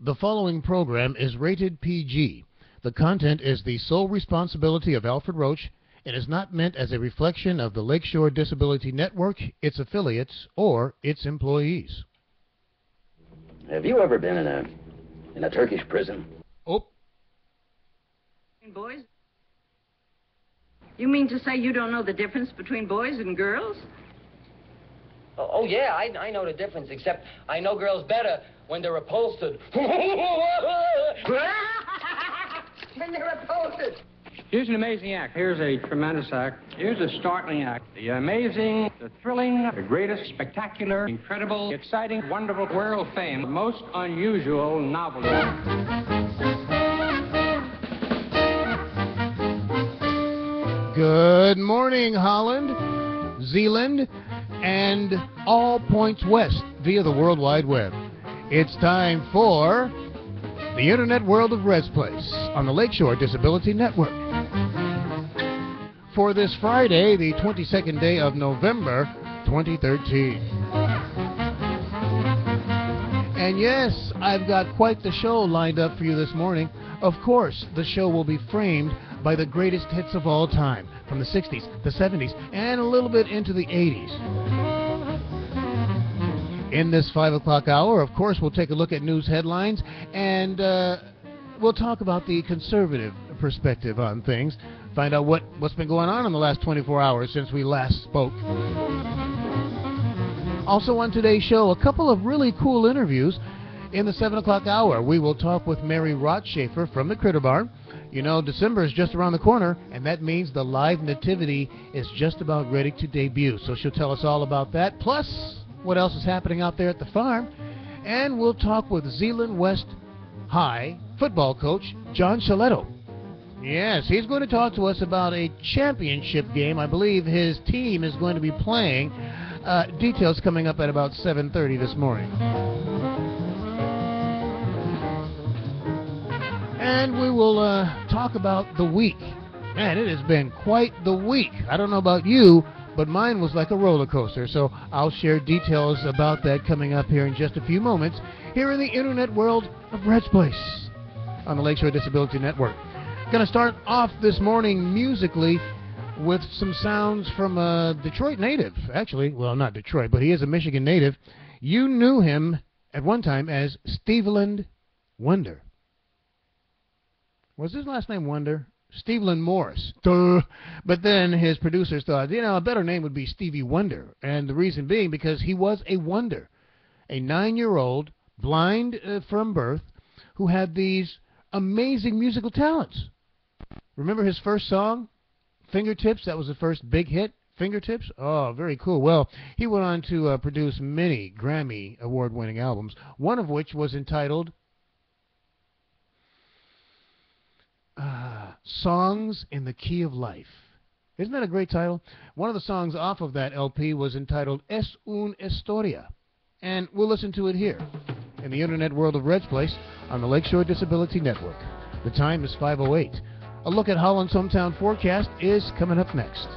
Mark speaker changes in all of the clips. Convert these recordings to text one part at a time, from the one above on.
Speaker 1: The following program is rated PG. The content is the sole responsibility of Alfred Roach and is not meant as a reflection of the Lakeshore Disability Network, its affiliates, or its employees.
Speaker 2: Have you ever been in a Turkish prison?
Speaker 1: Oh.
Speaker 3: Boys? You mean to say you don't know the difference between boys and girls?
Speaker 4: Oh yeah, I know the difference, except I know girls better when they're upholstered.
Speaker 3: When they're upholstered.
Speaker 5: Here's an amazing act. Here's a tremendous act. Here's a startling act. The amazing, the thrilling, the greatest, spectacular, incredible, exciting, wonderful, world famed, most unusual novelty.
Speaker 1: Good morning, Holland, Zealand, and all points west via the World Wide Web. It's time for the Internet World of Red's Place on the Lakeshore Disability Network. For this Friday, the 22nd day of November, 2013. And yes, I've got quite the show lined up for you this morning. Of course, the show will be framed by the greatest hits of all time, from the 60s, the 70s, and a little bit into the 80s. In this 5 o'clock hour, of course, we'll take a look at news headlines, and we'll talk about the conservative perspective on things, find out what's been going on in the last 24 hours since we last spoke. Also on today's show, a couple of really cool interviews. In the 7 o'clock hour, we will talk with Mary Rothschafer from the Critter Barn. You know, December is just around the corner, and that means the live nativity is just about ready to debut. So she'll tell us all about that, plus what else is happening out there at the farm. And we'll talk with Zeeland West High football coach John Shaletto. Yes, he's going to talk to us about a championship game. I believe his team is going to be playing. Details coming up at about 7:30 this morning. And we will talk about the week. Man, it has been quite the week. I don't know about you, but mine was like a roller coaster. So I'll share details about that coming up here in just a few moments here in the Internet World of Red's Place on the Lakeshore Disability Network. Going to start off this morning musically with some sounds from a Detroit native. Actually, well, not Detroit, but he is a Michigan native. You knew him at one time as Steveland Wonder. Was his last name Wonder? Steveland Morris. Duh. But then his producers thought, a better name would be Stevie Wonder. And the reason being because he was a wonder. A 9-year-old, blind from birth, who had these amazing musical talents. Remember his first song, Fingertips? That was the first big hit, Fingertips? Oh, very cool. Well, he went on to produce many Grammy award-winning albums, one of which was entitled Songs in the Key of Life. Isn't that a great title? One of the songs off of that LP was entitled Es un Historia. And we'll listen to it here in the Internet World of Red's Place on the Lakeshore Disability Network. The time is 5:08. A look at Holland's hometown forecast is coming up next.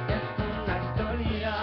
Speaker 6: Es una historia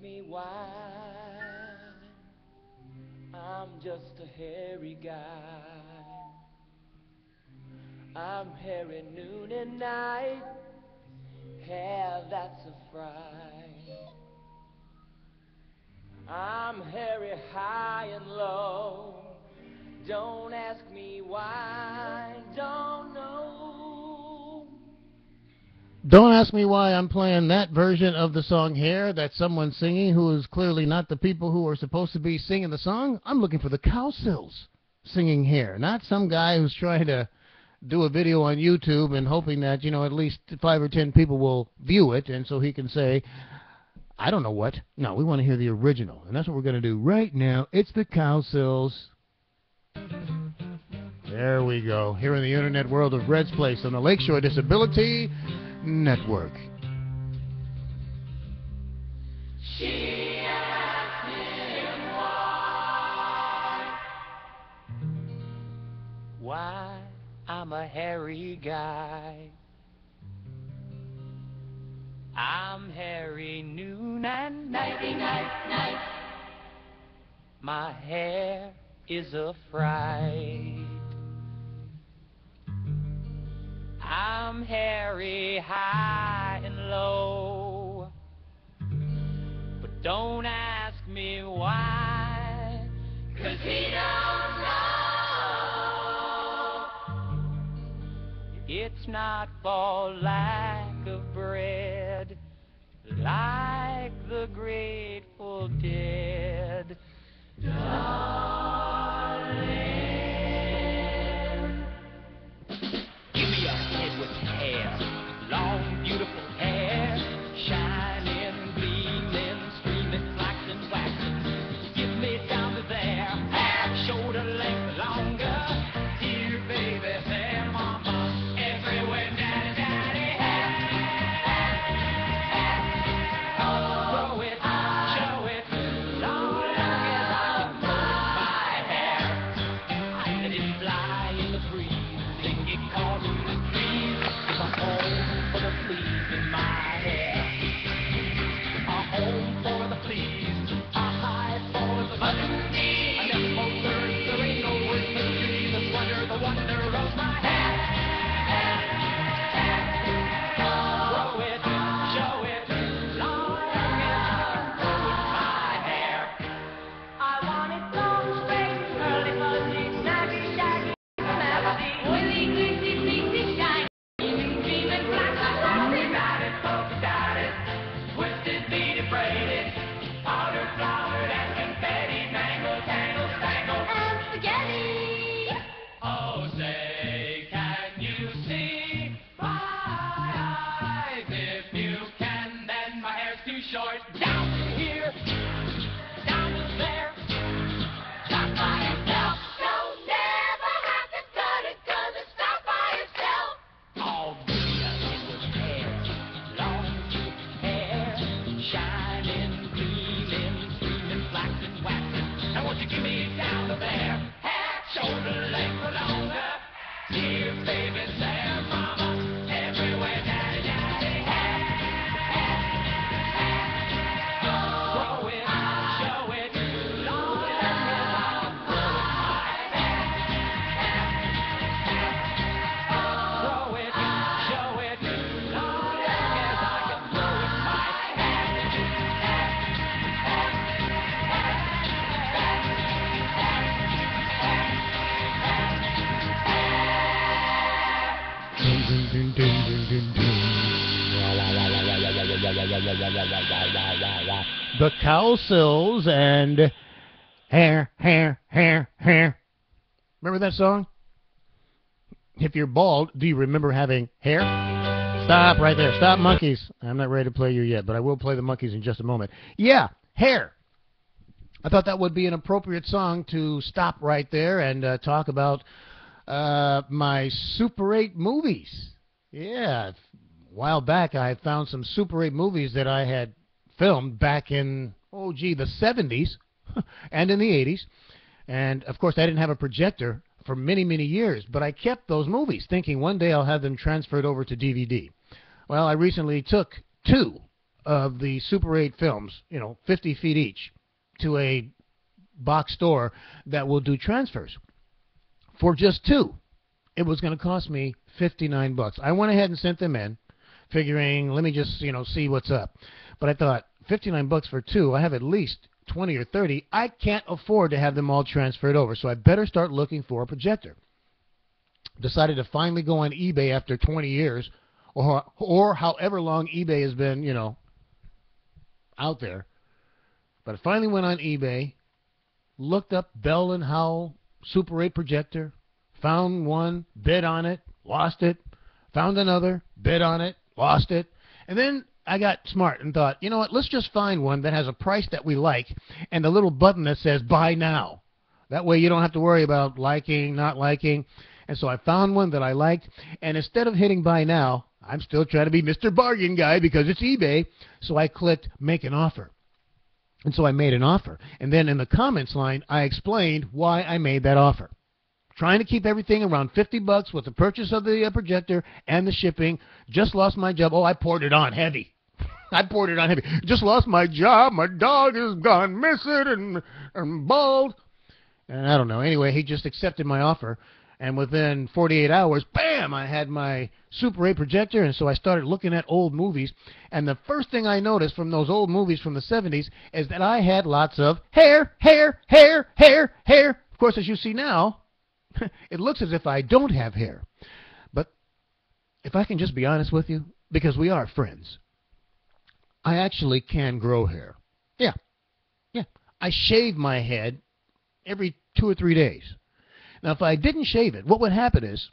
Speaker 6: me why I'm just a hairy guy. I'm hairy noon and night, hair that's a fright. I'm hairy high and low, don't ask me why, don't know.
Speaker 1: Don't ask me why I'm playing that version of the song Hair that someone's singing who is clearly not the people who are supposed to be singing the song. I'm looking for the Cowsills singing Hair, not some guy who's trying to do a video on YouTube and hoping that, you know, at least 5 or 10 people will view it, and so he can say, I don't know what. No, we want to hear the original, and that's what we're going to do right now. It's the Cowsills. There we go. Here in the internet world of Red's Place on the Lakeshore Disability Network.
Speaker 6: She asked him why I'm a hairy guy. I'm hairy noon and nighty night night. My hair is a fright. I'm hairy high and low, but don't ask me why, 'cause he don't know. It's not for lack of bread, like the Grateful Dead. Darling, give me a head with hair, long, beautiful hair, shining, gleaming, streaming, flaxen, waxen. Give me down to there, shoulder length longer. Here, baby, there, mama, everywhere, daddy, daddy, hair. Grow it, show it, long as I can grow my hair. I let it fly in the breeze, sing it cause to the trees. It's a home for the fleas in my hair. A home for the fleas, a hive for the butterbees. I never smoke birds, there ain't no words for the tree. The wonder of my hair. Grow it, show it, long as I can grow it, my hair. I want it long, straight, curly, fuzzy, snappy, shaggy, snappy, oily, greasy, peasy, shiny, even creaming, black, glossy, matted, polka dotted, twisted, beaded, braided, powder, flowered, and confetti, mangled, tangled, spangled, and spaghetti. Oh, say, can you see my eyes? If you can, then my hair's too short. Down to here, down to there. Stop by yourself. Don't never have to cut it, 'cause it's not by yourself. Oh, give me a head with hair, long hair, shining, gleaming, streaming, flaxen, waxen. Now won't you give me down to there, hair, shoulder length or longer. Here, baby, there, mama, everywhere, daddy, daddy, hair. Grow it, show it, long as I can grow it, my hair. Grow it, show it, long as I can grow it, my hair.
Speaker 1: The Cowsills and Hair, Hair, Hair, Hair. Remember that song? If you're bald, do you remember having hair? Stop right there. Stop, monkeys. I'm not ready to play you yet, but I will play the monkeys in just a moment. Yeah, hair. I thought that would be an appropriate song to stop right there and talk about my Super 8 movies. Yeah, a while back I found some Super 8 movies that I had filmed back in, the 70s and in the 80s. And, of course, I didn't have a projector for many, many years, but I kept those movies thinking one day I'll have them transferred over to DVD. Well, I recently took 2 of the Super 8 films, 50 feet each, to a box store that will do transfers. For just 2, it was going to cost me $59. I went ahead and sent them in, figuring, let me just, see what's up. But I thought, $59 for 2, I have at least 20 or 30. I can't afford to have them all transferred over, so I better start looking for a projector. Decided to finally go on eBay after 20 years, or however long eBay has been, out there. But I finally went on eBay, looked up Bell & Howell Super 8 projector, found one, bid on it, lost it, found another, bid on it, lost it, and then I got smart and thought, you know what, let's just find one that has a price that we like and a little button that says buy now. That way you don't have to worry about liking, not liking. And so I found one that I liked, and instead of hitting buy now, I'm still trying to be Mr. Bargain Guy because it's eBay, so I clicked make an offer. And so I made an offer. And then in the comments line, I explained why I made that offer. Trying to keep everything around $50 with the purchase of the projector and the shipping. Just lost my job. Oh, I poured it on heavy. I poured it on heavy. Just lost my job. My dog is gone missing and bald. And I don't know. Anyway, he just accepted my offer. And within 48 hours, bam, I had my Super 8 projector, and so I started looking at old movies. And the first thing I noticed from those old movies from the 70s is that I had lots of hair, hair, hair, hair, hair. Of course, as you see now, it looks as if I don't have hair. But if I can just be honest with you, because we are friends, I actually can grow hair. Yeah. I shave my head every 2 or 3 days. Now, if I didn't shave it, what would happen is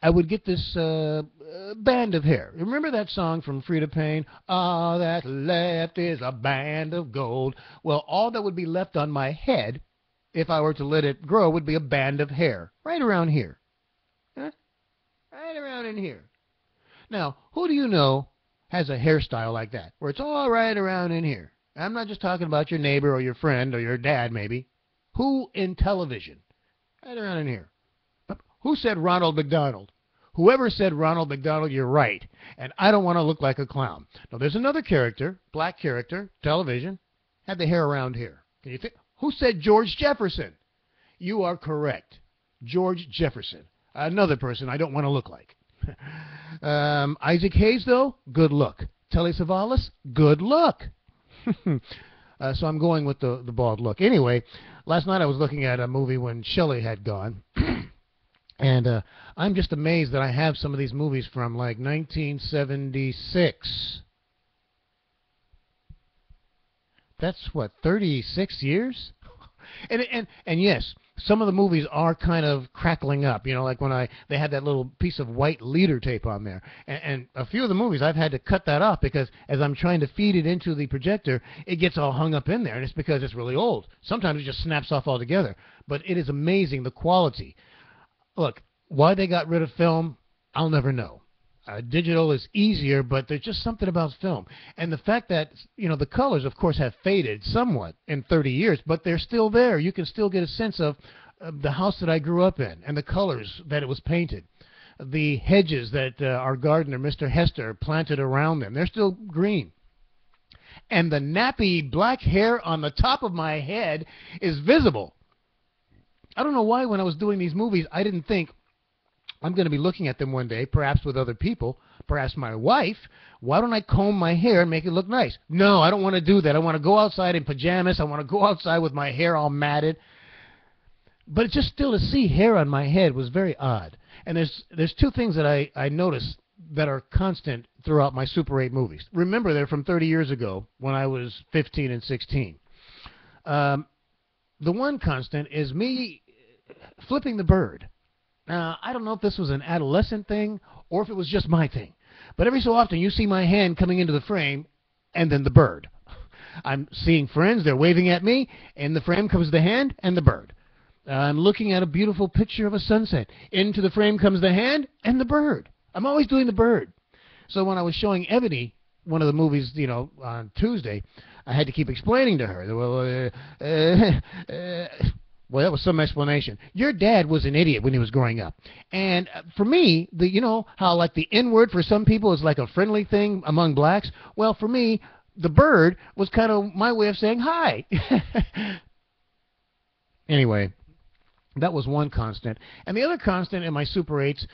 Speaker 1: I would get this band of hair. Remember that song from Frida Payne? All that left is a band of gold. Well, all that would be left on my head, if I were to let it grow, would be a band of hair right around here. Huh? Right around in here. Now, who do you know has a hairstyle like that, where it's all right around in here? I'm not just talking about your neighbor or your friend or your dad, maybe. Who in television? Right around in here. Who said Ronald McDonald? Whoever said Ronald McDonald, you're right. And I don't want to look like a clown. Now, there's another character, black character, television, had the hair around here. Can you think? Who said George Jefferson? You are correct. George Jefferson. Another person I don't want to look like. Isaac Hayes, though, good look. Telly Savalas, good look. So I'm going with the bald look. Anyway, last night I was looking at a movie when Shelley had gone. And I'm just amazed that I have some of these movies from like 1976. That's what, 36 years? And yes, some of the movies are kind of crackling up, like when they had that little piece of white leader tape on there. And a few of the movies I've had to cut that off because as I'm trying to feed it into the projector, it gets all hung up in there, and it's because it's really old. Sometimes it just snaps off altogether. But it is amazing, the quality. Look, why they got rid of film, I'll never know. Digital is easier, but there's just something about film. And the fact that, the colors, of course, have faded somewhat in 30 years, but they're still there. You can still get a sense of the house that I grew up in and the colors that it was painted. The hedges that our gardener, Mr. Hester, planted around them, they're still green. And the nappy black hair on the top of my head is visible. I don't know why when I was doing these movies, I didn't think, I'm going to be looking at them one day, perhaps with other people, perhaps my wife. Why don't I comb my hair and make it look nice? No, I don't want to do that. I want to go outside in pajamas. I want to go outside with my hair all matted. But just still to see hair on my head was very odd. And there's two things that I noticed that are constant throughout my Super 8 movies. Remember, they're from 30 years ago when I was 15 and 16. The one constant is me flipping the bird. Now, I don't know if this was an adolescent thing or if it was just my thing. But every so often you see my hand coming into the frame and then the bird. I'm seeing friends, they're waving at me, and the frame comes the hand and the bird. I'm looking at a beautiful picture of a sunset. Into the frame comes the hand and the bird. I'm always doing the bird. So when I was showing Ebony one of the movies, on Tuesday, I had to keep explaining to her. Well, Well, that was some explanation. Your dad was an idiot when he was growing up. And for me, you know how like the N-word for some people is like a friendly thing among blacks? Well, for me, the bird was kind of my way of saying hi. Anyway, that was one constant. And the other constant in my Super 8s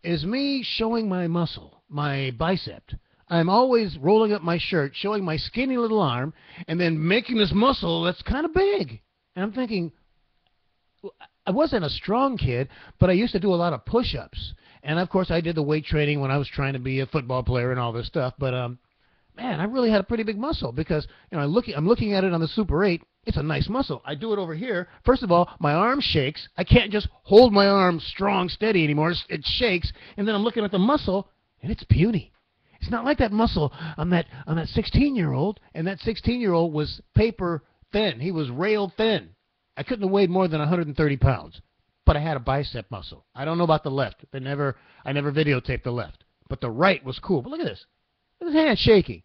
Speaker 1: is me showing my muscle, my bicep. I'm always rolling up my shirt, showing my skinny little arm, and then making this muscle that's kind of big. And I'm thinking, I wasn't a strong kid, but I used to do a lot of push-ups. And, of course, I did the weight training when I was trying to be a football player and all this stuff. But, man, I really had a pretty big muscle because, you know, I'm looking at it on the Super 8. It's a nice muscle. I do it over here. First of all, my arm shakes. I can't just hold my arm strong, steady anymore. It shakes. And then I'm looking at the muscle, and it's puny. It's not like that muscle on that 16-year-old. And that 16-year-old was paper thin. He was rail thin. I couldn't have weighed more than 130 pounds, but I had a bicep muscle. I don't know about the left. I never videotaped the left, but the right was cool. But look at this. His hand's shaky.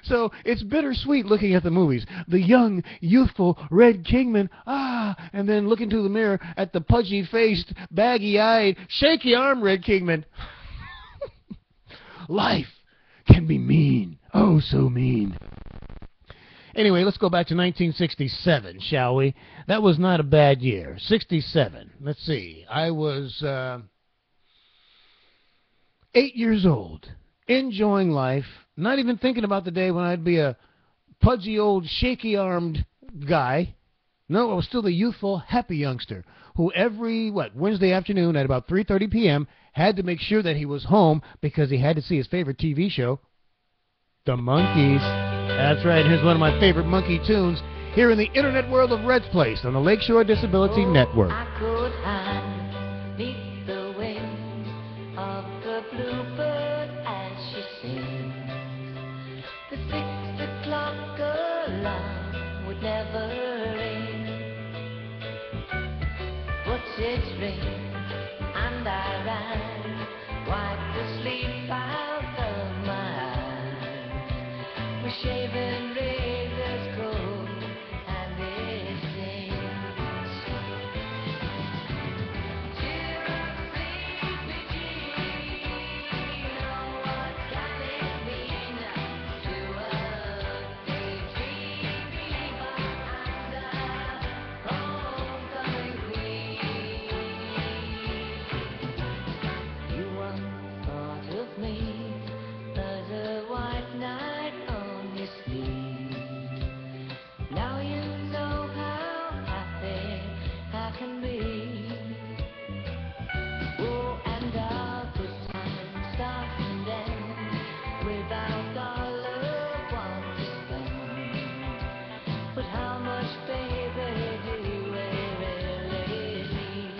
Speaker 1: So it's bittersweet looking at the movies. The young, youthful Red Kingman, and then looking through the mirror at the pudgy-faced, baggy-eyed, shaky-armed Red Kingman. Life can be mean. Oh, so mean. Anyway, let's go back to 1967, shall we? That was not a bad year. 67. Let's see. I was 8 years old, enjoying life, not even thinking about the day when I'd be a pudgy old shaky-armed guy. No, I was still the youthful, happy youngster who every, Wednesday afternoon at about 3:30 p.m. had to make sure that he was home because he had to see his favorite TV show, The Monkees. That's right, here's one of my favorite monkey tunes here in the internet world of Red's Place on the Lakeshore Disability Network.
Speaker 6: I could hide neath the wings of the bluebird as she sings. The 6 o'clock alarm would never ring, but it rings and I rise, wipe the sleep out of my eyes. We're shaving razors cold and it stings. Cheer up, sleepy Jean. Oh, what can it mean to a daydream believer and a homecoming queen? You once thought of me as a white knight on your sleeve. Now you know how happy I can be. Oh, and all the time starts and ends without our loved one to spend. But how much, baby, do we really need?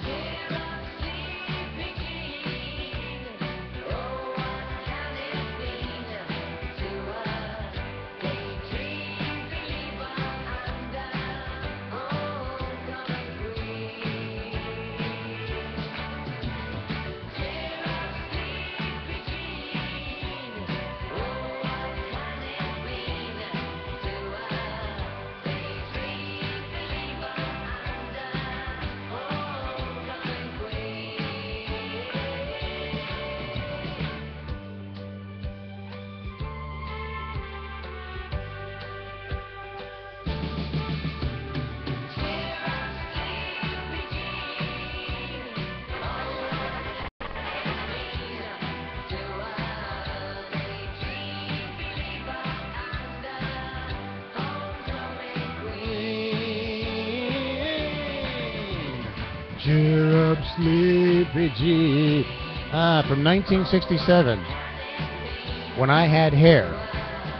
Speaker 6: Cheer up, sleepy Jean. Oh, what can it mean to a daydream believer and a homecoming queen? Cheer up, sleepy Jean. Oh, what can it mean to a daydream believer and a homecoming queen?
Speaker 1: Cheer up, sleepy G. From 1967, when I had hair,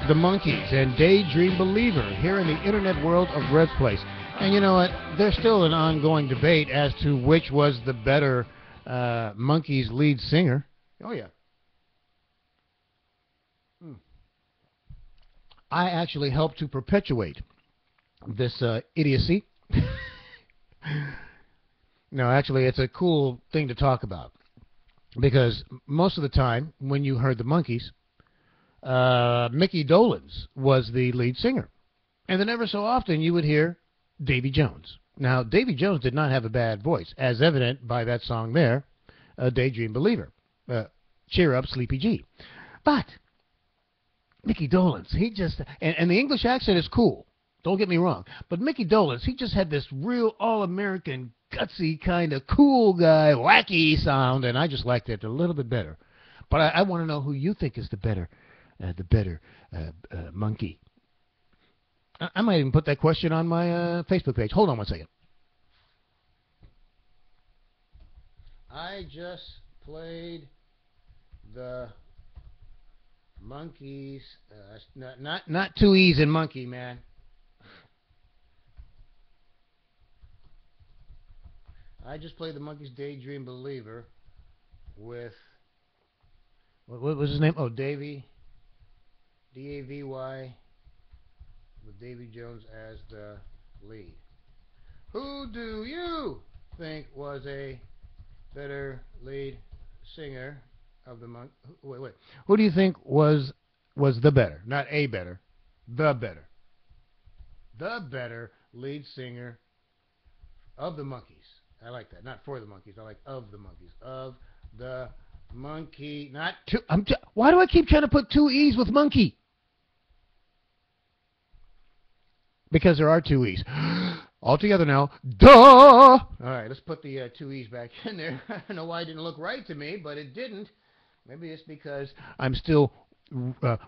Speaker 1: The Monkees and Daydream Believer here in the internet world of Red's Place. And you know what? There's still an ongoing debate as to which was the better Monkees lead singer. Oh, yeah. I actually helped to perpetuate this idiocy. No, actually, it's a cool thing to talk about. Because most of the time, when you heard the Monkees, Mickey Dolenz was the lead singer. And then ever so often you would hear Davy Jones. Now, Davy Jones did not have a bad voice, as evident by that song there, Daydream Believer. Cheer up, Sleepy G. But Mickey Dolenz, he just, and the English accent is cool. Don't get me wrong. But Mickey Dolenz, he just had this real all-American, gutsy kind of cool guy, wacky sound, and I just liked it a little bit better. But I want to know who you think is the better monkey. I might even put that question on my Facebook page. Hold on one second. I just played the Monkees. Not 2 E's in monkey, man. I just played the Monkees' Daydream Believer with, what was his name? Oh, Davy, D-A-V-Y, with Davy Jones as the lead. Who do you think was a better lead singer of the Monkees? Wait. Who do you think was the better? Not a better. The better. The better lead singer of the Monkees. I like that. Not for the Monkees. I like of the Monkees. Of the monkey. Not two. Why do I keep trying to put 2 E's with monkey? Because there are 2 E's. All together now. Duh! All right, let's put the 2 E's back in there. I don't know why it didn't look right to me, but it didn't. Maybe it's because I'm still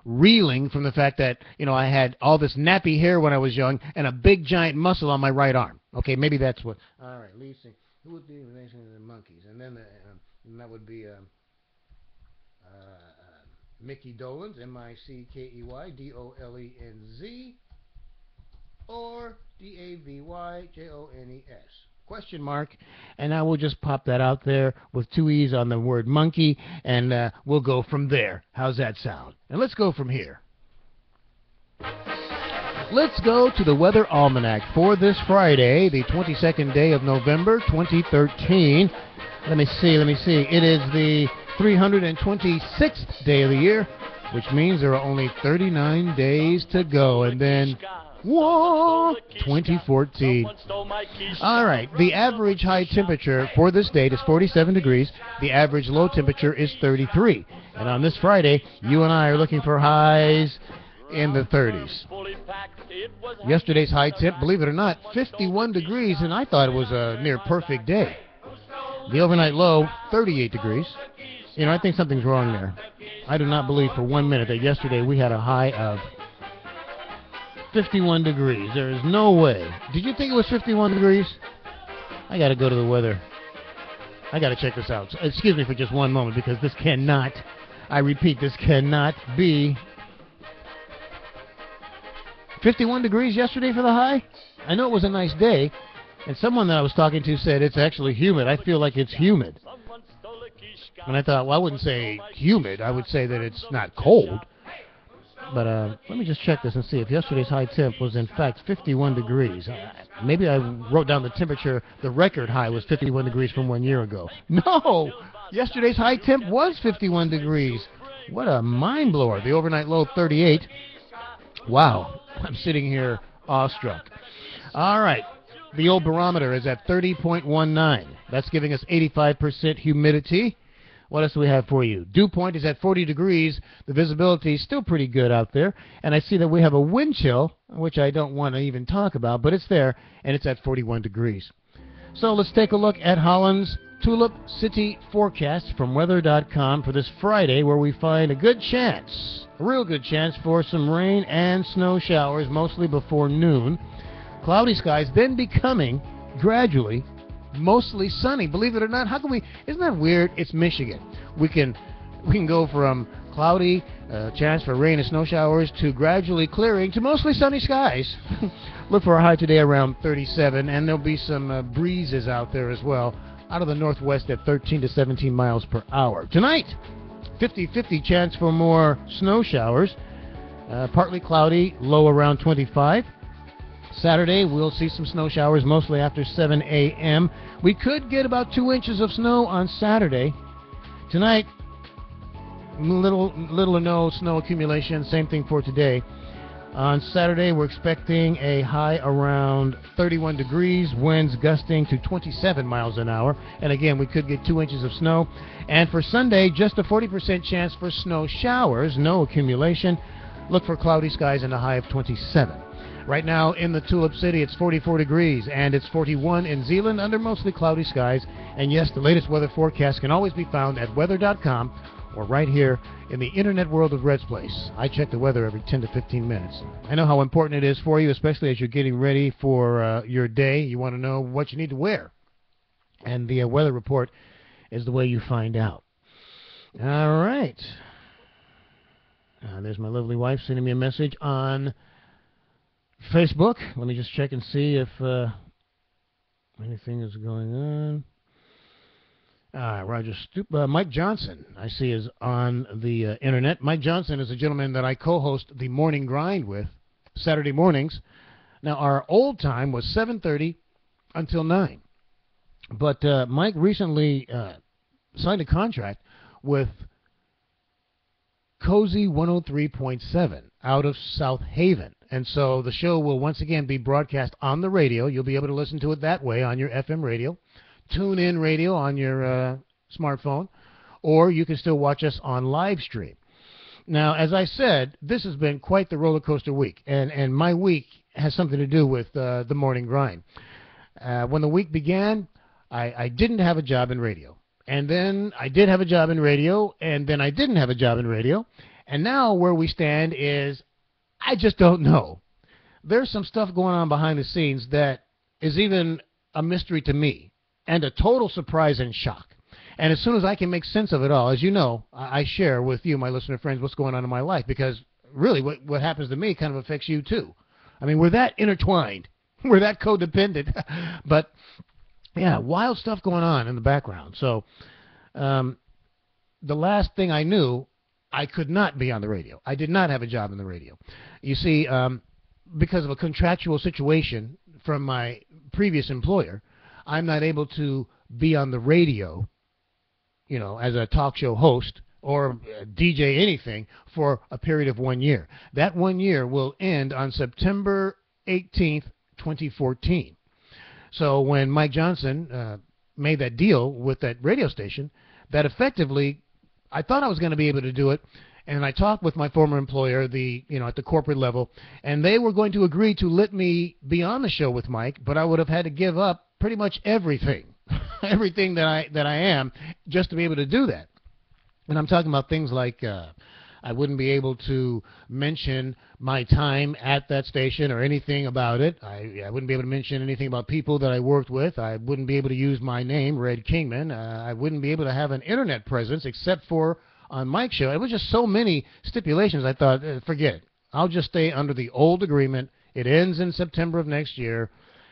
Speaker 1: reeling from the fact that, I had all this nappy hair when I was young and a big giant muscle on my right arm. Okay, maybe that's what. All right, lead singer. Who would be the Monkees? And then that would be Mickey Dolenz, M-I-C-K-E-Y-D-O-L-E-N-Z, or D-A-V-Y-J-O-N-E-S. Question mark, and I will just pop that out there with 2 E's on the word monkey, and we'll go from there. How's that sound? And let's go from here. Let's go to the Weather Almanac for this Friday, the 22nd day of November, 2013. Let me see. It is the 326th day of the year, which means there are only 39 days to go, and then, whoa, 2014. All right, the average high temperature for this date is 47 degrees. The average low temperature is 33. And on this Friday, you and I are looking for highs in the 30s. Yesterday's high temp, believe it or not, 51 degrees, and I thought it was a near perfect day. The overnight low, 38 degrees. I think something's wrong there. I do not believe for 1 minute that yesterday we had a high of 51 degrees. There is no way. Did you think it was 51 degrees? I got to go to the weather. I got to check this out. Excuse me for just 1 moment, because this cannot, I repeat, this cannot be 51 degrees yesterday for the high? I know it was a nice day, and someone that I was talking to said it's actually humid. I feel like it's humid. And I thought, well, I wouldn't say humid. I would say that it's not cold. But let me just check this and see if yesterday's high temp was, in fact, 51 degrees. Maybe I wrote down the temperature. The record high was 51 degrees from 1 year ago. No! Yesterday's high temp was 51 degrees. What a mind blower. The overnight low, 38. Wow. I'm sitting here awestruck. All right. The old barometer is at 30.19. That's giving us 85% humidity. What else do we have for you? Dew point is at 40 degrees. The visibility is still pretty good out there. And I see that we have a wind chill, which I don't want to even talk about, but it's there, and it's at 41 degrees. So let's take a look at Holland's Tulip City forecast from weather.com for this Friday, where we find a good chance, a real good chance for some rain and snow showers, mostly before noon. Cloudy skies, then becoming gradually mostly sunny. Believe it or not, how can we? Isn't that weird? It's Michigan. We can go from cloudy, chance for rain and snow showers, to gradually clearing to mostly sunny skies. Look for a high today around 37, and there'll be some breezes out there as well, out of the northwest at 13 to 17 miles per hour. Tonight, 50-50 chance for more snow showers. Partly cloudy, low around 25. Saturday, we'll see some snow showers, mostly after 7 a.m. We could get about 2 inches of snow on Saturday. Tonight, Little or no snow accumulation. Same thing for today. On Saturday, we're expecting a high around 31 degrees, winds gusting to 27 miles an hour. And again, we could get 2 inches of snow. And for Sunday, just a 40% chance for snow showers, no accumulation. Look for cloudy skies and a high of 27. Right now in the Tulip City, it's 44 degrees, and it's 41 in Zeeland under mostly cloudy skies. And yes, the latest weather forecast can always be found at weather.com or right here in the internet world of Red's Place. I check the weather every 10 to 15 minutes. I know how important it is for you, especially as you're getting ready for your day. You want to know what you need to wear. And the weather report is the way you find out. All right. There's my lovely wife sending me a message on Facebook. Let me just check and see if anything is going on. Roger Mike Johnson, I see, is on the internet. Mike Johnson is a gentleman that I co-host the Morning Grind with Saturday mornings. Now, our old time was 7:30 until 9. But Mike recently signed a contract with Cozy 103.7 out of South Haven. And so the show will once again be broadcast on the radio. You'll be able to listen to it that way on your FM radio, tune in radio on your smartphone, or you can still watch us on live stream. Now, as I said, this has been quite the roller coaster week, and my week has something to do with the Morning Grind. When the week began, I didn't have a job in radio. And then I did have a job in radio, and then I didn't have a job in radio. And now where we stand is I just don't know. There's some stuff going on behind the scenes that is even a mystery to me and a total surprise and shock. And as soon as I can make sense of it all, as you know, I share with you, my listener friends, what's going on in my life, because really what happens to me kind of affects you too. I mean, we're that intertwined. We're that codependent. But yeah, wild stuff going on in the background. So the last thing I knew, I could not be on the radio. I did not have a job in the radio. You see, because of a contractual situation from my previous employer, I'm not able to be on the radio, you know, as a talk show host or DJ anything for a period of 1 year. That 1 year will end on September 18th, 2014. So when Mike Johnson made that deal with that radio station, that effectively, I thought I was going to be able to do it, and I talked with my former employer, at the corporate level, and they were going to agree to let me be on the show with Mike, but I would have had to give up pretty much everything, everything that I am, just to be able to do that. And I'm talking about things like I wouldn't be able to mention my time at that station or anything about it. I wouldn't be able to mention anything about people that I worked with. I wouldn't be able to use my name, Red Kingman. I wouldn't be able to have an internet presence except for on Mike's show. It was just so many stipulations. I thought, forget it. I'll just stay under the old agreement. It ends in September of next year.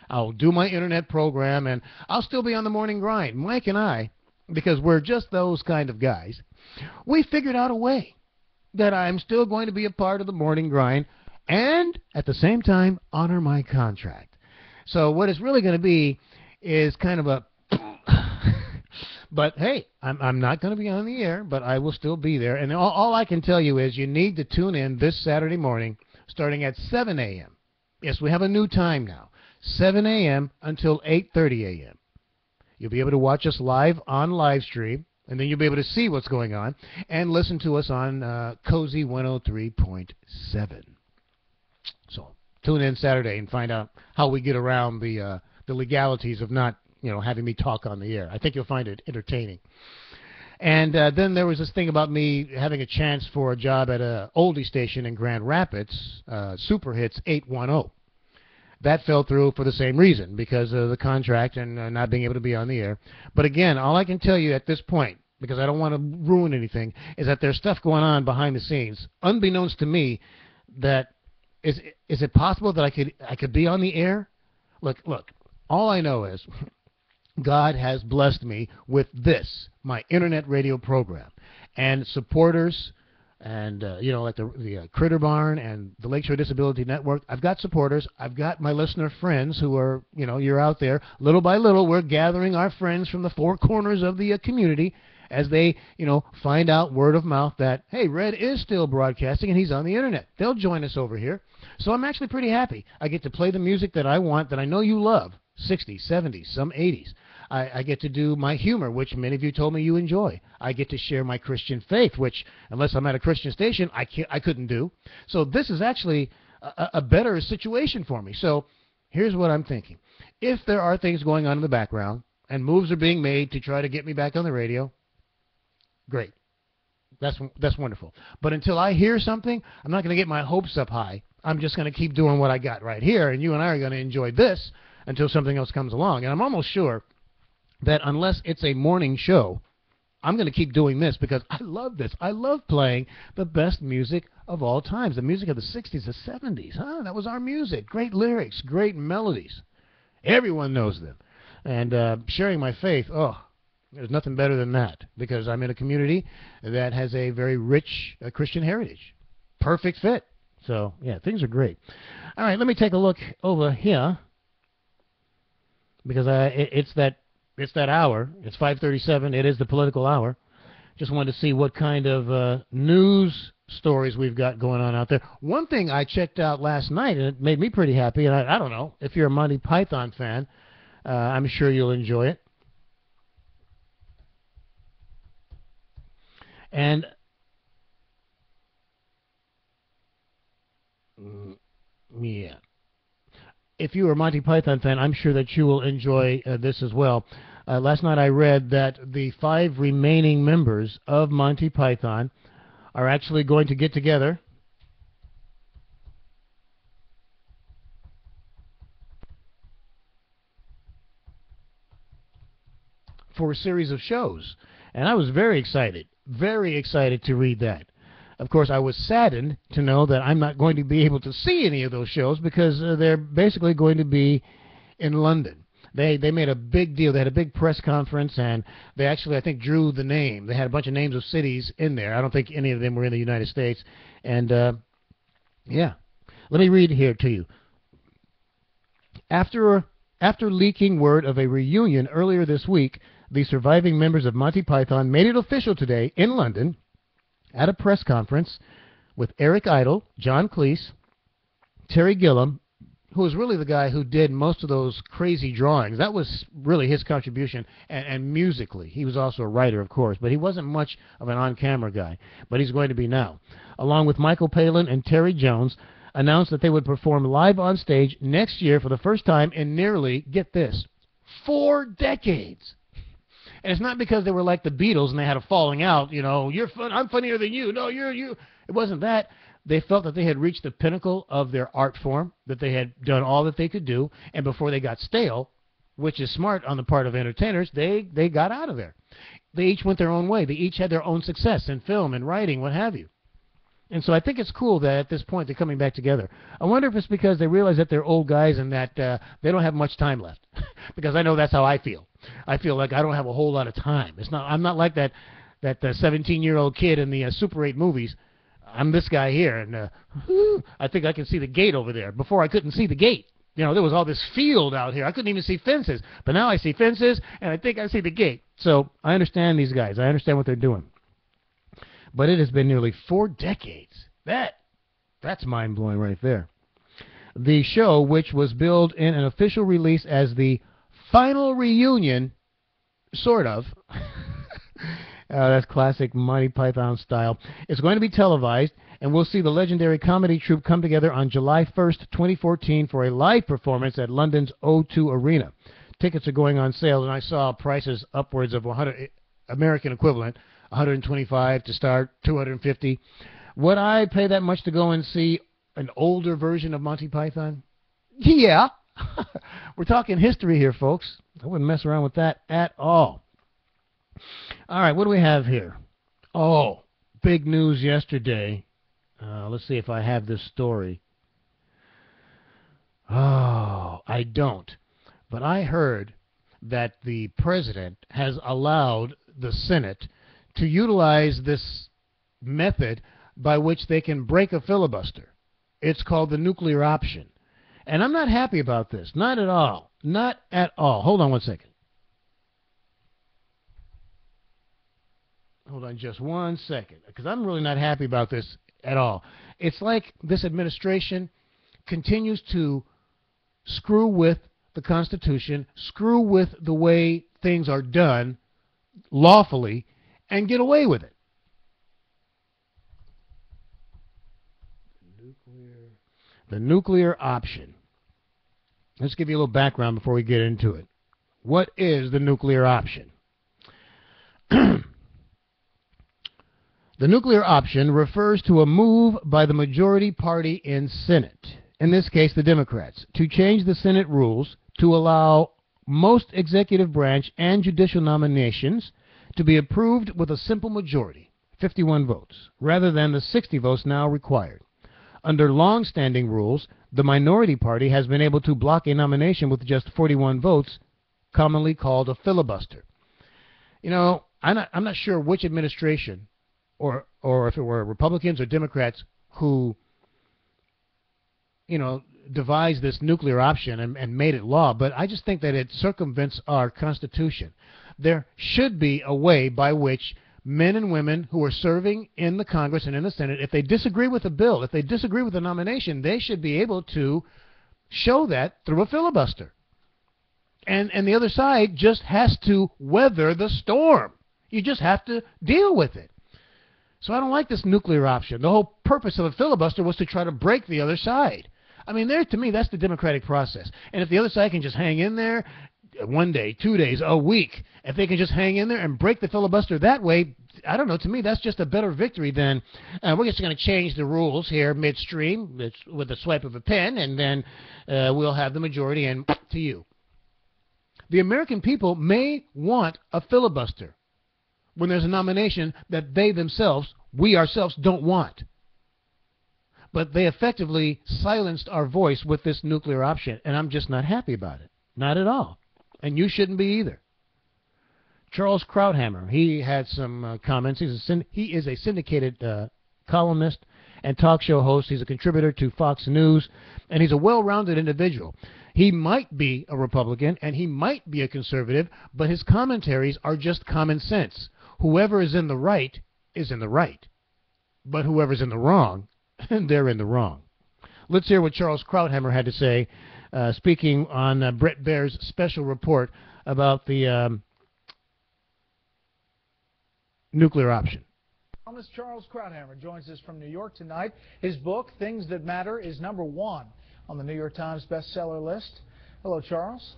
Speaker 1: I'll do my internet program, and I'll still be on the Morning Grind. Mike and I, because we're just those kind of guys, we figured out a way that I'm still going to be a part of the Morning Grind and at the same time honor my contract. So what it's really going to be is kind of a but hey, I'm not going to be on the air, but I will still be there. And all I can tell you is you need to tune in this Saturday morning starting at 7 a.m. Yes, we have a new time now, 7 a.m. until 8:30 a.m. You'll be able to watch us live on live stream, and then you'll be able to see what's going on and listen to us on Cozy 103.7. So tune in Saturday and find out how we get around the legalities of not, having me talk on the air. I think you'll find it entertaining. And then there was this thing about me having a chance for a job at an oldie station in Grand Rapids, Super Hits 810. That fell through for the same reason, because of the contract and not being able to be on the air. But again, all I can tell you at this point, because I don't want to ruin anything, is that there's stuff going on behind the scenes, unbeknownst to me, that is it possible that I could be on the air? Look, all I know is God has blessed me with this, my internet radio program, and supporters. And, at the Critter Barn and the Lakeshore Disability Network, I've got supporters. I've got my listener friends who are, you're out there. Little by little, we're gathering our friends from the four corners of the community, as they, find out word of mouth that, hey, Red is still broadcasting and he's on the internet. They'll join us over here. So I'm actually pretty happy. I get to play the music that I want, that I know you love, 60s, 70s, some 80s. I get to do my humor, which many of you told me you enjoy. I get to share my Christian faith, which, unless I'm at a Christian station, I couldn't do. So this is actually a better situation for me. So here's what I'm thinking. If there are things going on in the background and moves are being made to try to get me back on the radio, great. That's wonderful. But until I hear something, I'm not going to get my hopes up high. I'm just going to keep doing what I got right here, and you and I are going to enjoy this until something else comes along. And I'm almost sure that unless it's a morning show, I'm going to keep doing this because I love this. I love playing the best music of all times, the music of the 60s, the 70s. That was our music. Great lyrics, great melodies. Everyone knows them. And sharing my faith, there's nothing better than that, because I'm in a community that has a very rich Christian heritage. Perfect fit. So, yeah, things are great. All right, let me take a look over here, because it's that hour. It's 5:37. It is the political hour. Just wanted to see what kind of news stories we've got going on out there. One thing I checked out last night, and it made me pretty happy, and I don't know, if you're a Monty Python fan, I'm sure you'll enjoy it. And yeah, if you are a Monty Python fan, I'm sure that you will enjoy this as well. Last night I read that the 5 remaining members of Monty Python are actually going to get together for a series of shows. And I was very excited to read that. Of course, I was saddened to know that I'm not going to be able to see any of those shows because they're basically going to be in London. They made a big deal. They had a big press conference, and they actually, I think, drew the name. They had a bunch of names of cities in there. I don't think any of them were in the United States. And, yeah. Let me read here to you. After leaking word of a reunion earlier this week, the surviving members of Monty Python made it official today in London at a press conference with Eric Idle, John Cleese, Terry Gilliam, who was really the guy who did most of those crazy drawings. That was really his contribution, and musically. He was also a writer, of course, but he wasn't much of an on-camera guy, but he's going to be now. Along with Michael Palin and Terry Jones, announced that they would perform live on stage next year for the first time in nearly, get this, 4 decades. And it's not because they were like the Beatles and they had a falling out, you're fun, I'm funnier than you. No, you. It wasn't that. They felt that they had reached the pinnacle of their art form, that they had done all that they could do, and before they got stale, which is smart on the part of entertainers, they got out of there. They each went their own way. They each had their own success in film and writing, what have you. And so I think it's cool that at this point they're coming back together. I wonder if it's because they realize that they're old guys and that they don't have much time left. Because I know that's how I feel. I feel like I don't have a whole lot of time. I'm not like that 17-year-old kid in the Super 8 movies. I'm this guy here, and I think I can see the gate over there. Before I couldn't see the gate. There was all this field out here. I couldn't even see fences. But now I see fences, and I think I see the gate. So I understand these guys. I understand what they're doing. But it has been nearly 4 decades. That's mind-blowing right there. The show, which was billed in an official release as the final reunion, sort of. That's classic Monty Python style. It's going to be televised, and we'll see the legendary comedy troupe come together on July 1st, 2014 for a live performance at London's O2 Arena. Tickets are going on sale, and I saw prices upwards of 100 American equivalent, 125 to start, 250. Would I pay that much to go and see an older version of Monty Python? Yeah. We're talking history here, folks. I wouldn't mess around with that at all. All right, what do we have here? Oh, big news yesterday. Let's see if I have this story. Oh, I don't. But I heard that the president has allowed the Senate to utilize this method by which they can break a filibuster. It's called the nuclear option. And I'm not happy about this. Not at all. Not at all. Hold on one second. Hold on just 1 second, because I'm really not happy about this at all. It's like this administration continues to screw with the Constitution, screw with the way things are done lawfully, and get away with it. The nuclear option. Let's give you a little background before we get into it. What is the nuclear option? The nuclear option refers to a move by the majority party in Senate, in this case the Democrats, to change the Senate rules to allow most executive branch and judicial nominations to be approved with a simple majority, 51 votes, rather than the 60 votes now required. Under long-standing rules, the minority party has been able to block a nomination with just 41 votes, commonly called a filibuster. You know, I'm not sure which administration, or if it were Republicans or Democrats who, you know, devised this nuclear option and made it law, but I just think that it circumvents our Constitution. There should be a way by which men and women who are serving in the Congress and in the Senate, if they disagree with a bill, if they disagree with a nomination, they should be able to show that through a filibuster. And the other side just has to weather the storm. You just have to deal with it. So I don't like this nuclear option. The whole purpose of a filibuster was to try to break the other side. I mean, to me, that's the democratic process. And if the other side can just hang in there 1 day, 2 days, a week, if they can just hang in there and break the filibuster that way, I don't know, to me, that's just a better victory than we're just going to change the rules here midstream with a swipe of a pen, and then we'll have the majority and to you. The American people may want a filibuster when there's a nomination that they themselves, we ourselves, don't want. But they effectively silenced our voice with this nuclear option, and I'm just not happy about it. Not at all. And you shouldn't be either. Charles Krauthammer, he had some comments. He is a syndicated columnist and talk show host. He's a contributor to Fox News, and he's a well-rounded individual. He might be a Republican, and he might be a conservative, but his commentaries are just common sense. Whoever is in the right is in the right, but whoever's in the wrong, they're in the wrong. Let's hear what Charles Krauthammer had to say, speaking on Bret Baier's special report about the nuclear option.
Speaker 7: Charles Krauthammer joins us from New York tonight. His book, Things That Matter, is #1 on the New York Times bestseller list. Hello, Charles.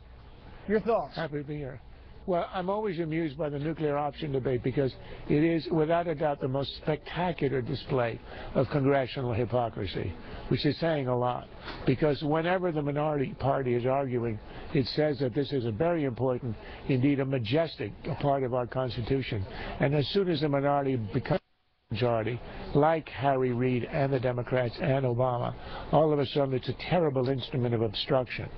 Speaker 7: Your thoughts?
Speaker 8: Happy to be here. Well, I'm always amused by the nuclear option debate because it is, without a doubt, the most spectacular display of congressional hypocrisy, which is saying a lot. Because whenever the minority party is arguing, it says that this is a very important, indeed a majestic part of our Constitution. And as soon as the minority becomes majority, like Harry Reid and the Democrats and Obama, all of a sudden it's a terrible instrument of obstruction.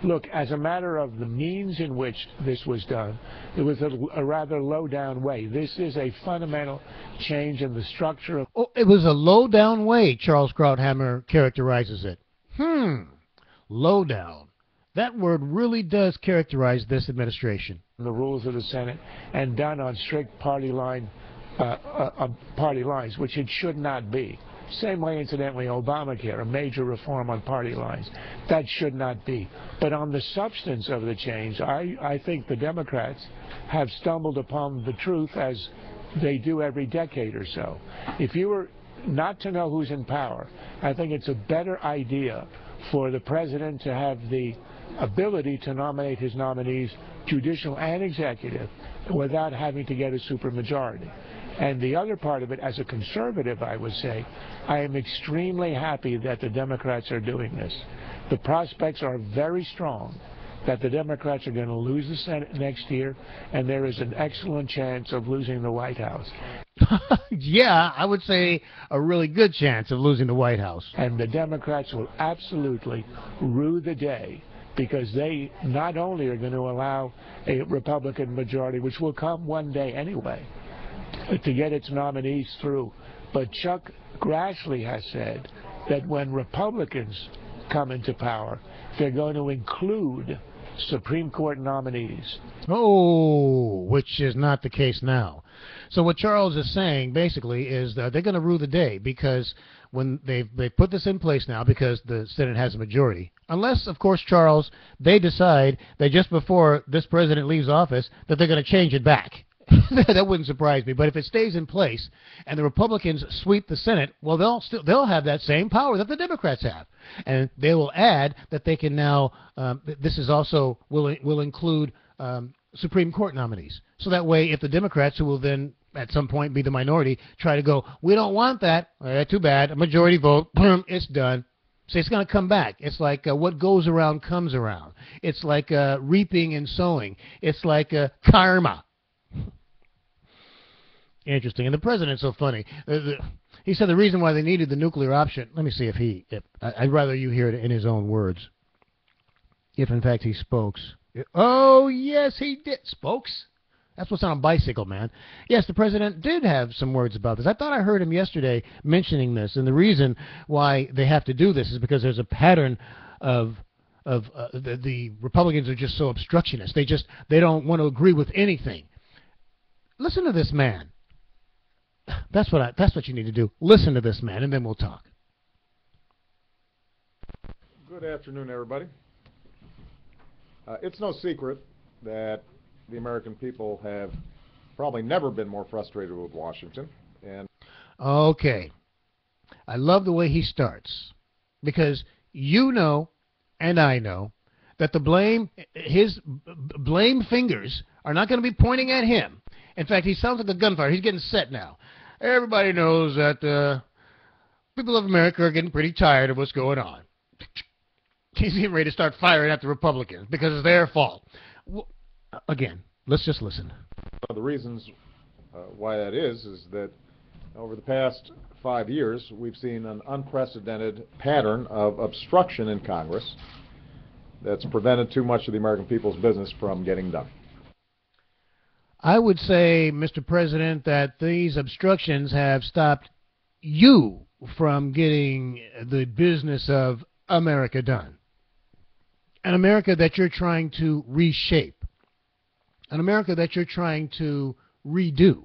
Speaker 8: Look, as a matter of the means in which this was done, it was a rather low-down way. This is a fundamental change in the structure of...
Speaker 1: Oh, it was a low-down way, Charles Krauthammer characterizes it. Low-down. That word really does characterize this administration.
Speaker 8: The rules of the Senate, and done on strict party lines, which it should not be. Same way, incidentally, Obamacare, a major reform on party lines. That should not be. But on the substance of the change, I think the Democrats have stumbled upon the truth as they do every decade or so. If you were not to know who's in power, I think it's a better idea for the president to have the ability to nominate his nominees, judicial and executive, without having to get a supermajority. And the other part of it, as a conservative, I would say, I am extremely happy that the Democrats are doing this. The prospects are very strong that the Democrats are going to lose the Senate next year, and there is an excellent chance of losing the White House.
Speaker 1: Yeah, I would say a really good chance of losing the White House.
Speaker 8: And the Democrats will absolutely rue the day, because they not only are going to allow a Republican majority, which will come one day anyway, to get its nominees through. But Chuck Grassley has said that when Republicans come into power, they're going to include Supreme Court nominees.
Speaker 1: Oh, which is not the case now. So what Charles is saying basically is that they're going to rue the day, because when they've put this in place now because the Senate has a majority. Unless, of course, Charles, they decide that just before this president leaves office that they're going to change it back. That wouldn't surprise me. But if it stays in place and the Republicans sweep the Senate, well, they'll have that same power that the Democrats have, and they will add that they can now. This is also will include Supreme Court nominees. So that way, if the Democrats, who will then at some point be the minority, try to go, we don't want that. Too bad. A majority vote. Boom, it's done. So it's going to come back. It's like what goes around comes around. It's like reaping and sowing. It's like karma. Interesting. And the president's so funny. He said the reason why they needed the nuclear option. Let me see if I'd rather you hear it in his own words. If in fact he spokes. Oh yes, he did. Spokes? That's what's on a bicycle, man. Yes, the president did have some words about this. I thought I heard him yesterday mentioning this, and the reason why they have to do this is because there's a pattern of the Republicans are just so obstructionist. They don't want to agree with anything. Listen to this man. That's what you need to do. Listen to this man, and then we'll talk.
Speaker 9: Good afternoon, everybody. It's no secret that the American people have probably never been more frustrated with Washington. And
Speaker 1: okay, I love the way he starts, because you know, and I know, that his blame fingers are not going to be pointing at him. In fact, he sounds like a gunfighter. He's getting set now. Everybody knows that people of America are getting pretty tired of what's going on. He's getting ready to start firing at the Republicans because it's their fault. Well, again, let's just listen.
Speaker 9: One of the reasons why that is that over the past 5 years, we've seen an unprecedented pattern of obstruction in Congress that's prevented too much of the American people's business from getting done.
Speaker 1: I would say, Mr. President, that these obstructions have stopped you from getting the business of America done. An America that you're trying to reshape. An America that you're trying to redo.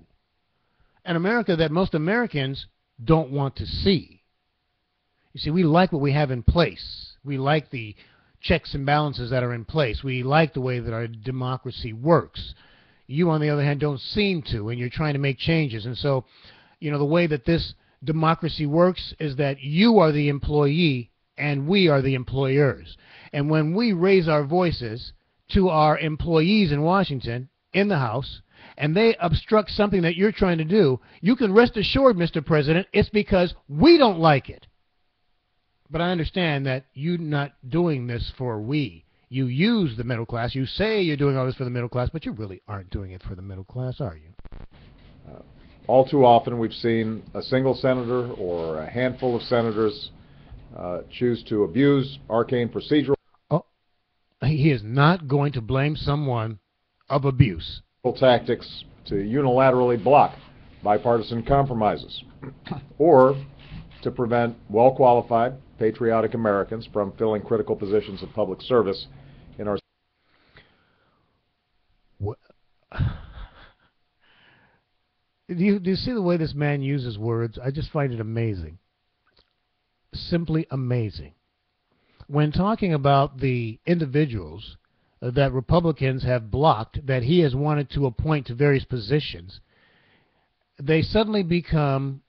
Speaker 1: An America that most Americans don't want to see. You see, we like what we have in place. We like the checks and balances that are in place. We like the way that our democracy works. You, on the other hand, don't seem to, and you're trying to make changes. And so, you know, the way that this democracy works is that you are the employee and we are the employers. And when we raise our voices to our employees in Washington, in the House, and they obstruct something that you're trying to do, you can rest assured, Mr. President, it's because we don't like it. But I understand that you're not doing this for we. You use the middle class. You say you're doing all this for the middle class, but you really aren't doing it for the middle class, are you?
Speaker 9: All too often we've seen a single senator or a handful of senators choose to abuse arcane procedural
Speaker 1: He is not going to blame someone of abuse.
Speaker 9: Tactics to unilaterally block bipartisan compromises or to prevent well-qualified, patriotic Americans from filling critical positions of public service in our...
Speaker 1: Do you see the way this man uses words? I just find it amazing. Simply amazing. When talking about the individuals that Republicans have blocked, that he has wanted to appoint to various positions, they suddenly become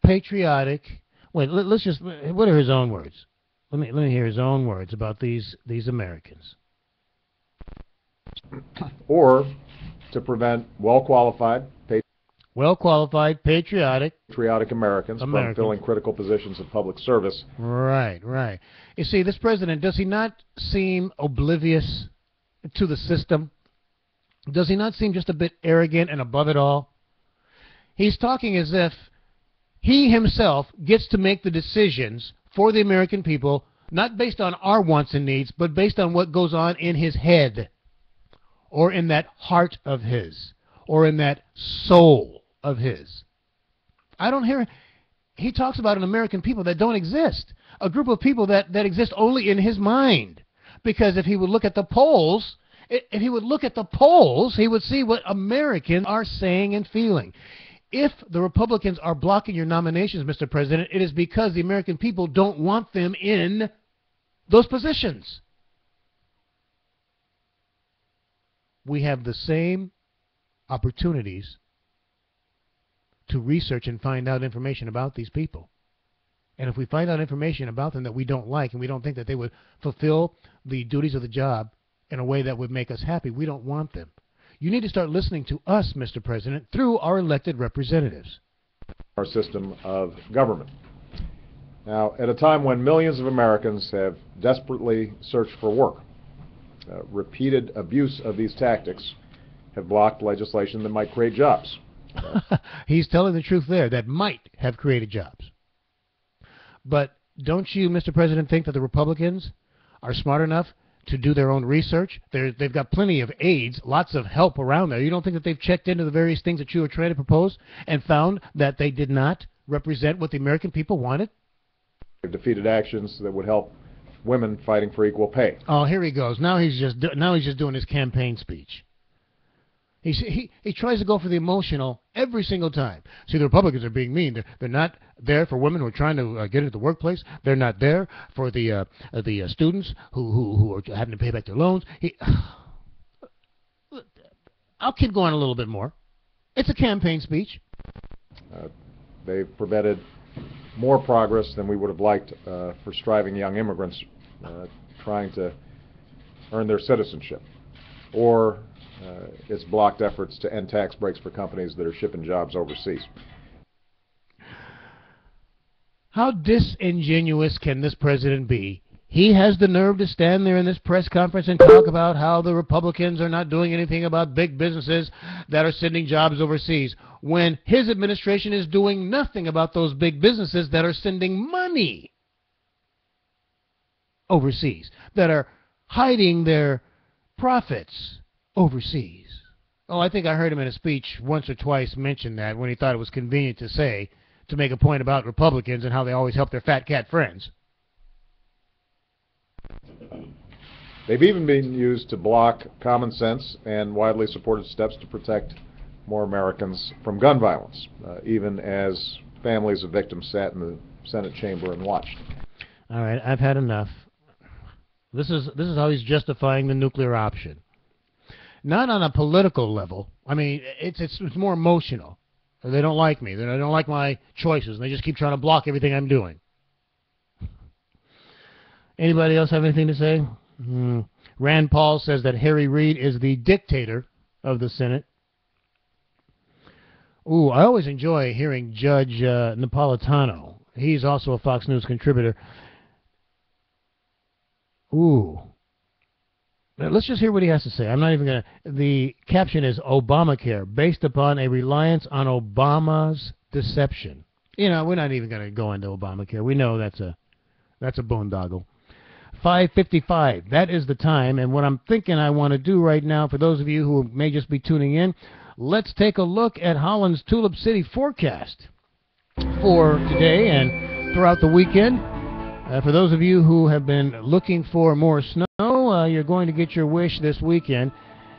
Speaker 1: patriotic. Wait, let's just, what are his own words? Let me hear his own words about these Americans.
Speaker 9: Or to prevent well-qualified,
Speaker 1: patriotic
Speaker 9: Americans from filling critical positions of public service.
Speaker 1: Right, right. You see, this president, does he not seem oblivious to the system? Does he not seem just a bit arrogant and above it all? He's talking as if he himself gets to make the decisions for the American people, not based on our wants and needs, but based on what goes on in his head, or in that heart of his, or in that soul of his. I don't hear... He talks about an American people that don't exist, a group of people that exist only in his mind. Because if he would look at the polls, if he would look at the polls, he would see what Americans are saying and feeling. If the Republicans are blocking your nominations, Mr. President, it is because the American people don't want them in those positions. We have the same opportunities to research and find out information about these people. And if we find out information about them that we don't like and we don't think that they would fulfill the duties of the job in a way that would make us happy, we don't want them. You need to start listening to us, Mr. President, through our elected representatives.
Speaker 9: Our system of government. Now, at a time when millions of Americans have desperately searched for work, repeated abuse of these tactics have blocked legislation that might create jobs.
Speaker 1: He's telling the truth there. That might have created jobs. But don't you, Mr. President, think that the Republicans are smart enough to do their own research? They've got plenty of aides, lots of help around there. You don't think that they've checked into the various things that you were trying to propose and found that they did not represent what the American people wanted?
Speaker 9: They've defeated actions that would help women fighting for equal pay.
Speaker 1: Oh, here he goes. Now he's just doing his campaign speech. He tries to go for the emotional every single time. See, the Republicans are being mean. They're not there for women who are trying to get into the workplace. They're not there for the students who are having to pay back their loans. I'll keep going a little bit more. It's a campaign speech.
Speaker 9: They've prevented more progress than we would have liked for striving young immigrants trying to earn their citizenship, or it's blocked efforts to end tax breaks for companies that are shipping jobs overseas.
Speaker 1: How disingenuous can this president be? He has the nerve to stand there in this press conference and talk about how the Republicans are not doing anything about big businesses that are sending jobs overseas, when his administration is doing nothing about those big businesses that are sending money overseas, that are hiding their profits overseas. Oh, I think I heard him in a speech once or twice mention that when he thought it was convenient to say, to make a point about Republicans and how they always help their fat cat friends.
Speaker 9: They've even been used to block common sense and widely supported steps to protect more Americans from gun violence, even as families of victims sat in the Senate chamber and watched.
Speaker 1: All right, I've had enough. This is how he's justifying the nuclear option. Not on a political level. I mean, it's more emotional. They don't like me. They don't like my choices, and they just keep trying to block everything I'm doing. Anybody else have anything to say? Rand Paul says that Harry Reid is the dictator of the Senate. Ooh, I always enjoy hearing Judge Napolitano. He's also a Fox News contributor. Ooh. Let's just hear what he has to say. I'm not even going to... The caption is Obamacare, based upon a reliance on Obama's deception. You know, we're not even going to go into Obamacare. We know that's a boondoggle. 5:55. That is the time. And what I'm thinking I want to do right now, for those of you who may just be tuning in, let's take a look at Holland's Tulip City forecast for today and throughout the weekend. For those of you who have been looking for more snow, you're going to get your wish this weekend.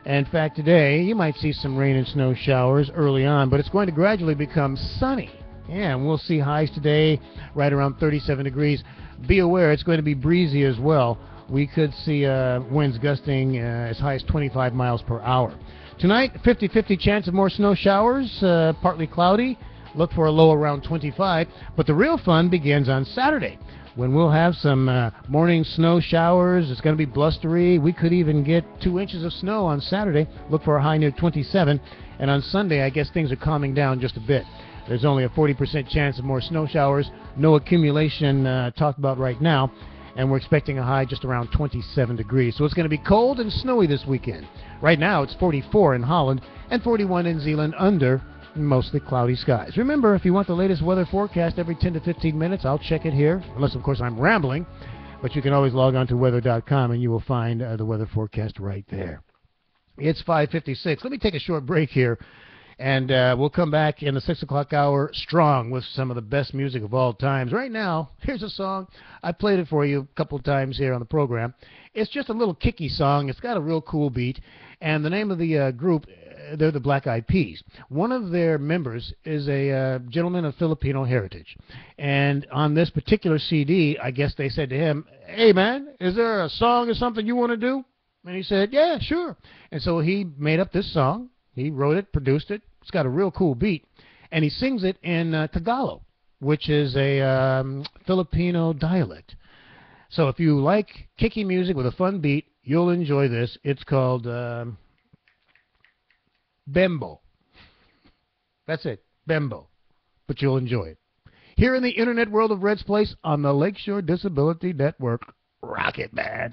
Speaker 1: In fact, today you might see some rain and snow showers early on, but it's going to gradually become sunny. Yeah, and we'll see highs today right around 37 degrees. Be aware it's going to be breezy as well. We could see winds gusting as high as 25 miles per hour. Tonight, 50-50 chance of more snow showers, partly cloudy. Look for a low around 25. But the real fun begins on Saturday, when we'll have some morning snow showers. It's going to be blustery. We could even get 2 inches of snow on Saturday. Look for a high near 27. And on Sunday, I guess things are calming down just a bit. There's only a 40% chance of more snow showers. No accumulation talked about right now. And we're expecting a high just around 27 degrees. So it's going to be cold and snowy this weekend. Right now, it's 44 in Holland and 41 in Zeeland under mostly cloudy skies. Remember, if you want the latest weather forecast every 10 to 15 minutes, I'll check it here. Unless, of course, I'm rambling. But you can always log on to weather.com and you will find the weather forecast right there. It's 5:56. Let me take a short break here And we'll come back in the 6 o'clock hour strong with some of the best music of all times. Right now, here's a song. I played it for you a couple of times here on the program. It's just a little kicky song. It's got a real cool beat. And the name of the group, they're the Black Eyed Peas. One of their members is a gentleman of Filipino heritage. And on this particular CD, I guess they said to him, "Hey, man, is there a song or something you want to do?" And he said, "Yeah, sure." And so he made up this song. He wrote it, produced it. It's got a real cool beat. And he sings it in Tagalog, which is a Filipino dialect. So if you like kicky music with a fun beat, you'll enjoy this. It's called Bembo. That's it, Bembo. But you'll enjoy it. Here in the internet world of Red's Place on the Lakeshore Disability Network. Rock it, man.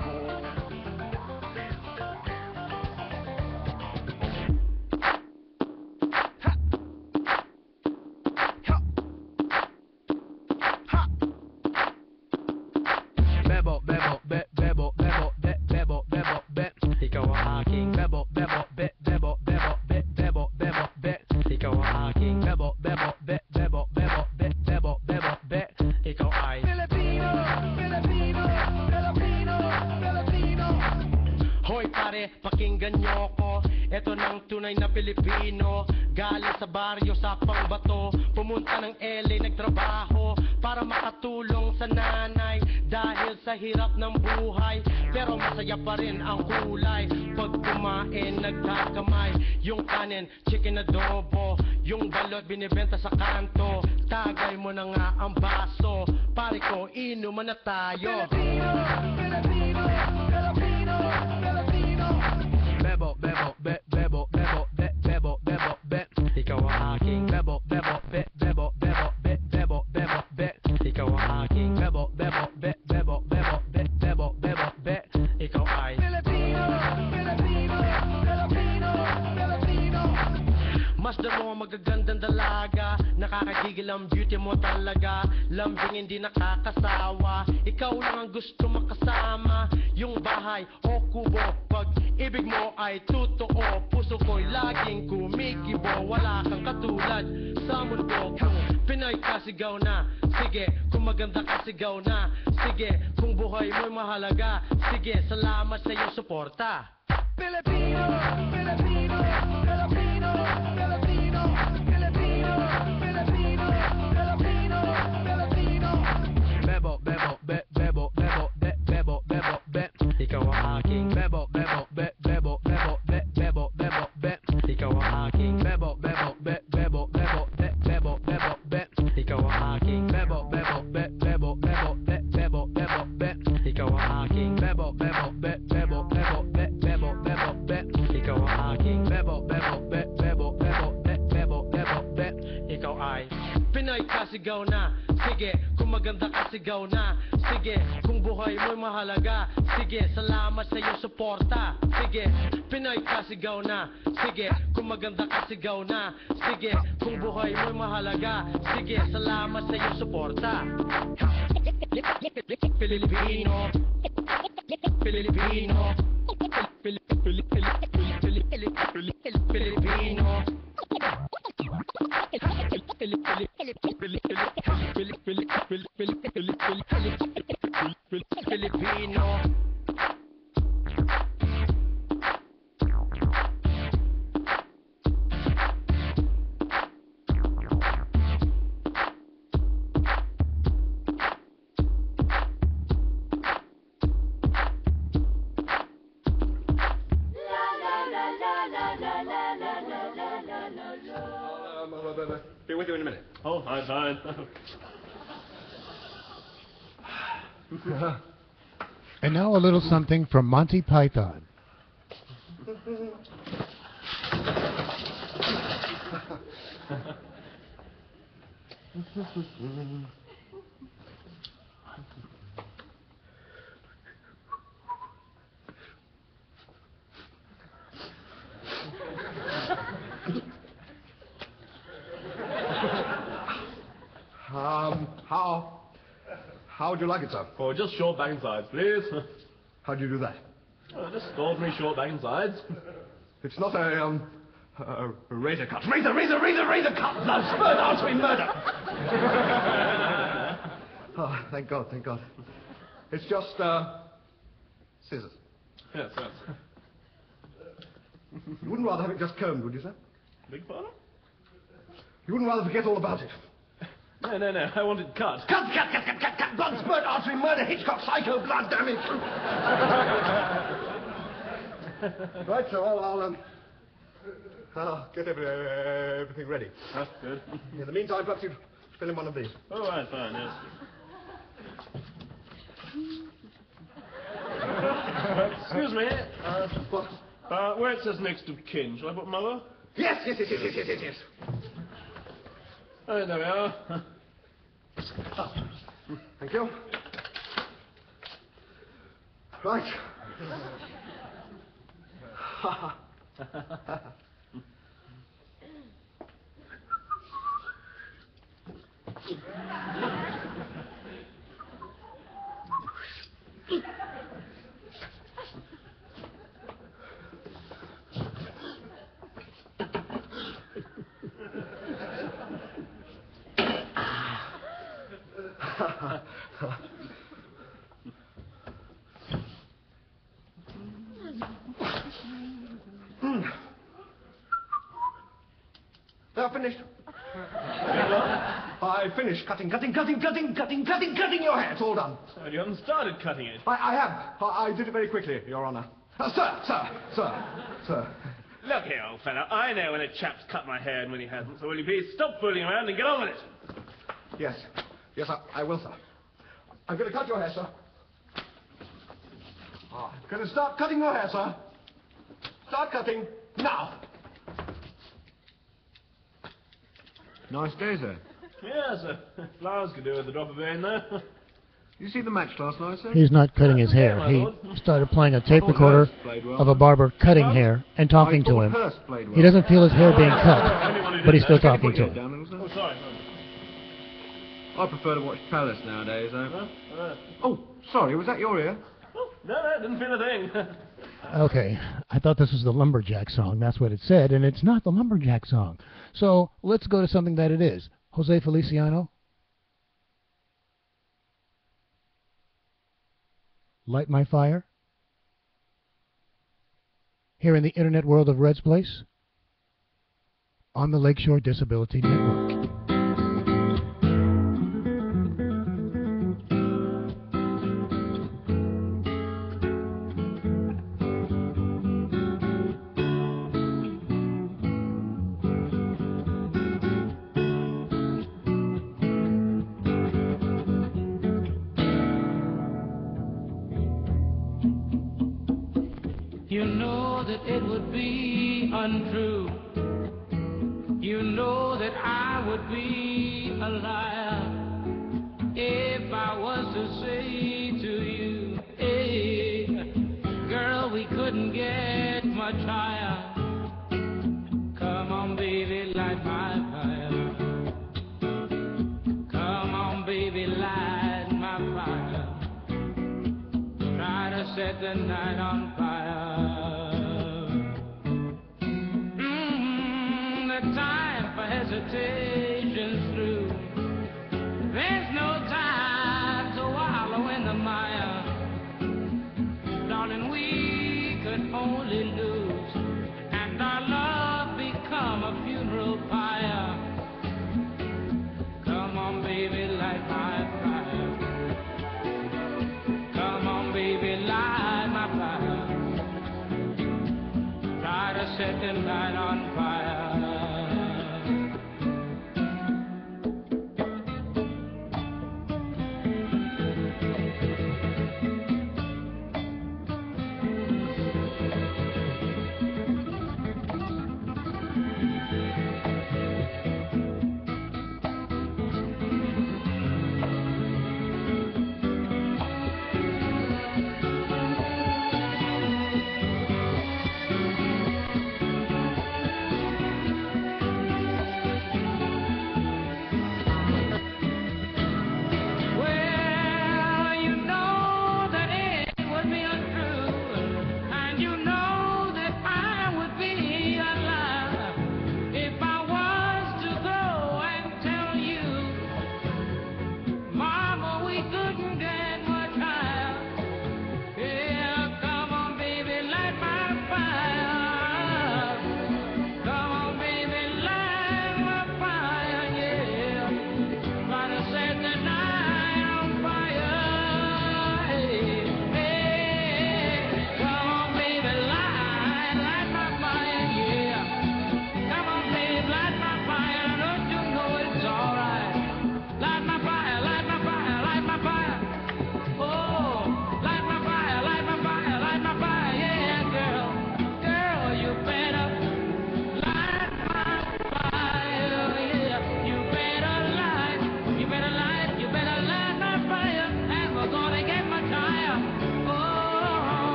Speaker 6: Bebo, bebo, be, bebo, bebo, be, bebo, bebo, be. Ikaw ang aking bebo, bebo, be, bebo, bebo, be, bebo, bebo, be. Ikaw ang aking bebo, bebo, be, bebo, bebo, be, bebo, bebo, be. Ikaw ay Filipino, Filipino, Filipino, Filipino. Hoy pare, pakinggan niyo ko. Ito ng tunay na Pilipino. Galing sa baryo sa Pangbato. Pumunta ng LA, nagtrabaho para makatulong sa nanay dahil sa hirap ng buhay. Pero masaya pa rin ang kulay. Pag kumain, nagkakamay. Yung kanin, chicken adobo. Yung balot, binibenta sa kanto. Tagay mo na nga ang baso. Pare ko, inuman na tayo. Filipino, Filipino, Filipino, Filipino. Bebo, bebo, be, bebo, bebo, be, bebo, bebo, be. Ikaw ang aking bebo, bebo, be, bebo, bebo, be, bebo, bebo, be. Ikaw ang aking bebo, bebo, be, bebo, bebo, be, bebo, bebo, be. Ikaw ay Filipino, Filipino, Filipino, Filipino. Masdan mo ang magagandang dalaga. Nakakagigil ang beauty mo talaga. Lambing hindi nakakasawa. Ikaw lang ang gusto makasama. Yung bahay o kubo, pag ibig mo ay totoo. Puso ko'y laging kumikibo. Wala kang katulad sa mundo. Kung Pinoy ka, sigaw na. Sige, kung maganda ka, sigaw na. Sige, kung buhay mo'y mahalaga. Sige, salamat sa iyong suporta. Filipino, Filipino, Filipino, Filipino, Filipino, Filipino, Filipino, Filipino. Bebo, bebo, be, bebo, bebo, be, bebo, bebo, be. Ikaw ang aking bebo, bebo, be, bebo, bebo, be, bebo, bebo, be. Ikaw ang aking bebo, bebo, be, bebo, bebo, be, bebo, bebo, be. Ikaw ang aking bebo, bebo, be, bebo, bebo, be, bebo, bebo, be. Ikaw ang aking bebo, bebo, be, bebo, bebo, be, bebo, bebo, be. Ikaw ang aking bebo, bebo, be, bebo, bebo, be, bebo, bebo, be. Ikaw ay Pinoy ka, sigaw na. Sige, kung maganda ka, sigaw na. Sige, kung buhay mo'y mahalaga. Sige, salamat sa iyong suporta. Sige, Pinoy ka, sigaw na. Sige, kung maganda ka, sigaw na. Sige, kung buhay mo'y mahalaga. Sige, salamat sa iyong suporta. Filipino, Filipino, Filipino. Filipino.
Speaker 10: Be with you in a minute. Oh, I'm fine.
Speaker 1: And now a little something from Monty Python.
Speaker 10: How would you like it, sir? Oh, just short back and sides, please.
Speaker 11: How'd you do that?
Speaker 10: Just ordinary short back and sides.
Speaker 11: It's not a
Speaker 10: Razor cut. Razor cut. No, spurt artery murder.
Speaker 11: Oh, thank God, thank God. It's just, scissors.
Speaker 10: Yes, yes.
Speaker 11: You wouldn't rather have it just combed, would you, sir?
Speaker 10: Big pardon?
Speaker 11: You wouldn't rather forget all about it?
Speaker 10: No. I want it cut.
Speaker 11: Cut! Blood, spurt, artery, murder, Hitchcock, psycho, blood damage. Right, so I'll get everything ready.
Speaker 10: That's good.
Speaker 11: In the meantime, perhaps you'd fill in one of these.
Speaker 10: All right, fine, yes. Excuse me. Where it says next of kin, shall I put mother?
Speaker 11: Yes.
Speaker 10: Oh, there we are.
Speaker 11: Thank you. Right. Now finished. I finished cutting your hair. It's all done.
Speaker 10: Oh, you haven't started cutting it.
Speaker 11: I have. I did it very quickly, Your Honour. Sir.
Speaker 10: Look here, old fellow. I know when a chap's cut my hair and when he hasn't, so will you please stop fooling around and get on with it?
Speaker 11: Yes, I will, sir. I'm going to cut your hair, sir. I'm going to start cutting your hair, sir. Start cutting now.
Speaker 12: Nice day, sir.
Speaker 10: Yes, flowers could do with a drop of vein there.
Speaker 12: You see the match last night, sir?
Speaker 1: He's not cutting his hair. He started playing a tape recorder of a barber cutting hair and talking to him. He doesn't feel his hair being cut, but he's still talking to him.
Speaker 10: Oh, sorry.
Speaker 12: I prefer to watch Palace nowadays, though. Oh, sorry, was that your ear?
Speaker 10: Oh, no, didn't feel a thing.
Speaker 1: Okay, I thought this was the Lumberjack song. That's what it said, and it's not the Lumberjack song. So let's go to something that it is. Jose Feliciano? Light My Fire? Here in the internet world of Red's Place? On the Lakeshore Disability Network.
Speaker 6: You know that it would be untrue. You know that I would be a liar if I was to say to you, hey, girl, we couldn't get much higher. Come on, baby, light my fire. Come on, baby, light my fire. Try to set the night on fire. The time for hesitation's through. There's no time to wallow in the mire. Darling, we could only lose, and our love become a funeral pyre. Come on, baby, light my fire. Come on, baby, light my fire. Try to set the night on fire.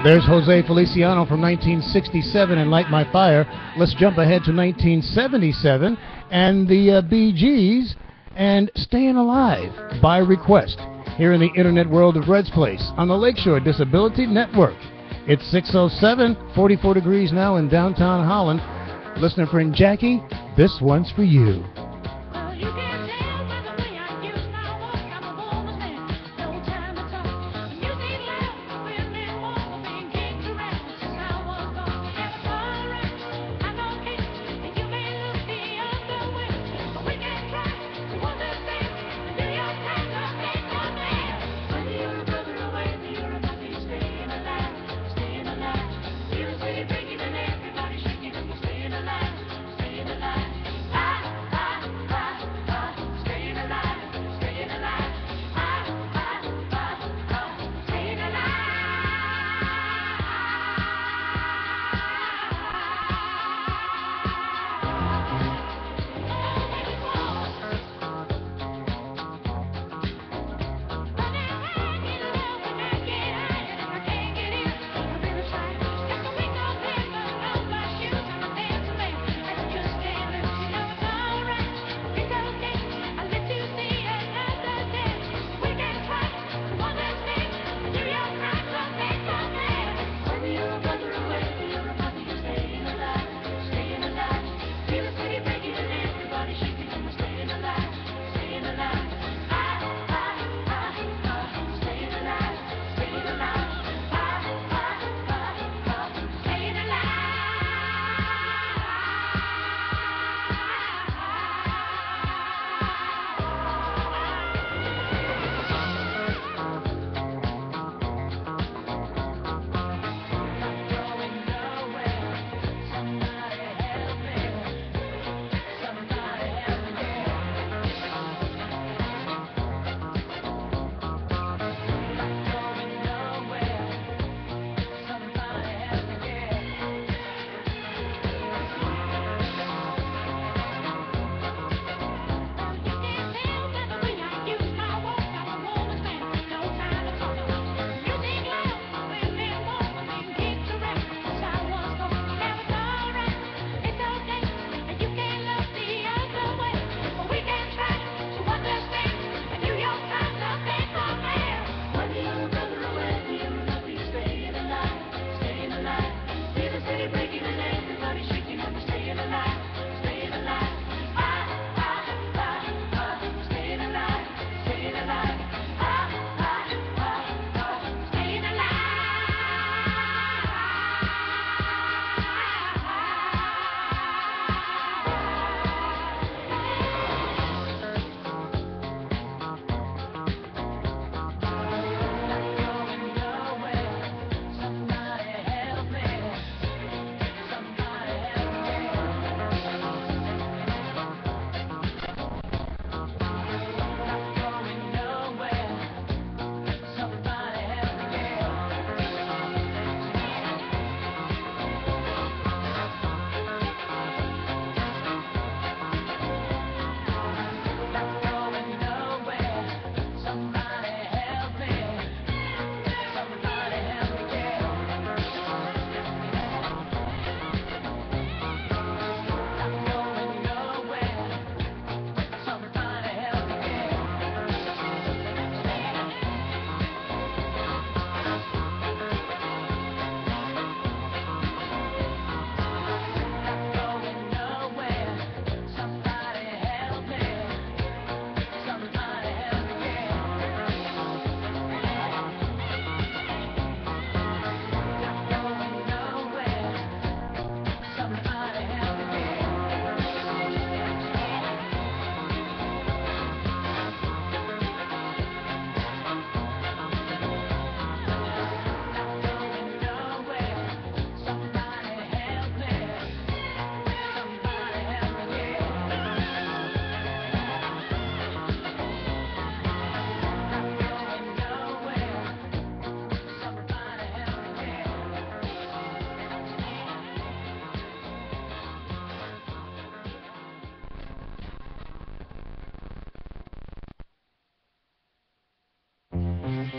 Speaker 1: There's Jose Feliciano from 1967 and Light My Fire. Let's jump ahead to 1977 and the Bee Gees and Staying Alive by request here in the internet world of Red's Place on the Lakeshore Disability Network. It's 6:07, 44 degrees now in downtown Holland. Listener friend Jackie, this one's for you.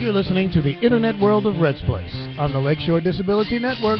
Speaker 1: You're listening to the Internet World of Red's Place on the Lakeshore Disability Network.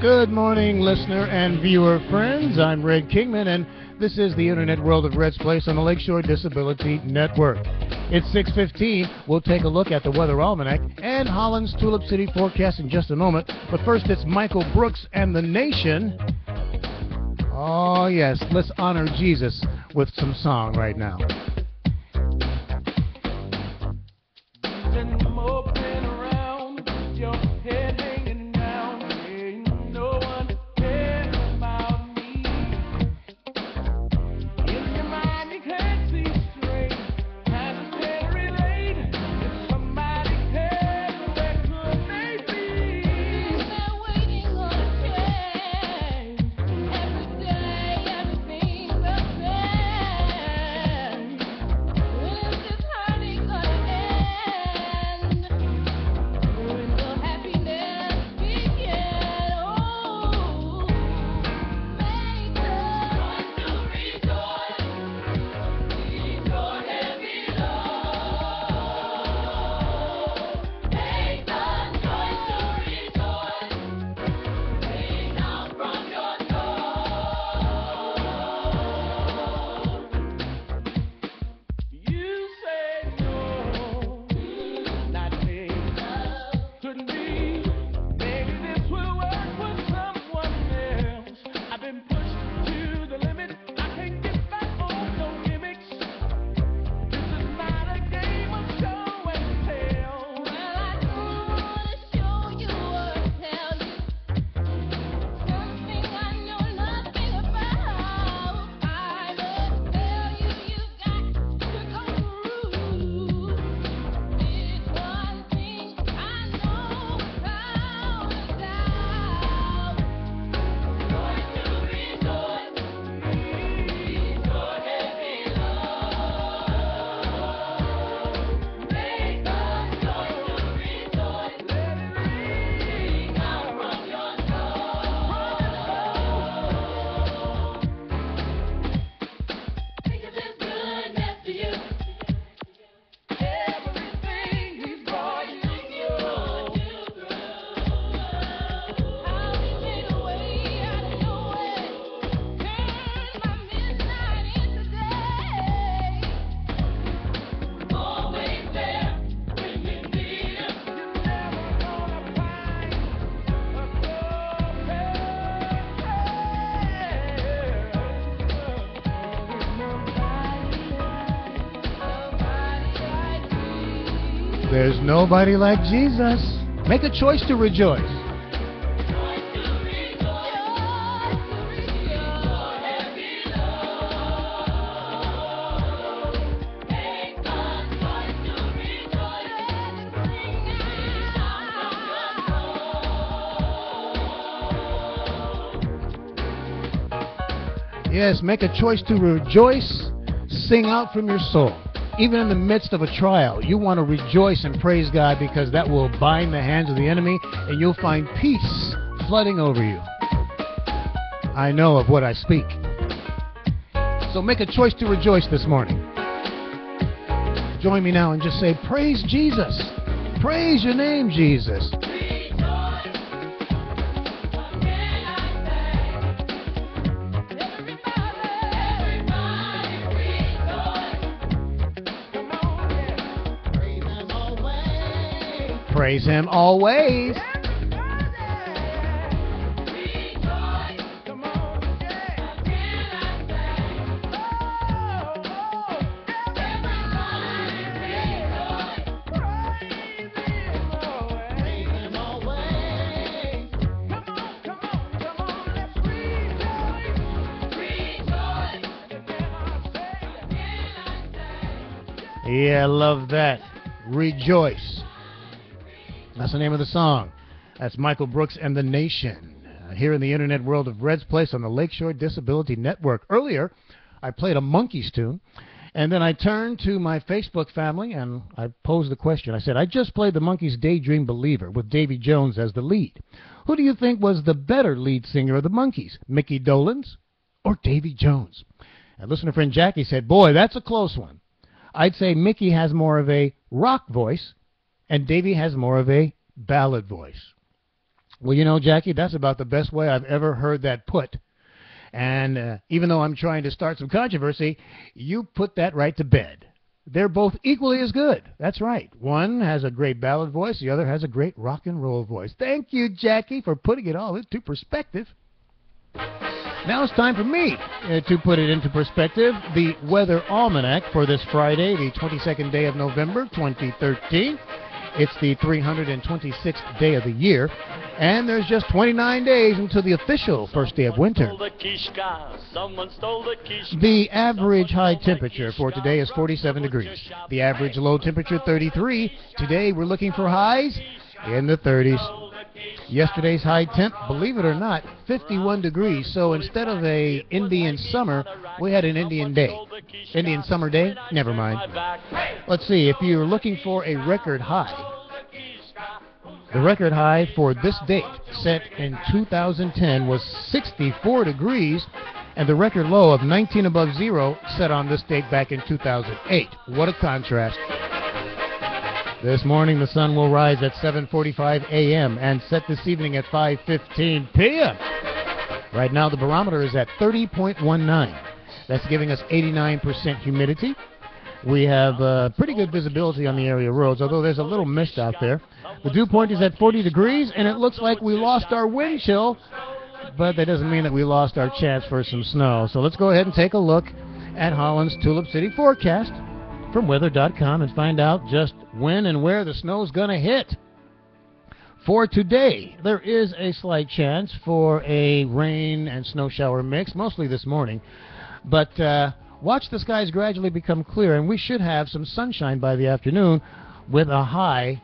Speaker 1: Good morning, listener and viewer friends. I'm Red Kingman, and this is the Internet World of Red's Place on the Lakeshore Disability Network. It's 6:15. We'll take a look at the Weather Almanac and Holland's Tulip City forecast in just a moment. But first, it's Michael Brooks and the Nation. Oh, yes, let's honor Jesus with some song right now. There's nobody like Jesus. Make a choice to rejoice. Yes, make a choice to rejoice. Sing out from your soul. Even in the midst of a trial, you want to rejoice and praise God because that will bind the hands of the enemy and you'll find peace flooding over you. I know of what I speak. So make a choice to rejoice this morning. Join me now and just say, praise Jesus. Praise your name, Jesus. Praise him always. Yeah, I love that. Rejoice. That's the name of the song. That's Michael Brooks and the Nation. Here in the internet world of Red's Place on the Lakeshore Disability Network. Earlier, I played a Monkees tune, and then I turned to my Facebook family and I posed the question. I said, I just played the Monkees' Daydream Believer with Davy Jones as the lead. Who do you think was the better lead singer of the Monkees, Mickey Dolenz or Davy Jones? And listener friend Jackie said, boy, that's a close one. I'd say Mickey has more of a rock voice, and Davy has more of a ballad voice. Well, you know, Jackie, that's about the best way I've ever heard that put. And even though I'm trying to start some controversy, you put that right to bed. They're both equally as good. That's right. One has a great ballad voice. The other has a great rock and roll voice. Thank you, Jackie, for putting it all into perspective. Now it's time for me to put it into perspective. The Weather Almanac for this Friday, the 22nd day of November, 2013. It's the 326th day of the year, and there's just 29 days until the official first day of winter. The average high temperature for today is 47 degrees. The average low temperature, 33. Today we're looking for highs in the 30s. Yesterday's high temp, believe it or not, 51 degrees. So instead of a Indian summer, we had an Indian day. Indian summer day? Never mind. Let's see, if you're looking for a record high, the record high for this date set in 2010 was 64 degrees, and the record low of 19 above zero set on this date back in 2008. What a contrast. This morning, the sun will rise at 7:45 a.m. and set this evening at 5:15 p.m. Right now, the barometer is at 30.19. That's giving us 89% humidity. We have pretty good visibility on the area roads, although there's a little mist out there. The dew point is at 40 degrees, and it looks like we lost our wind chill, but that doesn't mean that we lost our chance for some snow. So let's go ahead and take a look at Holland's Tulip City forecast from weather.com and find out just when and where the snow's going to hit. For today, there is a slight chance for a rain and snow shower mix, mostly this morning. But watch the skies gradually become clear, and we should have some sunshine by the afternoon with a high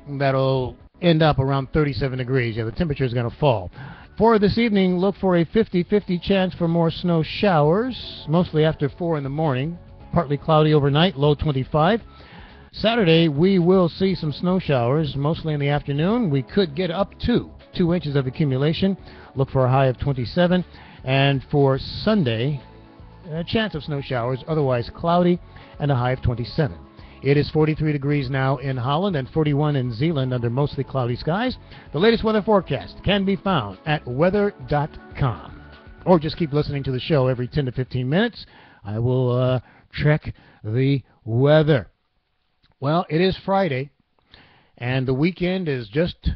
Speaker 1: that'll end up around 37 degrees. Yeah, the temperature is going to fall. For this evening, look for a 50-50 chance for more snow showers, mostly after 4 in the morning. Partly cloudy overnight, low 25. Saturday, we will see some snow showers, mostly in the afternoon. We could get up to 2 inches of accumulation. Look for a high of 27. And for Sunday, a chance of snow showers, otherwise cloudy, and a high of 27. It is 43 degrees now in Holland and 41 in Zeeland under mostly cloudy skies. The latest weather forecast can be found at weather.com. Or just keep listening to the show every 10 to 15 minutes. I will check the weather. Well, it is Friday, and the weekend is just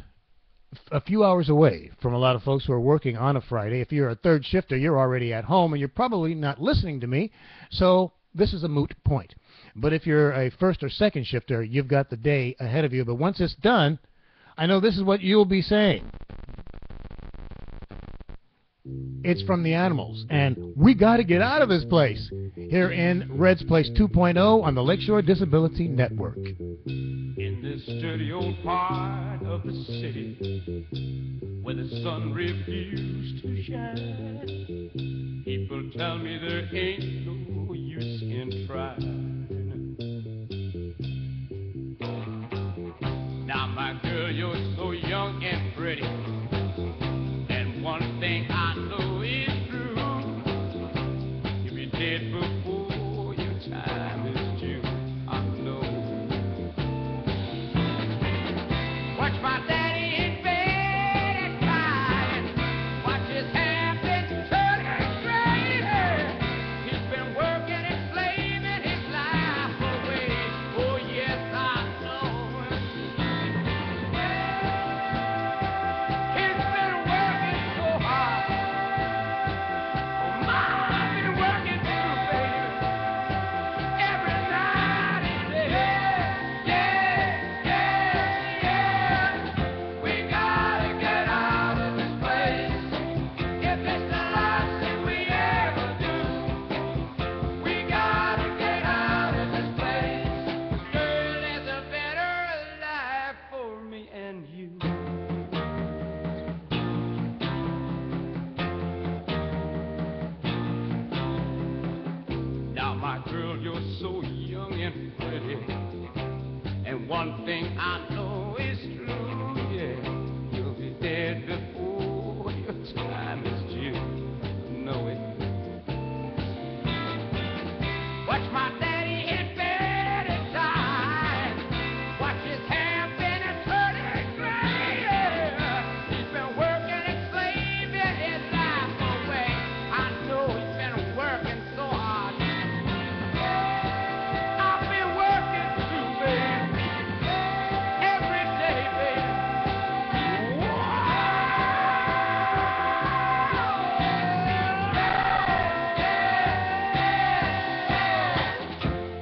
Speaker 1: a few hours away from a lot of folks who are working on a Friday. If you're a third shifter, you're already at home, and you're probably not listening to me, so this is a moot point. But if you're a first or second shifter, you've got the day ahead of you. But once it's done, I know this is what you'll be saying. It's from the Animals, and we got to get out of this place. Here in Red's Place 2.0 on the Lakeshore Disability Network.
Speaker 6: In this dirty old part of the city where the sun refused to shine, people tell me there ain't no use in trying. Now, my girl, you're so young and pretty, and one thing I know is true, you'll be dead before your time is due. I know. Watch my daddy in bed and crying. Watch his hair been turning gray. He's been working and slaving his life away. Oh yes, I know. He's been working so hard. Oh my, I've been working too, baby. Every night and day. We gotta get out of this place. If it's the last thing we ever do, we gotta get out of this place. Girl, there's a better life for me and you. Now, my girl, you're so young and pretty, and one thing I know is true, yeah, you'll be dead before your time is due. Know it. Watch my daddy in bed at time. Watch his hair been a turning gray. Yeah. He's been working and slaving his life away. I know he's been working so hard. I've been working too, baby. Every day, baby.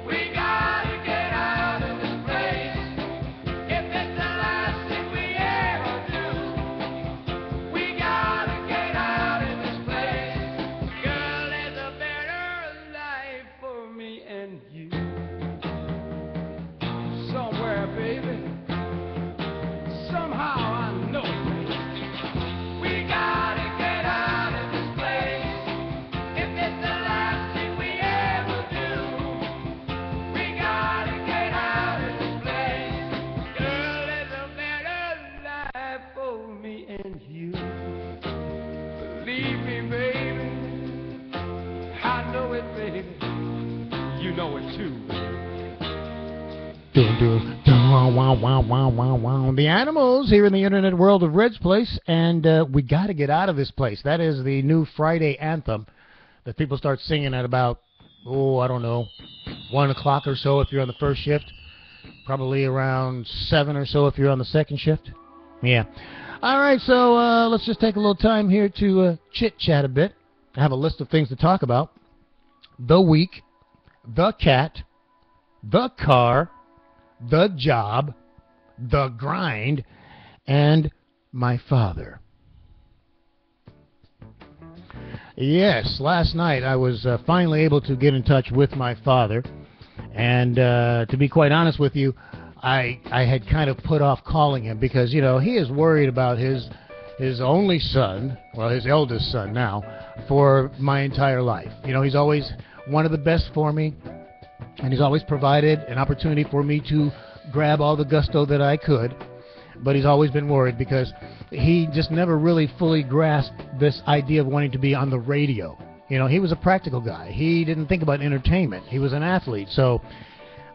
Speaker 6: We gotta get out of this place. If it's the last thing we ever do, we gotta get out of this place. Girl, there's a better life for me and you. Somewhere, baby. Somehow I know it, baby. We gotta get out of this place. If it's the last thing we ever do, we gotta get out of this place. Girl, there's a better life for me and you. Believe me, baby. I know it, baby. You know it too.
Speaker 1: The Animals here in the internet world of Red's Place, and we got to get out of this place. That is the new Friday anthem that people start singing at about, I don't know, 1 o'clock or so if you're on the first shift. Probably around 7 or so if you're on the second shift. Yeah. All right, so let's just take a little time here to chit-chat a bit. I have a list of things to talk about. The week, the cat, the car, the job, the grind, and my father. Yes, last night I was finally able to get in touch with my father, and to be quite honest with you, I had kind of put off calling him because, you know, he is worried about his only son, well, his eldest son now, for my entire life. You know, he's always wanted the best for me, and he's always provided an opportunity for me to grab all the gusto that I could, but he's always been worried because he just never really fully grasped this idea of wanting to be on the radio. You know, he was a practical guy. He didn't think about entertainment. He was an athlete. So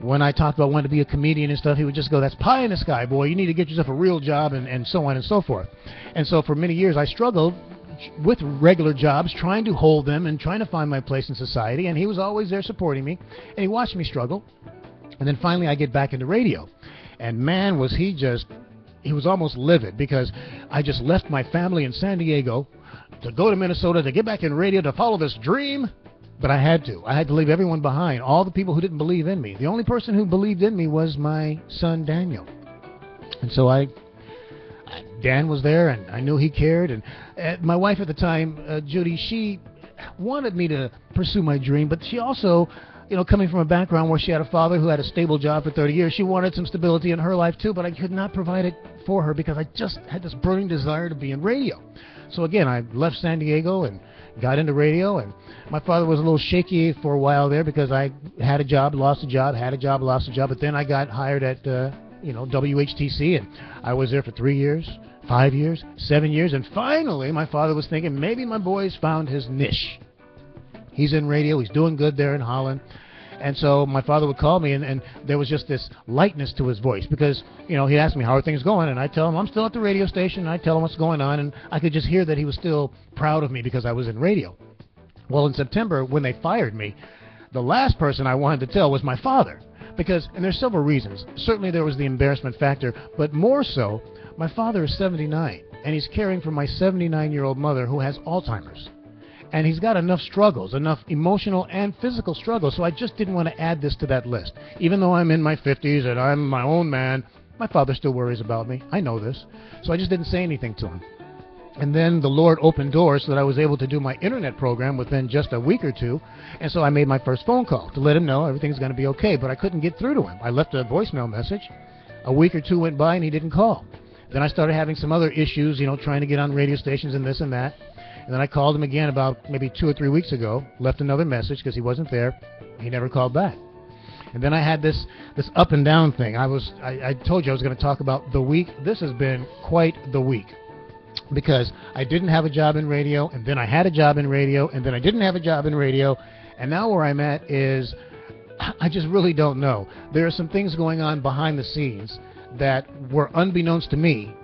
Speaker 1: when I talked about wanting to be a comedian and stuff, he would just go, that's pie in the sky, boy. You need to get yourself a real job, and so on and so forth. And so for many years I struggled with regular jobs, trying to hold them and trying to find my place in society, and he was always there supporting me, and he watched me struggle. And then finally I get back into radio, and man, was he was almost livid because I just left my family in San Diego to go to Minnesota to get back in radio to follow this dream, But I had to. I had to leave everyone behind, all the people who didn't believe in me. The only person who believed in me was my son, Daniel. And so Dan was there, and I knew he cared. And my wife at the time, Judy, she wanted me to pursue my dream, but she also, coming from a background where she had a father who had a stable job for 30 years, she wanted some stability in her life too, but I could not provide it for her because I just had this burning desire to be in radio. So again, I left San Diego and got into radio, and my father was a little shaky for a while there because I had a job, lost a job, had a job, lost a job, but then I got hired at, WHTC, and I was there for 3 years, 5 years, 7 years, and finally my father was thinking maybe my boy's found his niche. He's in radio, he's doing good there in Holland. And so my father would call me, and there was just this lightness to his voice because, he'd ask me, how are things going? And I tell him, I'm still at the radio station, and I tell him what's going on, and I could just hear that he was still proud of me because I was in radio. Well, in September, when they fired me, the last person I wanted to tell was my father because, and there's several reasons. Certainly there was the embarrassment factor, but more so, my father is 79, and he's caring for my 79-year-old mother who has Alzheimer's. And he's got enough struggles, enough emotional and physical struggles, so I just didn't want to add this to that list. Even though I'm in my 50s and I'm my own man, my father still worries about me. I know this. So I just didn't say anything to him. And then the Lord opened doors so that I was able to do my internet program within just a week or two. And so I made my first phone call to let him know everything's going to be okay, but I couldn't get through to him. I left a voicemail message. A week or two went by and he didn't call. Then I started having some other issues, trying to get on radio stations and this and that. And then I called him again about maybe 2 or 3 weeks ago, left another message because he wasn't there. He never called back. And then I had this up and down thing. I told you I was going to talk about the week. This has been quite the week because I didn't have a job in radio, and then I had a job in radio, and then I didn't have a job in radio. And now where I'm at is I just really don't know. There are some things going on behind the scenes that were unbeknownst to me,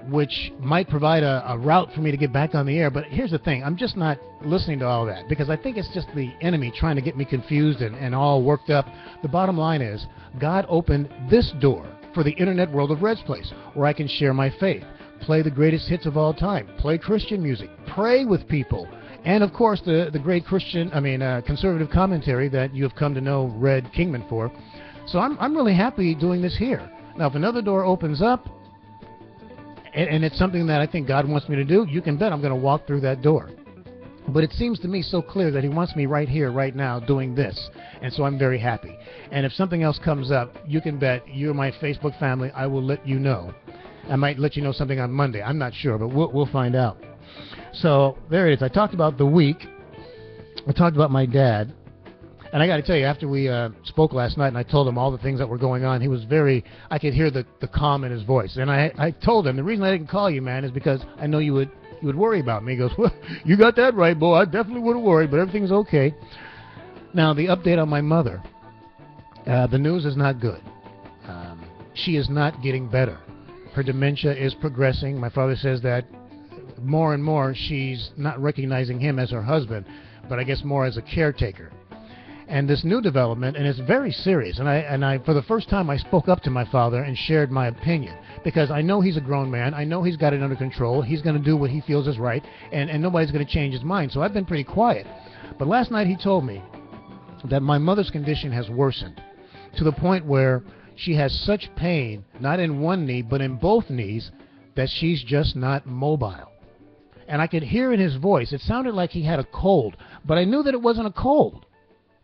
Speaker 1: which might provide a route for me to get back on the air. But here's the thing. I'm just not listening to all that because I think it's just the enemy trying to get me confused and all worked up. The bottom line is God opened this door for the internet world of Red's Place where I can share my faith, play the greatest hits of all time, play Christian music, pray with people, and of course the great conservative commentary that you have come to know Red Kingman for. So I'm really happy doing this here. Now, if another door opens up, and it's something that I think God wants me to do, you can bet I'm going to walk through that door. But it seems to me so clear that he wants me right here, right now, doing this. And so I'm very happy. And if something else comes up, you can bet you're my Facebook family. I will let you know. I might let you know something on Monday. I'm not sure, but we'll find out. So there it is. I talked about the week. I talked about my dad. And I got to tell you, after we spoke last night and I told him all the things that were going on, he was I could hear the calm in his voice. And I told him, the reason I didn't call you, man, is because I know you would worry about me. He goes, well, you got that right, boy. I definitely would have worried, but everything's okay. Now, the update on my mother, the news is not good. She is not getting better. Her dementia is progressing. My father says that more and more she's not recognizing him as her husband, but I guess more as a caretaker. And this new development, and it's very serious, and I for the first time I spoke up to my father and shared my opinion, because I know he's a grown man, I know he's got it under control, he's going to do what he feels is right, and nobody's going to change his mind, so I've been pretty quiet. But last night he told me that my mother's condition has worsened to the point where she has such pain, not in one knee, but in both knees, that she's just not mobile. And I could hear in his voice, it sounded like he had a cold, but I knew that it wasn't a cold.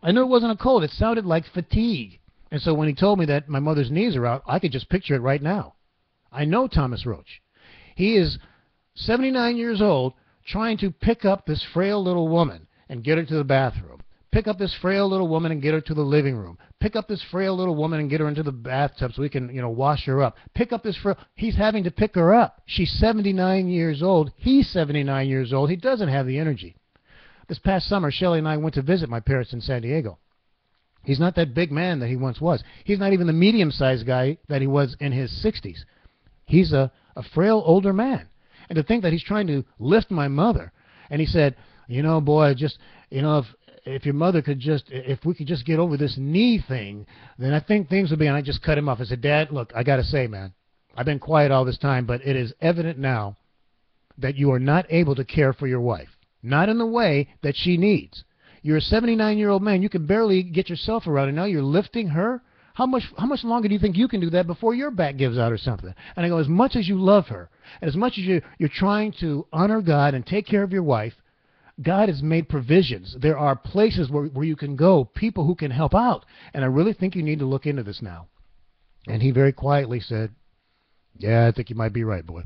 Speaker 1: I knew it wasn't a cold. It sounded like fatigue. And so when he told me that my mother's knees are out, I could just picture it right now. I know Thomas Roach. He is 79 years old trying to pick up this frail little woman and get her to the bathroom. Pick up this frail little woman and get her to the living room. Pick up this frail little woman and get her into the bathtub so we can, wash her up. Pick up this He's having to pick her up. She's 79 years old. He's 79 years old. He doesn't have the energy. This past summer, Shelley and I went to visit my parents in San Diego. He's not that big man that he once was. He's not even the medium-sized guy that he was in his 60s. He's a frail older man. And to think that he's trying to lift my mother. And he said, boy, if your mother could if we could just get over this knee thing, then I think things would be. And I just cut him off. I said, Dad, look, I got to say, man, I've been quiet all this time, but it is evident now that you are not able to care for your wife. Not in the way that she needs. You're a 79-year-old man. You can barely get yourself around, and now you're lifting her? How much longer do you think you can do that before your back gives out or something? And I go, as much as you love her, and as much as you're trying to honor God and take care of your wife, God has made provisions. There are places where you can go, people who can help out. And I really think you need to look into this now. And he very quietly said, yeah, I think you might be right, boy.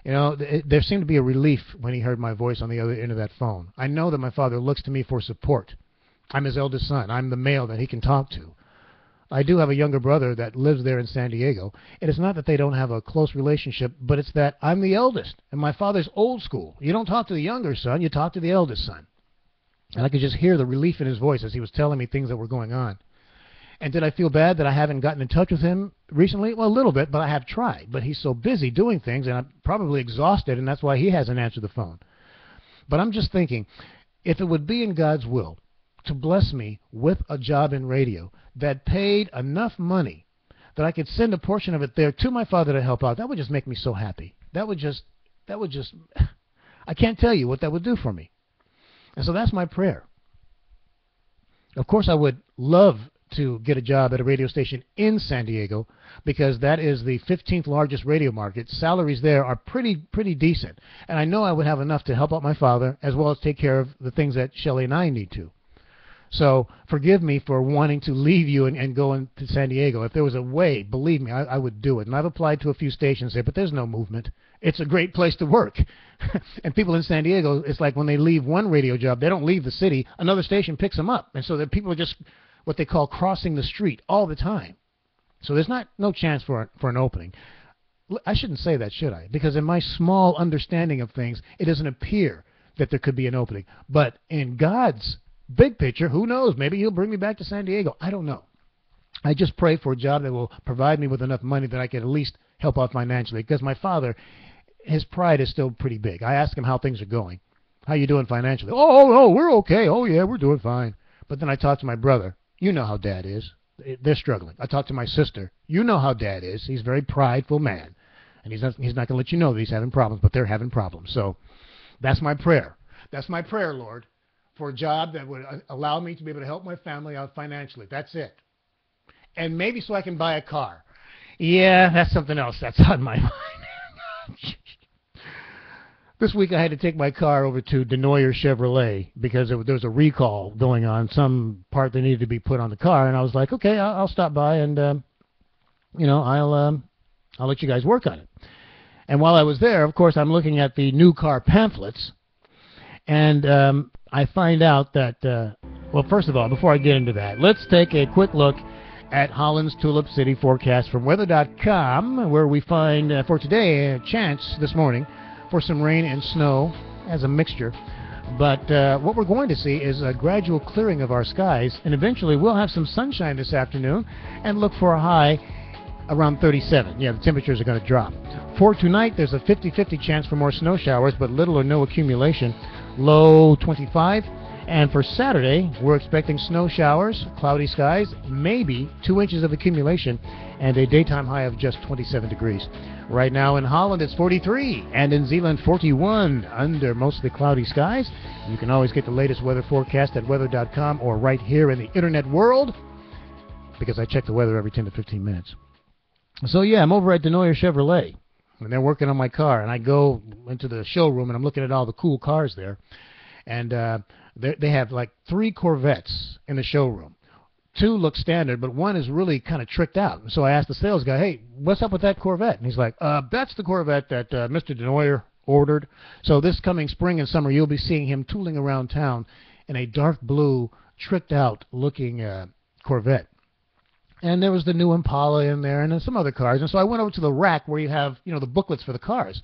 Speaker 1: You know, there seemed to be a relief when he heard my voice on the other end of that phone. I know that my father looks to me for support. I'm his eldest son. I'm the male that he can talk to. I do have a younger brother that lives there in San Diego. It is not that they don't have a close relationship, but it's that I'm the eldest, and my father's old school. You don't talk to the younger son, you talk to the eldest son. And I could just hear the relief in his voice as he was telling me things that were going on. And did I feel bad that I haven't gotten in touch with him recently? Well, a little bit, but I have tried. But he's so busy doing things, and I'm probably exhausted, and that's why he hasn't answered the phone. But I'm just thinking, if it would be in God's will to bless me with a job in radio that paid enough money that I could send a portion of it there to my father to help out, that would just make me so happy. That would just, I can't tell you what that would do for me. And so that's my prayer. Of course, I would love to get a job at a radio station in San Diego because that is the 15th largest radio market. Salaries there are pretty decent. And I know I would have enough to help out my father as well as take care of the things that Shelley and I need to. So forgive me for wanting to leave you and go into San Diego. If there was a way, believe me, I would do it. And I've applied to a few stations there, but there's no movement. It's a great place to work. And people in San Diego, it's like when they leave one radio job, they don't leave the city. Another station picks them up. And so the people are just what they call crossing the street all the time. So there's no chance for an opening. I shouldn't say that, should I? Because in my small understanding of things, it doesn't appear that there could be an opening. But in God's big picture, who knows? Maybe he'll bring me back to San Diego. I don't know. I just pray for a job that will provide me with enough money that I can at least help out financially. Because my father, his pride is still pretty big. I ask him how things are going. How you doing financially? Oh, we're okay. Oh, yeah, we're doing fine. But then I talk to my brother. You know how Dad is. They're struggling. I talk to my sister. You know how Dad is. He's a very prideful man. And he's not going to let you know that he's having problems, but they're having problems. So that's my prayer. That's my prayer, Lord, for a job that would allow me to be able to help my family out financially. That's it. And maybe so I can buy a car. Yeah, that's something else that's on my mind. This week I had to take my car over to Denoyer Chevrolet because there was a recall going on, some part that needed to be put on the car, and I was like, okay, I'll stop by and, I'll let you guys work on it. And while I was there, of course, I'm looking at the new car pamphlets, and I find out that, well, first of all, before I get into that, let's take a quick look at Holland's Tulip City forecast from weather.com, where we find for today a chance this morning for some rain and snow as a mixture. But what we're going to see is a gradual clearing of our skies, and eventually we'll have some sunshine this afternoon and look for a high around 37. Yeah, the temperatures are going to drop. For tonight, there's a 50-50 chance for more snow showers, but little or no accumulation. Low 25. And for Saturday, we're expecting snow showers, cloudy skies, maybe 2 inches of accumulation, and a daytime high of just 27 degrees. Right now in Holland, it's 43, and in Zeeland, 41, under mostly cloudy skies. You can always get the latest weather forecast at weather.com or right here in the internet world, because I check the weather every 10 to 15 minutes. So, yeah, I'm over at Denoyer Chevrolet, and they're working on my car, and I go into the showroom, and I'm looking at all the cool cars there, and they have like 3 Corvettes in the showroom. 2 look standard, but one is really kind of tricked out. So I asked the sales guy, hey, what's up with that Corvette? And he's like, that's the Corvette that Mr. Denoyer ordered. So this coming spring and summer, you'll be seeing him tooling around town in a dark blue, tricked out looking Corvette. And there was the new Impala in there and then some other cars. And so I went over to the rack where you have, the booklets for the cars.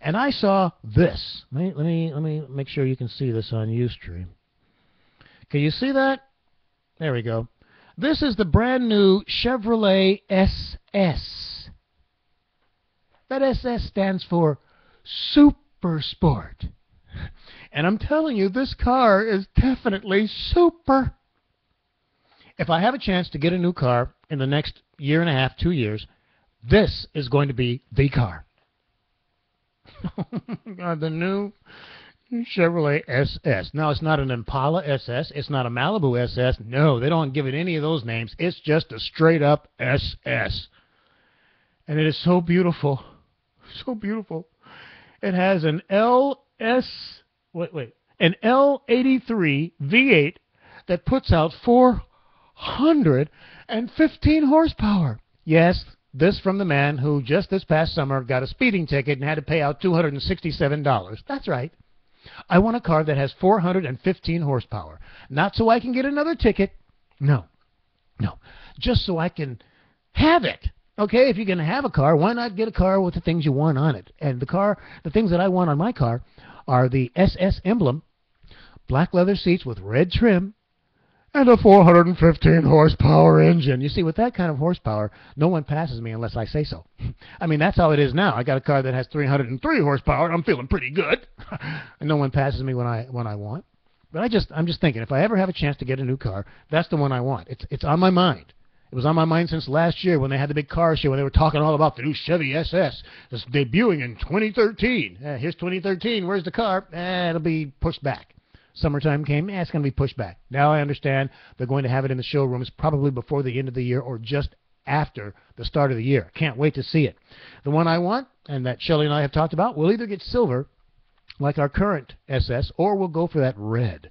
Speaker 1: And I saw this. Let me make sure you can see this on Ustream. Can you see that? There we go. This is the brand new Chevrolet SS. That SS stands for Super Sport. And I'm telling you, this car is definitely super. If I have a chance to get a new car in the next year and a half, 2 years, this is going to be the car. Oh, my God, the new Chevrolet SS. Now, it's not an Impala SS. It's not a Malibu SS. No, they don't give it any of those names. It's just a straight-up SS. And it is so beautiful. So beautiful. It has an an L83 V8 that puts out 415 horsepower. Yes, this from the man who just this past summer got a speeding ticket and had to pay out $267. That's right. I want a car that has 415 horsepower. Not so I can get another ticket. No. Just so I can have it. Okay, if you're going to have a car, why not get a car with the things you want on it? And the things that I want on my car are the SS emblem, black leather seats with red trim, and a 415 horsepower engine. You see, with that kind of horsepower, no one passes me unless I say so. I mean, that's how it is now. I got a car that has 303 horsepower. I'm feeling pretty good. And no one passes me when I want. But I'm just thinking, if I ever have a chance to get a new car, that's the one I want. It's on my mind. It was on my mind since last year when they had the big car show, when they were talking all about the new Chevy SS. It's debuting in 2013. Here's 2013. Where's the car? It'll be pushed back. Summertime came. It's going to be pushed back. Now I understand they're going to have it in the showrooms probably before the end of the year or just after the start of the year. Can't wait to see it. The one I want, and that Shelley and I have talked about, we'll either get silver, like our current SS, or we'll go for that red.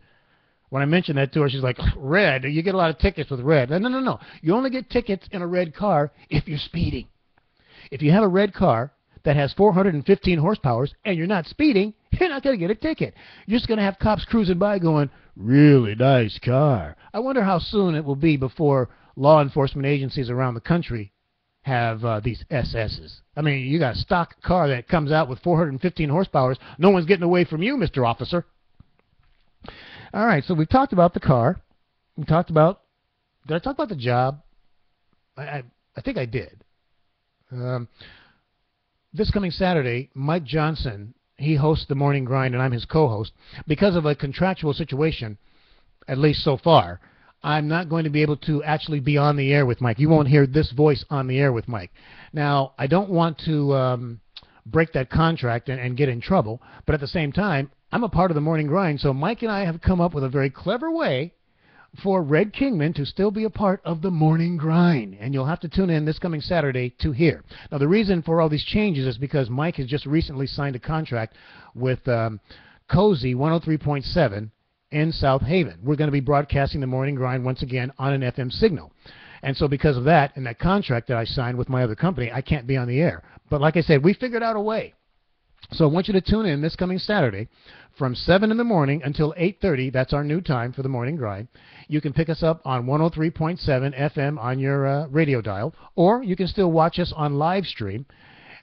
Speaker 1: When I mentioned that to her, she's like, red? You get a lot of tickets with red. No. You only get tickets in a red car if you're speeding. If you have a red car that has 415 horsepower and you're not speeding, you're not going to get a ticket. You're just going to have cops cruising by going, really nice car. I wonder how soon it will be before law enforcement agencies around the country have these SSs. I mean, you got a stock car that comes out with 415 horsepower. No one's getting away from you, Mr. Officer. All right, so we've talked about the car. We talked about, did I talk about the job? I think I did. This coming Saturday, Mike Johnson, he hosts the Morning Grind, and I'm his co-host. Because of a contractual situation, at least so far, I'm not going to be able to actually be on the air with Mike. You won't hear this voice on the air with Mike. Now, I don't want to break that contract and get in trouble, but at the same time, I'm a part of the Morning Grind, so Mike and I have come up with a very clever way for Red Kingman to still be a part of the Morning Grind, and you'll have to tune in this coming Saturday to hear. Now, the reason for all these changes is because Mike has just recently signed a contract with Cozy 103.7 in South Haven. We're going to be broadcasting the Morning Grind once again on an FM signal. And so because of that and that contract that I signed with my other company, I can't be on the air. But like I said, we figured out a way. So I want you to tune in this coming Saturday from 7 in the morning until 8:30. That's our new time for the Morning Grind. You can pick us up on 103.7 FM on your radio dial, or you can still watch us on live stream.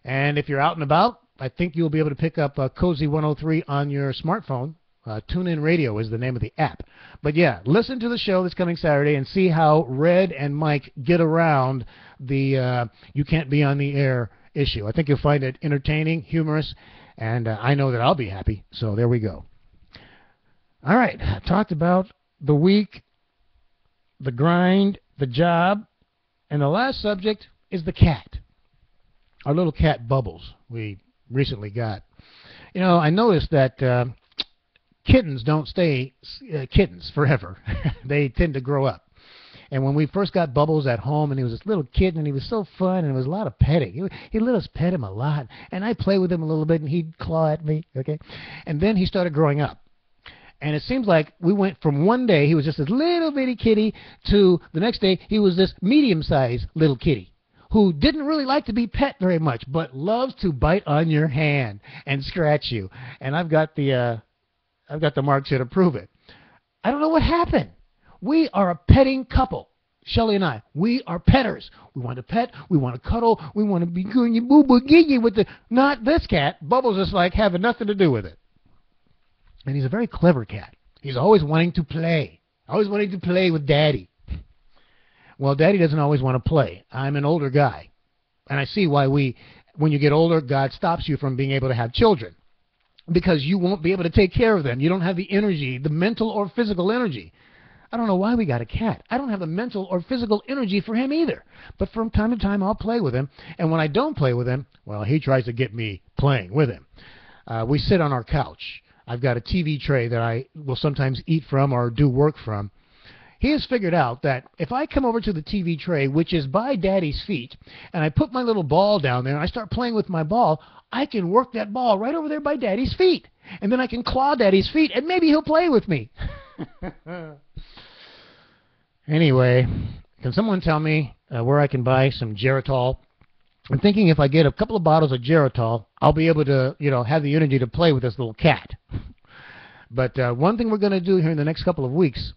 Speaker 1: And if you're out and about, I think you'll be able to pick up Cozy 103 on your smartphone. TuneIn Radio is the name of the app. But yeah, listen to the show this coming Saturday and see how Red and Mike get around the you can't be on the air issue. I think you'll find it entertaining, humorous, and I know that I'll be happy. So there we go. All right, I talked about the week, the grind, the job, and the last subject is the cat. Our little cat Bubbles we recently got. You know, I noticed that kittens don't stay kittens forever. They tend to grow up. And when we first got Bubbles at home, and he was this little kitten, and he was so fun, and it was a lot of petting. He let us pet him a lot, and I play with him a little bit, and he'd claw at me, okay? And then he started growing up. And it seems like we went from one day, he was just this little bitty kitty, to the next day, he was this medium-sized little kitty who didn't really like to be pet very much, but loves to bite on your hand and scratch you. And I've got the marks here to prove it. I don't know what happened. We are a petting couple, Shelley and I. We are petters. We want to pet. We want to cuddle. We want to be gooey boo boo giggy with the. Not this cat. Bubbles is like having nothing to do with it. And he's a very clever cat. He's always wanting to play. Always wanting to play with Daddy. Well, Daddy doesn't always want to play. I'm an older guy, and I see why when you get older, God stops you from being able to have children, because you won't be able to take care of them. You don't have the energy, the mental or physical energy. I don't know why we got a cat. I don't have the mental or physical energy for him either. But from time to time, I'll play with him. And when I don't play with him, well, he tries to get me playing with him. We sit on our couch. I've got a TV tray that I will sometimes eat from or do work from. He has figured out that if I come over to the TV tray, which is by Daddy's feet, and I put my little ball down there and I start playing with my ball, I can work that ball right over there by Daddy's feet. And then I can claw Daddy's feet, and maybe he'll play with me. Anyway, can someone tell me where I can buy some Geritol? I'm thinking if I get a couple of bottles of Geritol, I'll be able to, have the energy to play with this little cat. But one thing we're going to do here in the next couple of weeks,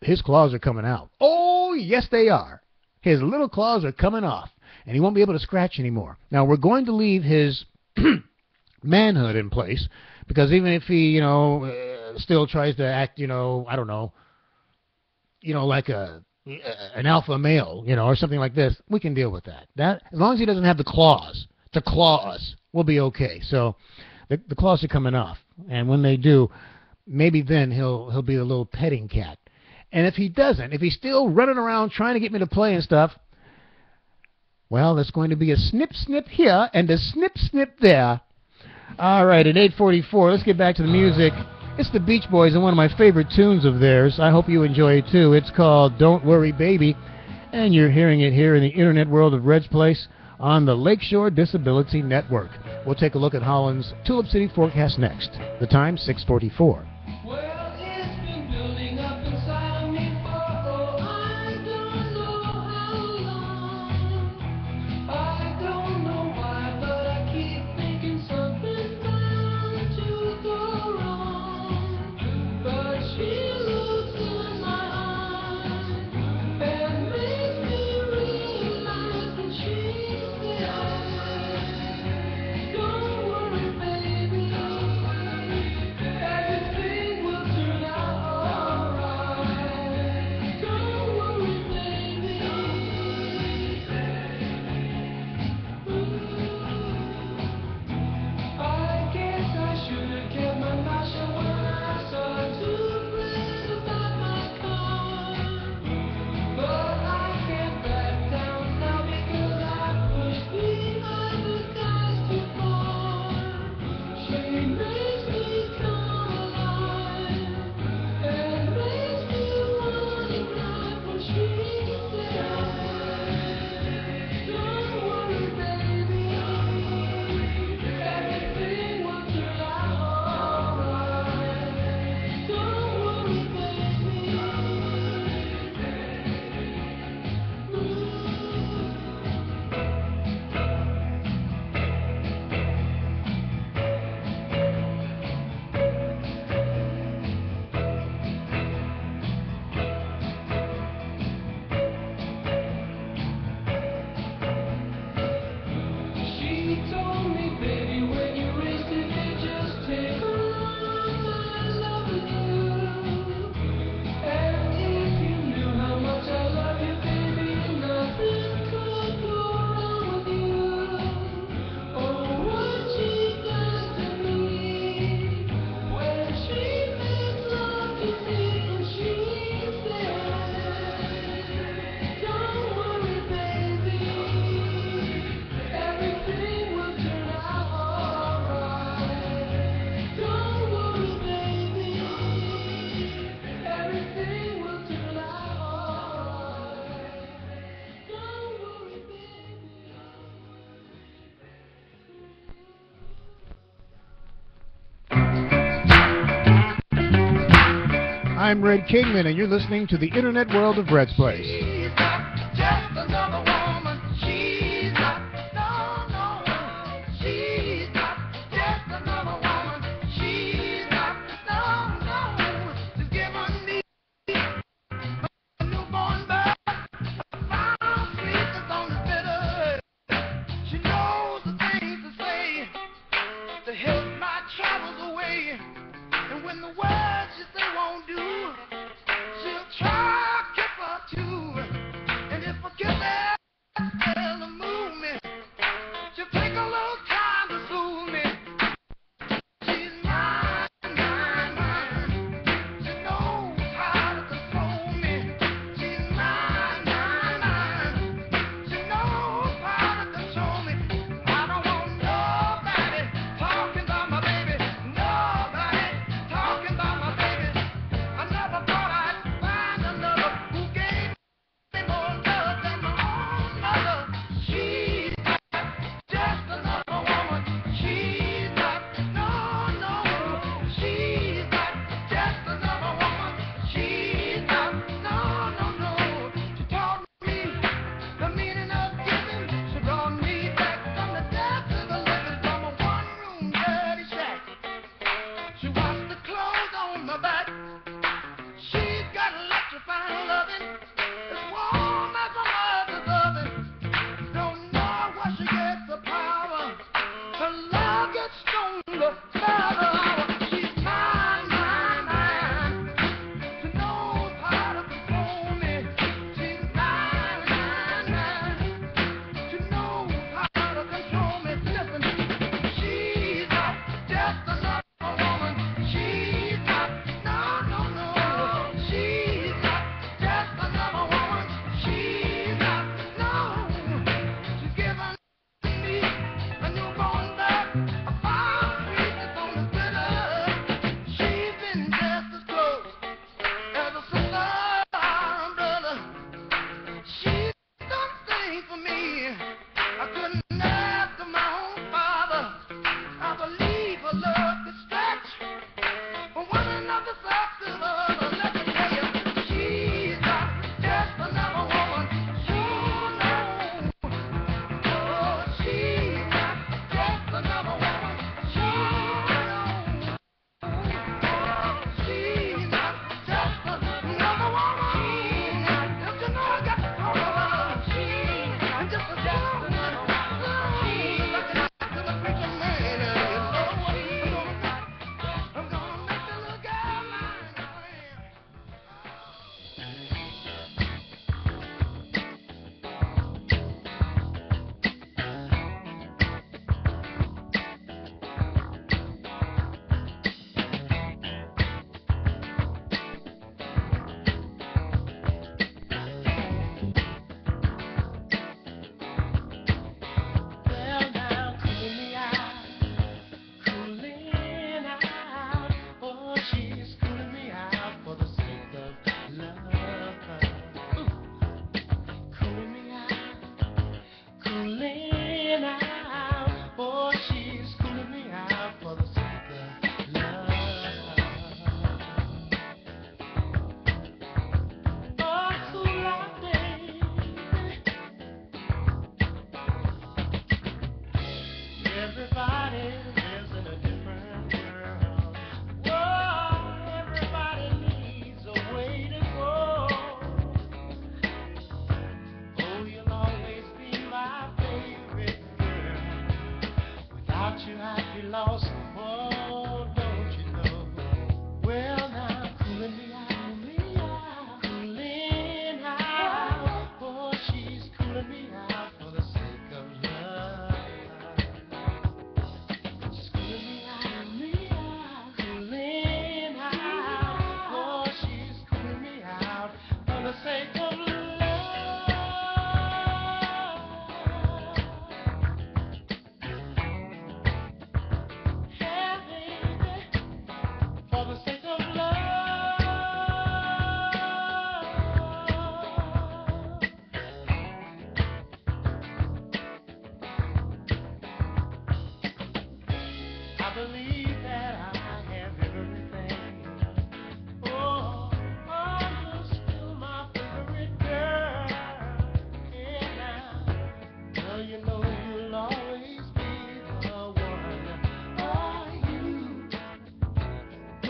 Speaker 1: his claws are coming out. Oh, yes, they are. His little claws are coming off, and he won't be able to scratch anymore. Now, we're going to leave his manhood in place, because even if he, still tries to act, I don't know, like an alpha male, or something like this, we can deal with that. As long as he doesn't have the claws to claw us, we'll be okay. So the claws are coming off, and when they do, maybe then he'll be a little petting cat. And if he doesn't, if he's still running around trying to get me to play and stuff, well, there's going to be a snip, snip here and a snip, snip there. All right, at 8:44, let's get back to the music. It's the Beach Boys and one of my favorite tunes of theirs. I hope you enjoy it, too. It's called Don't Worry, Baby, and you're hearing it here in the internet world of Red's Place on the Lakeshore Disability Network. We'll take a look at Holland's Tulip City forecast next. The time, 6:44. I'm Red Kingman, and you're listening to the internet world of Red's Place.
Speaker 6: When the words you say won't do, she'll try to keep her too.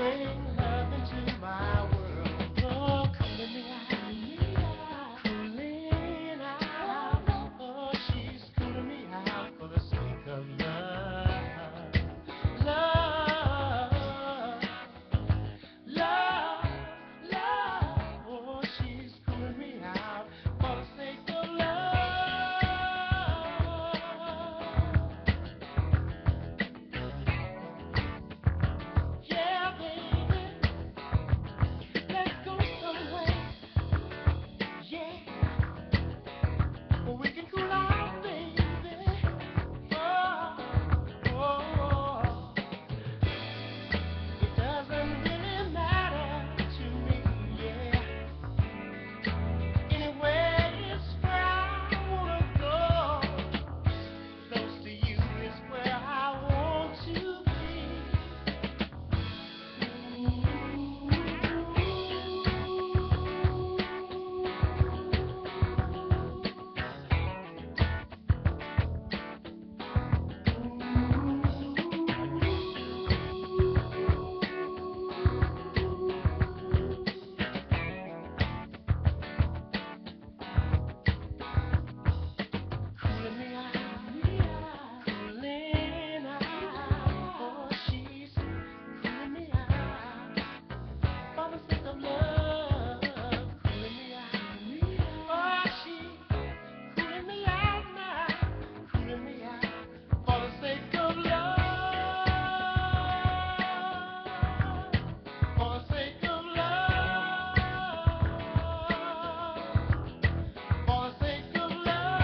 Speaker 6: bring love into my world. Oh, cooling me out, cooling out. Oh, she's cooling me out for the sake of love. Love, love, love. Oh, she's cooling me out for the sake of love. Yeah, baby, let's go somewhere. Yeah, where we can cool out, baby. Oh, oh, it doesn't really matter to me. Yeah, anywhere is where I wanna go. Close to you is where I want to be. Cooling me out, cooling out. Oh, she's cooling me out for the sake of love. Cooling me out. Oh, she's cooling me out now. Cooling me out for the sake of love. For the sake of love. For the sake of love.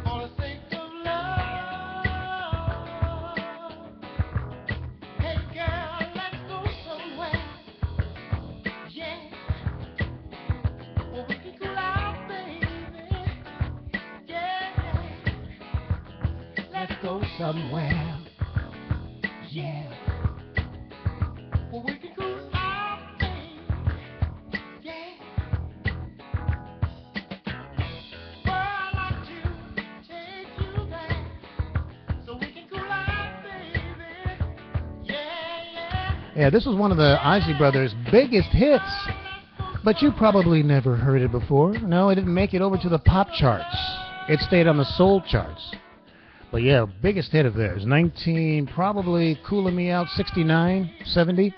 Speaker 6: For the sake of love. Hey girl, let's go somewhere. Yeah, where we can cool out, baby. Yeah, let's go somewhere. Yeah, where we can cool out, baby. Yeah. Well, I'd like to take you there so we can cool out, baby. Yeah.
Speaker 1: Yeah, this was one of the Isley Brothers' biggest hits, but you probably never heard it before. No, it didn't make it over to the pop charts. It stayed on the soul charts. But yeah, biggest hit of theirs, probably Coolin' Me Out, 69, 70.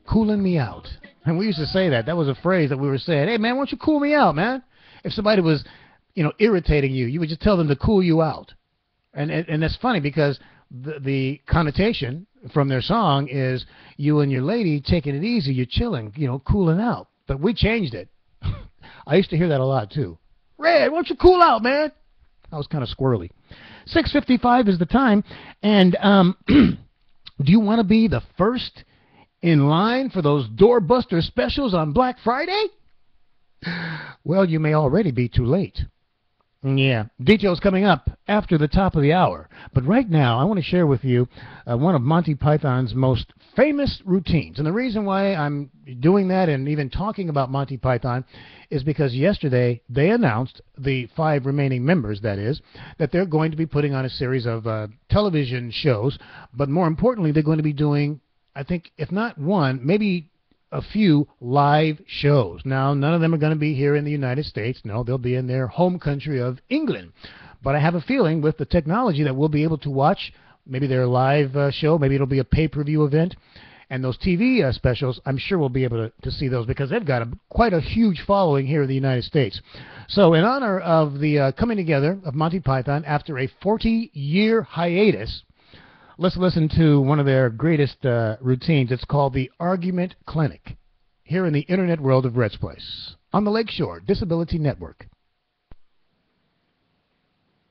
Speaker 1: Coolin' me out. And we used to say that. That was a phrase that we were saying. Hey, man, why don't you cool me out, man? If somebody was, irritating you, you would just tell them to cool you out. And that's funny because the connotation from their song is you and your lady taking it easy, you're chilling, cooling out. But we changed it. I used to hear that a lot, too. Red, why don't you cool out, man? I was kind of squirrely. 6:55 is the time. And do you want to be the first in line for those doorbuster specials on Black Friday? Well, you may already be too late. Yeah, details coming up after the top of the hour. But right now, I want to share with you one of Monty Python's most famous routines. And the reason why I'm doing that and even talking about Monty Python is because yesterday they announced, the 5 remaining members, that is, that they're going to be putting on a series of television shows. But more importantly, they're going to be doing, I think, if not one, maybe a few live shows. Now, none of them are going to be here in the United States. No, they'll be in their home country of England. But I have a feeling with the technology that we'll be able to watch maybe their live show, maybe it'll be a pay-per-view event, and those TV specials, I'm sure we'll be able to see those because they've got quite a huge following here in the United States. So in honor of the coming together of Monty Python after a 40-year hiatus, let's listen to one of their greatest routines. It's called the Argument Clinic, here in the internet world of Rhett's Place, on the Lakeshore Disability Network.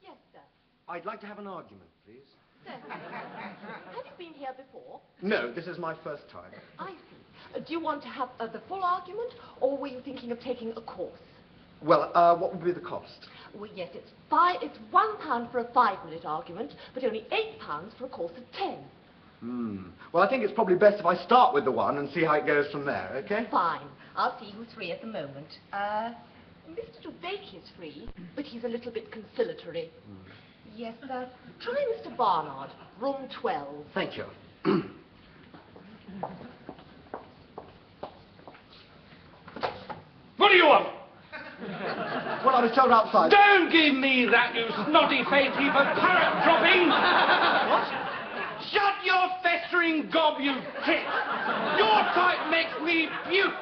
Speaker 11: Yes, sir. I'd like to have an argument, please.
Speaker 13: Certainly. Have you been here before?
Speaker 11: No, this is my first time.
Speaker 13: I see. Do you want to have the full argument, or were you thinking of taking a course?
Speaker 11: Well, what would be the cost?
Speaker 13: Well, yes, it's £1 for a 5-minute argument, but only £8 for a course of 10.
Speaker 11: Well, I think it's probably best if I start with the 1 and see how it goes from there, okay?
Speaker 13: Fine. I'll see who's free at the moment. Mr. Dubake is free, but he's a little bit conciliatory. Yes, sir. Try Mr. Barnard, room 12.
Speaker 11: Thank you.
Speaker 5: What do you want?
Speaker 11: Well, I was told outside.
Speaker 5: Don't give me that, you snotty-faced heap of parrot dropping!
Speaker 11: What?
Speaker 5: Shut your festering gob, you tit! Your type makes me puke!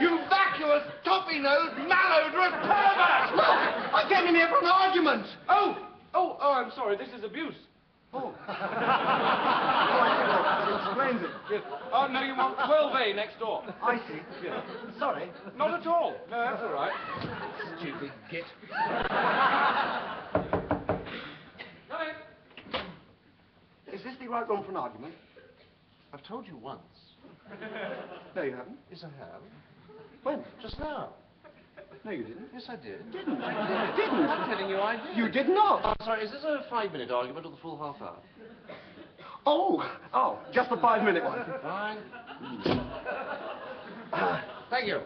Speaker 5: You vacuous, toppy-nosed, malodorous pervert!
Speaker 11: No! I came in here for an argument!
Speaker 5: Oh, I'm sorry, this is abuse.
Speaker 11: Oh. That explains it.
Speaker 5: Yes. Oh, no, you want 12A next door.
Speaker 11: I see.
Speaker 5: Yes.
Speaker 11: Sorry.
Speaker 5: Not at all. No, that's all right. Stupid git.
Speaker 11: Is this the right room for an argument?
Speaker 14: I've told you once.
Speaker 11: No, you haven't.
Speaker 14: Yes, I have.
Speaker 11: When?
Speaker 14: Just now.
Speaker 11: No, you didn't.
Speaker 14: Yes, I did.
Speaker 11: Didn't.
Speaker 14: I
Speaker 11: Didn't.
Speaker 14: I'm telling you I did.
Speaker 11: You did not.
Speaker 14: Oh, sorry, is this a 5-minute argument or the full half hour?
Speaker 11: Oh, just the 5-minute one.
Speaker 14: Fine. Thank you.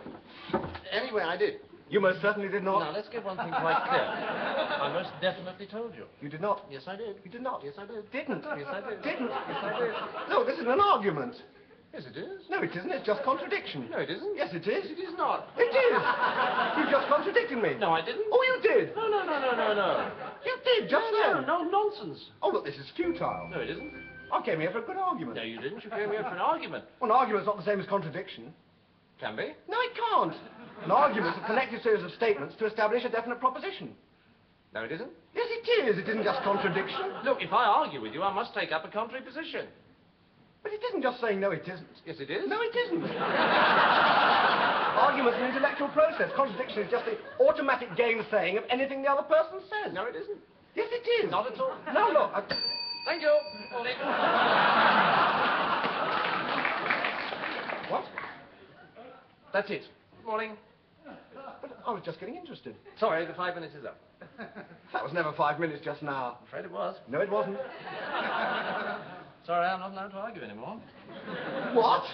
Speaker 14: Anyway, I did.
Speaker 11: You most certainly did not.
Speaker 14: Now, let's get one thing quite clear. I most definitely told you.
Speaker 11: You did not.
Speaker 14: Yes, I did.
Speaker 11: You did not.
Speaker 14: Yes, I did.
Speaker 11: Didn't.
Speaker 14: Yes, I did.
Speaker 11: Didn't.
Speaker 14: Yes, I did.
Speaker 11: No, this isn't an argument.
Speaker 14: Yes, it is.
Speaker 11: No, it isn't. It's just contradiction.
Speaker 14: No, it isn't.
Speaker 11: Yes, it is.
Speaker 14: It is not.
Speaker 11: It is. You just contradicted me.
Speaker 14: No, I didn't.
Speaker 11: Oh, you did.
Speaker 14: No.
Speaker 11: You did, just then.
Speaker 14: No, nonsense.
Speaker 11: Oh, look, this is futile.
Speaker 14: No, it isn't.
Speaker 11: I came here for a good argument.
Speaker 14: No, you didn't. You came here for an argument.
Speaker 11: Well, an argument's not the same as contradiction.
Speaker 14: Can be.
Speaker 11: No, it can't. An argument's a connected series of statements to establish a definite proposition.
Speaker 14: No, it isn't.
Speaker 11: Yes, it is. It isn't just contradiction.
Speaker 14: Look, if I argue with you, I must take up a contrary position.
Speaker 11: But it isn't just saying no, it isn't.
Speaker 14: Yes, it is.
Speaker 11: No, it isn't. Argument's an intellectual process. Contradiction is just the automatic gainsaying of anything the other person says.
Speaker 14: No, it isn't.
Speaker 11: Yes, it is.
Speaker 14: Not at all.
Speaker 11: No, look.
Speaker 14: Thank you.
Speaker 11: What?
Speaker 14: That's it. Morning.
Speaker 11: But I was just getting interested.
Speaker 14: Sorry, the 5 minutes is up.
Speaker 11: That was never 5 minutes just now.
Speaker 14: I'm afraid it was.
Speaker 11: No, it wasn't.
Speaker 14: Sorry, I'm not allowed to argue anymore.
Speaker 11: What?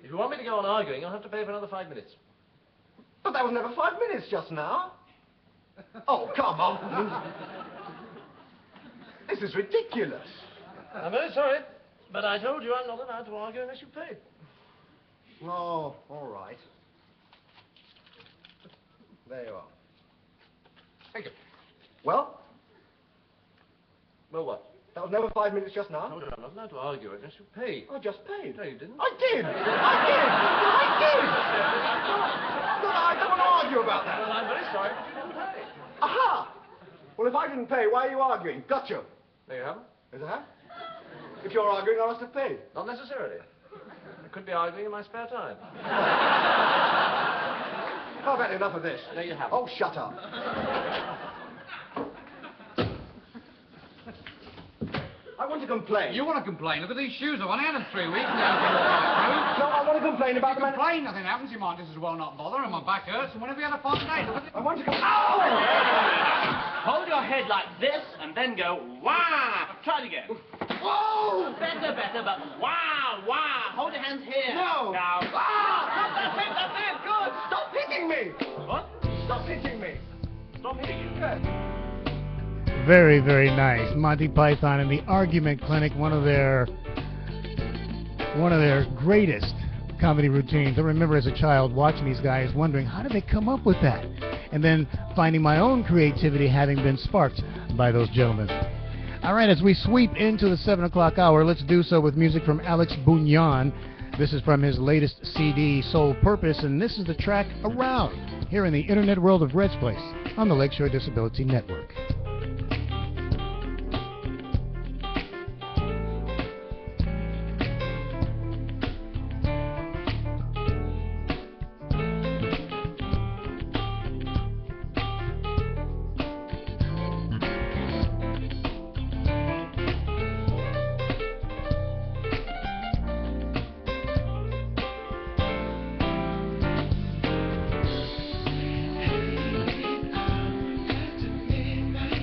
Speaker 14: If you want me to go on arguing, you'll have to pay for another 5 minutes.
Speaker 11: But that was never 5 minutes just now. Oh, come on. This is ridiculous.
Speaker 14: I'm very sorry, but I told you I'm not allowed to argue unless you pay.
Speaker 11: Oh, all right. There you are.
Speaker 14: Thank you.
Speaker 11: Well?
Speaker 14: Well, what?
Speaker 11: That was never 5 minutes just now.
Speaker 14: I told you I'm not allowed to argue unless you pay.
Speaker 11: I just paid.
Speaker 14: No, you didn't.
Speaker 11: I did. I did. No, I don't want to argue about that.
Speaker 14: Well, I'm very sorry, but you didn't pay.
Speaker 11: Aha! Well, if I didn't pay, why are you arguing? Gotcha.
Speaker 14: There you have it.
Speaker 11: Is that? If you're arguing, I must have paid.
Speaker 14: Not necessarily. I could be arguing in my spare time.
Speaker 11: I've had enough of this.
Speaker 14: No, you haven't.
Speaker 11: Oh, shut up. I want to complain.
Speaker 12: You want to complain? Look at these shoes. I've only had them 3 weeks now.
Speaker 11: No, I want to complain about the man.
Speaker 12: Complain, nothing happens. You might just as well not bother, and my back hurts, and whenever you had a fun day.
Speaker 11: I want to complain.
Speaker 15: Hold your head like this, and then go, wah! Try it again.
Speaker 11: Whoa!
Speaker 15: Better, but wah, wah! Hold your hands here.
Speaker 11: No.
Speaker 15: Now.
Speaker 11: Ah! That's it, good. Stop hitting me.
Speaker 15: What?
Speaker 11: Stop hitting me.
Speaker 15: Stop hitting you.
Speaker 11: Yes.
Speaker 1: Very, very nice. Monty Python and the Argument Clinic, one of their greatest comedy routines. I remember as a child watching these guys wondering, how did they come up with that? And then finding my own creativity having been sparked by those gentlemen. All right, as we sweep into the 7 o'clock hour, let's do so with music from Alex Bunyan. This is from his latest CD, Soul Purpose, and this is the track Around, here in the internet world of Red's Place on the Lakeshore Disability Network.
Speaker 6: Hey, I'm to me,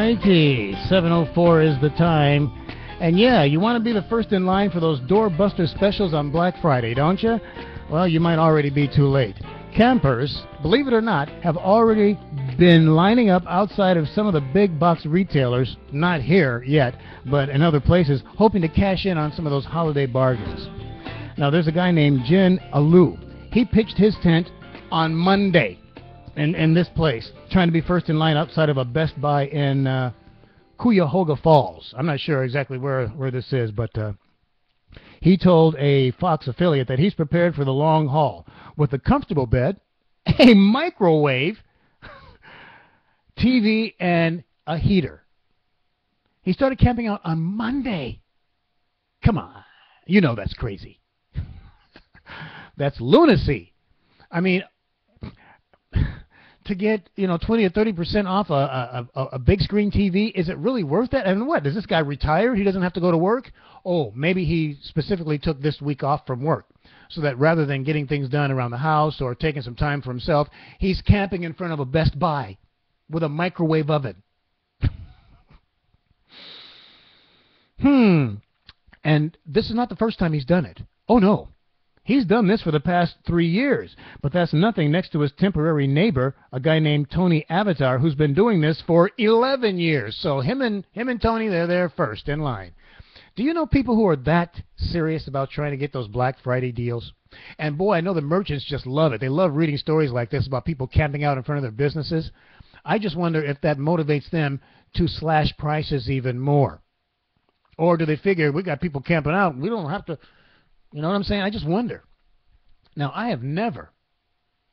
Speaker 1: righty. 7:04 is the time. And yeah, you want to be the first in line for those doorbuster specials on Black Friday, don't you? Well, you might already be too late. Campers, believe it or not, have already been lining up outside of some of the big box retailers, not here yet, but in other places, hoping to cash in on some of those holiday bargains. Now, there's a guy named Jin Alu. He pitched his tent on Monday in this place, trying to be first in line outside of a Best Buy in Cuyahoga Falls. I'm not sure exactly where this is, but he told a Fox affiliate that he's prepared for the long haul with a comfortable bed, a microwave, TV, and a heater. He started camping out on Monday. Come on. You know that's crazy. That's lunacy. I mean, to get 20 or 30% off a big screen TV, is it really worth that? And what, does this guy retire? He doesn't have to go to work? Oh, maybe he specifically took this week off from work so that rather than getting things done around the house or taking some time for himself, he's camping in front of a Best Buy with a microwave oven. And this is not the first time he's done it. Oh no. He's done this for the past 3 years, but that's nothing next to his temporary neighbor, a guy named Tony Avatar, who's been doing this for 11 years. So him and Tony, they're there first in line. Do you know people who are that serious about trying to get those Black Friday deals? And boy, I know the merchants just love it. They love reading stories like this about people camping out in front of their businesses. I just wonder if that motivates them to slash prices even more. Or do they figure, we got people camping out, we don't have to... You know what I'm saying? I just wonder. Now, I have never,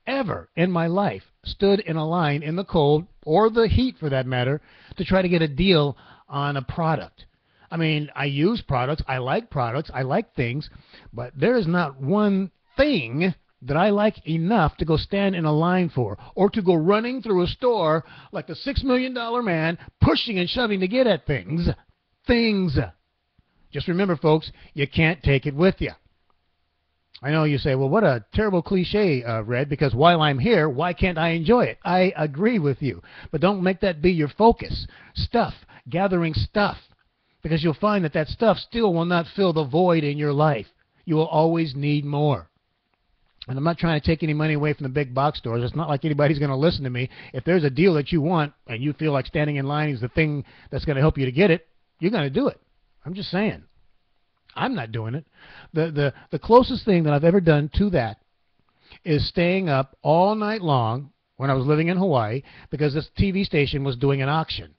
Speaker 1: ever in my life stood in a line in the cold, or the heat for that matter, to try to get a deal on a product. I mean, I use products, I like things, but there is not one thing that I like enough to go stand in a line for, or to go running through a store like the $6 million man, pushing and shoving to get at things. Just remember, folks, you can't take it with you. I know you say, well, what a terrible cliche, Red, because while I'm here, why can't I enjoy it? I agree with you, but don't make that be your focus. Gathering stuff, because you'll find that stuff still will not fill the void in your life. You will always need more. And I'm not trying to take any money away from the big box stores. It's not like anybody's going to listen to me. If there's a deal that you want and you feel like standing in line is the thing that's going to help you to get it, you're going to do it. I'm just saying. I'm not doing it. The closest thing that I've ever done to that is staying up all night long when I was living in Hawaii because this TV station was doing an auction.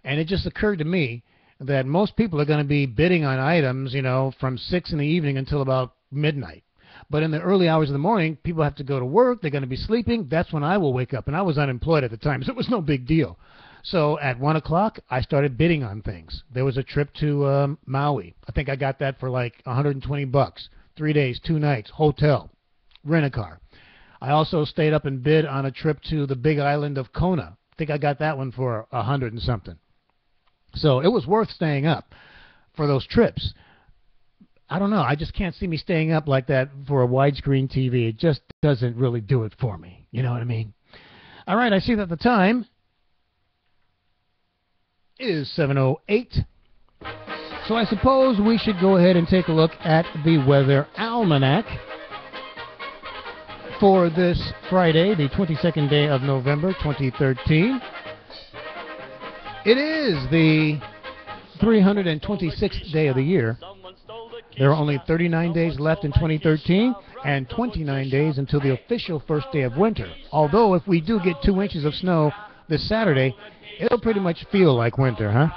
Speaker 1: And it just occurred to me that most people are going to be bidding on items, from 6 in the evening until about midnight. But in the early hours of the morning, people have to go to work. They're going to be sleeping. That's when I will wake up. And I was unemployed at the time, so it was no big deal. So at 1 o'clock, I started bidding on things. There was a trip to Maui. I think I got that for like $120. 3 days, 2 nights, hotel, rent-a-car. I also stayed up and bid on a trip to the big island of Kona. I think I got that one for $100 and something. So it was worth staying up for those trips. I don't know. I just can't see me staying up like that for a widescreen TV. It just doesn't really do it for me. You know what I mean? All right, I see that the time is 7:08. So I suppose we should go ahead and take a look at the Weather Almanac for this Friday, the 22nd day of November, 2013. It is the 326th day of the year. There are only 39 days left in 2013 and 29 days until the official first day of winter. Although if we do get 2 inches of snow this Saturday, it'll pretty much feel like winter, huh?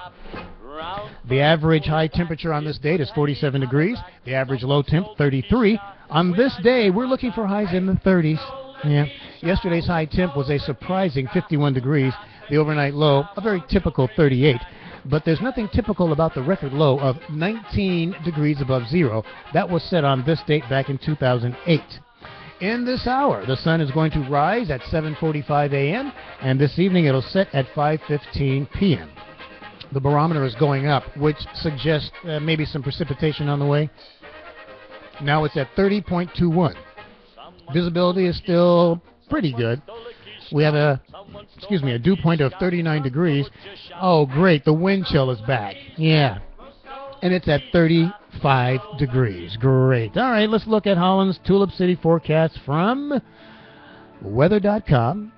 Speaker 1: The average high temperature on this date is 47 degrees. The average low temp, 33. On this day, we're looking for highs in the 30s. Yeah. Yesterday's high temp was a surprising 51 degrees. The overnight low, a very typical 38. But there's nothing typical about the record low of 19 degrees above zero. That was set on this date back in 2008. In this hour, the sun is going to rise at 7:45 a.m., and this evening it'll set at 5:15 p.m. The barometer is going up, which suggests maybe some precipitation on the way. Now it's at 30.21. Visibility is still pretty good. We have a dew point of 39 degrees. Oh, great. The wind chill is back. Yeah. And it's at 35 degrees. Great. All right, let's look at Holland's Tulip City forecast from weather.com,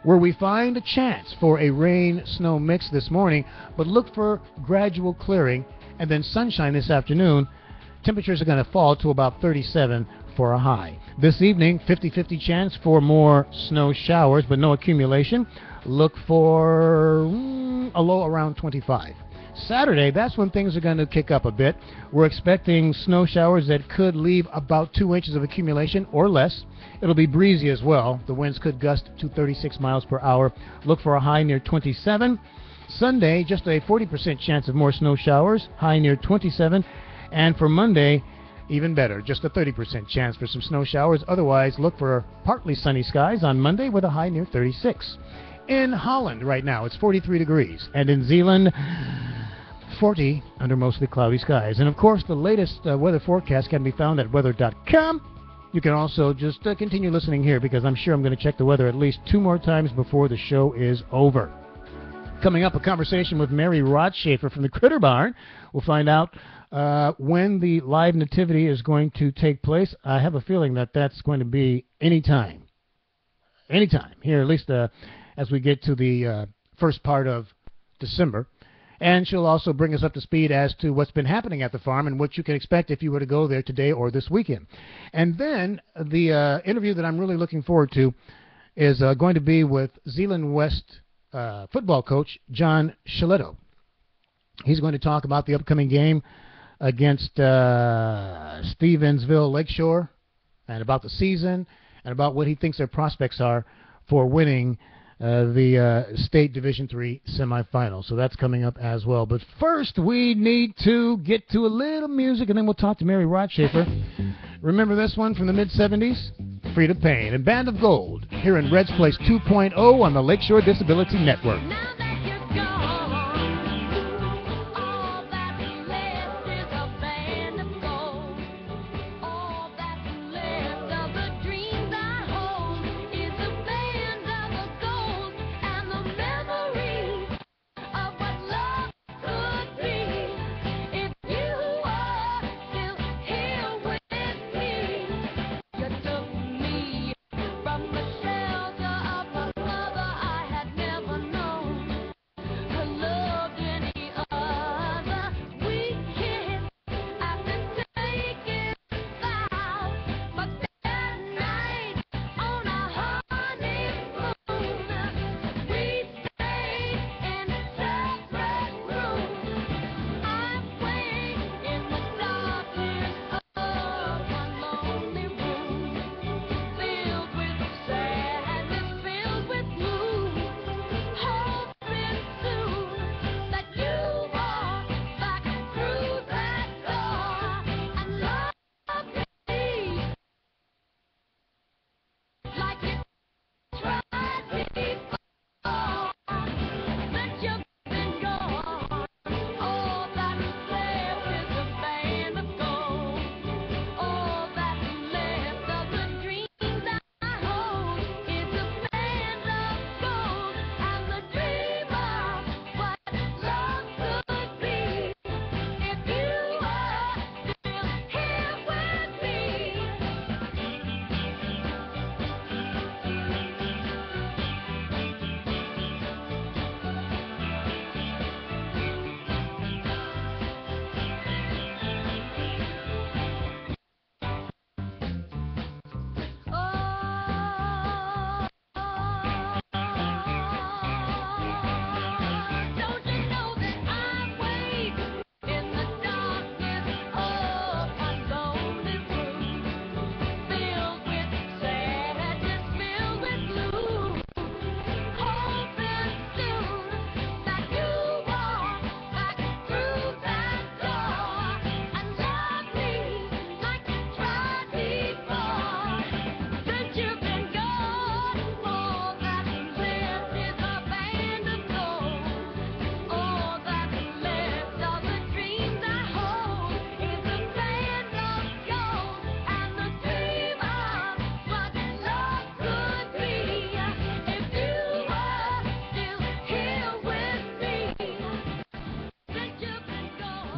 Speaker 1: where we find a chance for a rain-snow mix this morning, but look for gradual clearing and then sunshine this afternoon. Temperatures are going to fall to about 37 for a high. This evening, 50-50 chance for more snow showers, but no accumulation. Look for a low around 25. Saturday, that's when things are going to kick up a bit. We're expecting snow showers that could leave about 2 inches of accumulation or less. It'll be breezy as well. The winds could gust to 36 miles per hour. Look for a high near 27. Sunday, just a 40% chance of more snow showers, high near 27. And for Monday, even better, just a 30% chance for some snow showers. Otherwise, look for partly sunny skies on Monday with a high near 36. In Holland right now, it's 43 degrees. And in Zeeland, 40 under mostly cloudy skies. And of course, the latest weather forecast can be found at weather.com. You can also just continue listening here, because I'm sure I'm going to check the weather at least 2 more times before the show is over. Coming up, a conversation with Mary Rotschafer from the Critter Barn. We'll find out when the live nativity is going to take place. I have a feeling that that's going to be anytime. Anytime. Here, at least as we get to the first part of December. And she'll also bring us up to speed as to what's been happening at the farm and what you can expect if you were to go there today or this weekend. And then the interview that I'm really looking forward to is going to be with Zeeland West football coach John Shiletto. He's going to talk about the upcoming game against Stevensville Lakeshore, and about the season, and about what he thinks their prospects are for winning the State Division III semifinal. So that's coming up as well. But first, we need to get to a little music, and then we'll talk to Mary Rotschafer. Remember this one from the mid-'70s? Freda Payne and Band of Gold, here in Red's Place 2.0 on the Lakeshore Disability Network.
Speaker 6: From the shelter of my mother, I had never known.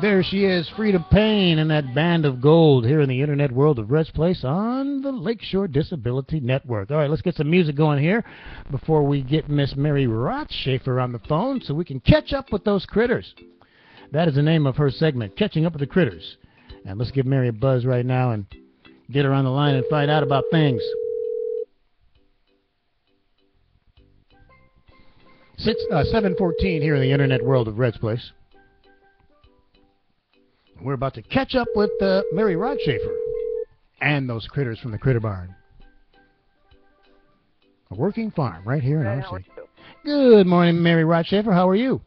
Speaker 1: There she is, Freda Payne, and that band of gold here in the internet world of Red's Place on the Lakeshore Disability Network. All right, let's get some music going here before we get Miss Mary Rotschafer on the phone so we can catch up with those critters. That is the name of her segment, Catching Up with the Critters. And let's give Mary a buzz right now and get her on the line and find out about things. 7:14 here in the internet world of Red's Place. We're about to catch up with Mary Rotschafer and those critters from the Critter Barn. A working farm right here in RC. Good morning, Mary Rotschafer. How are you?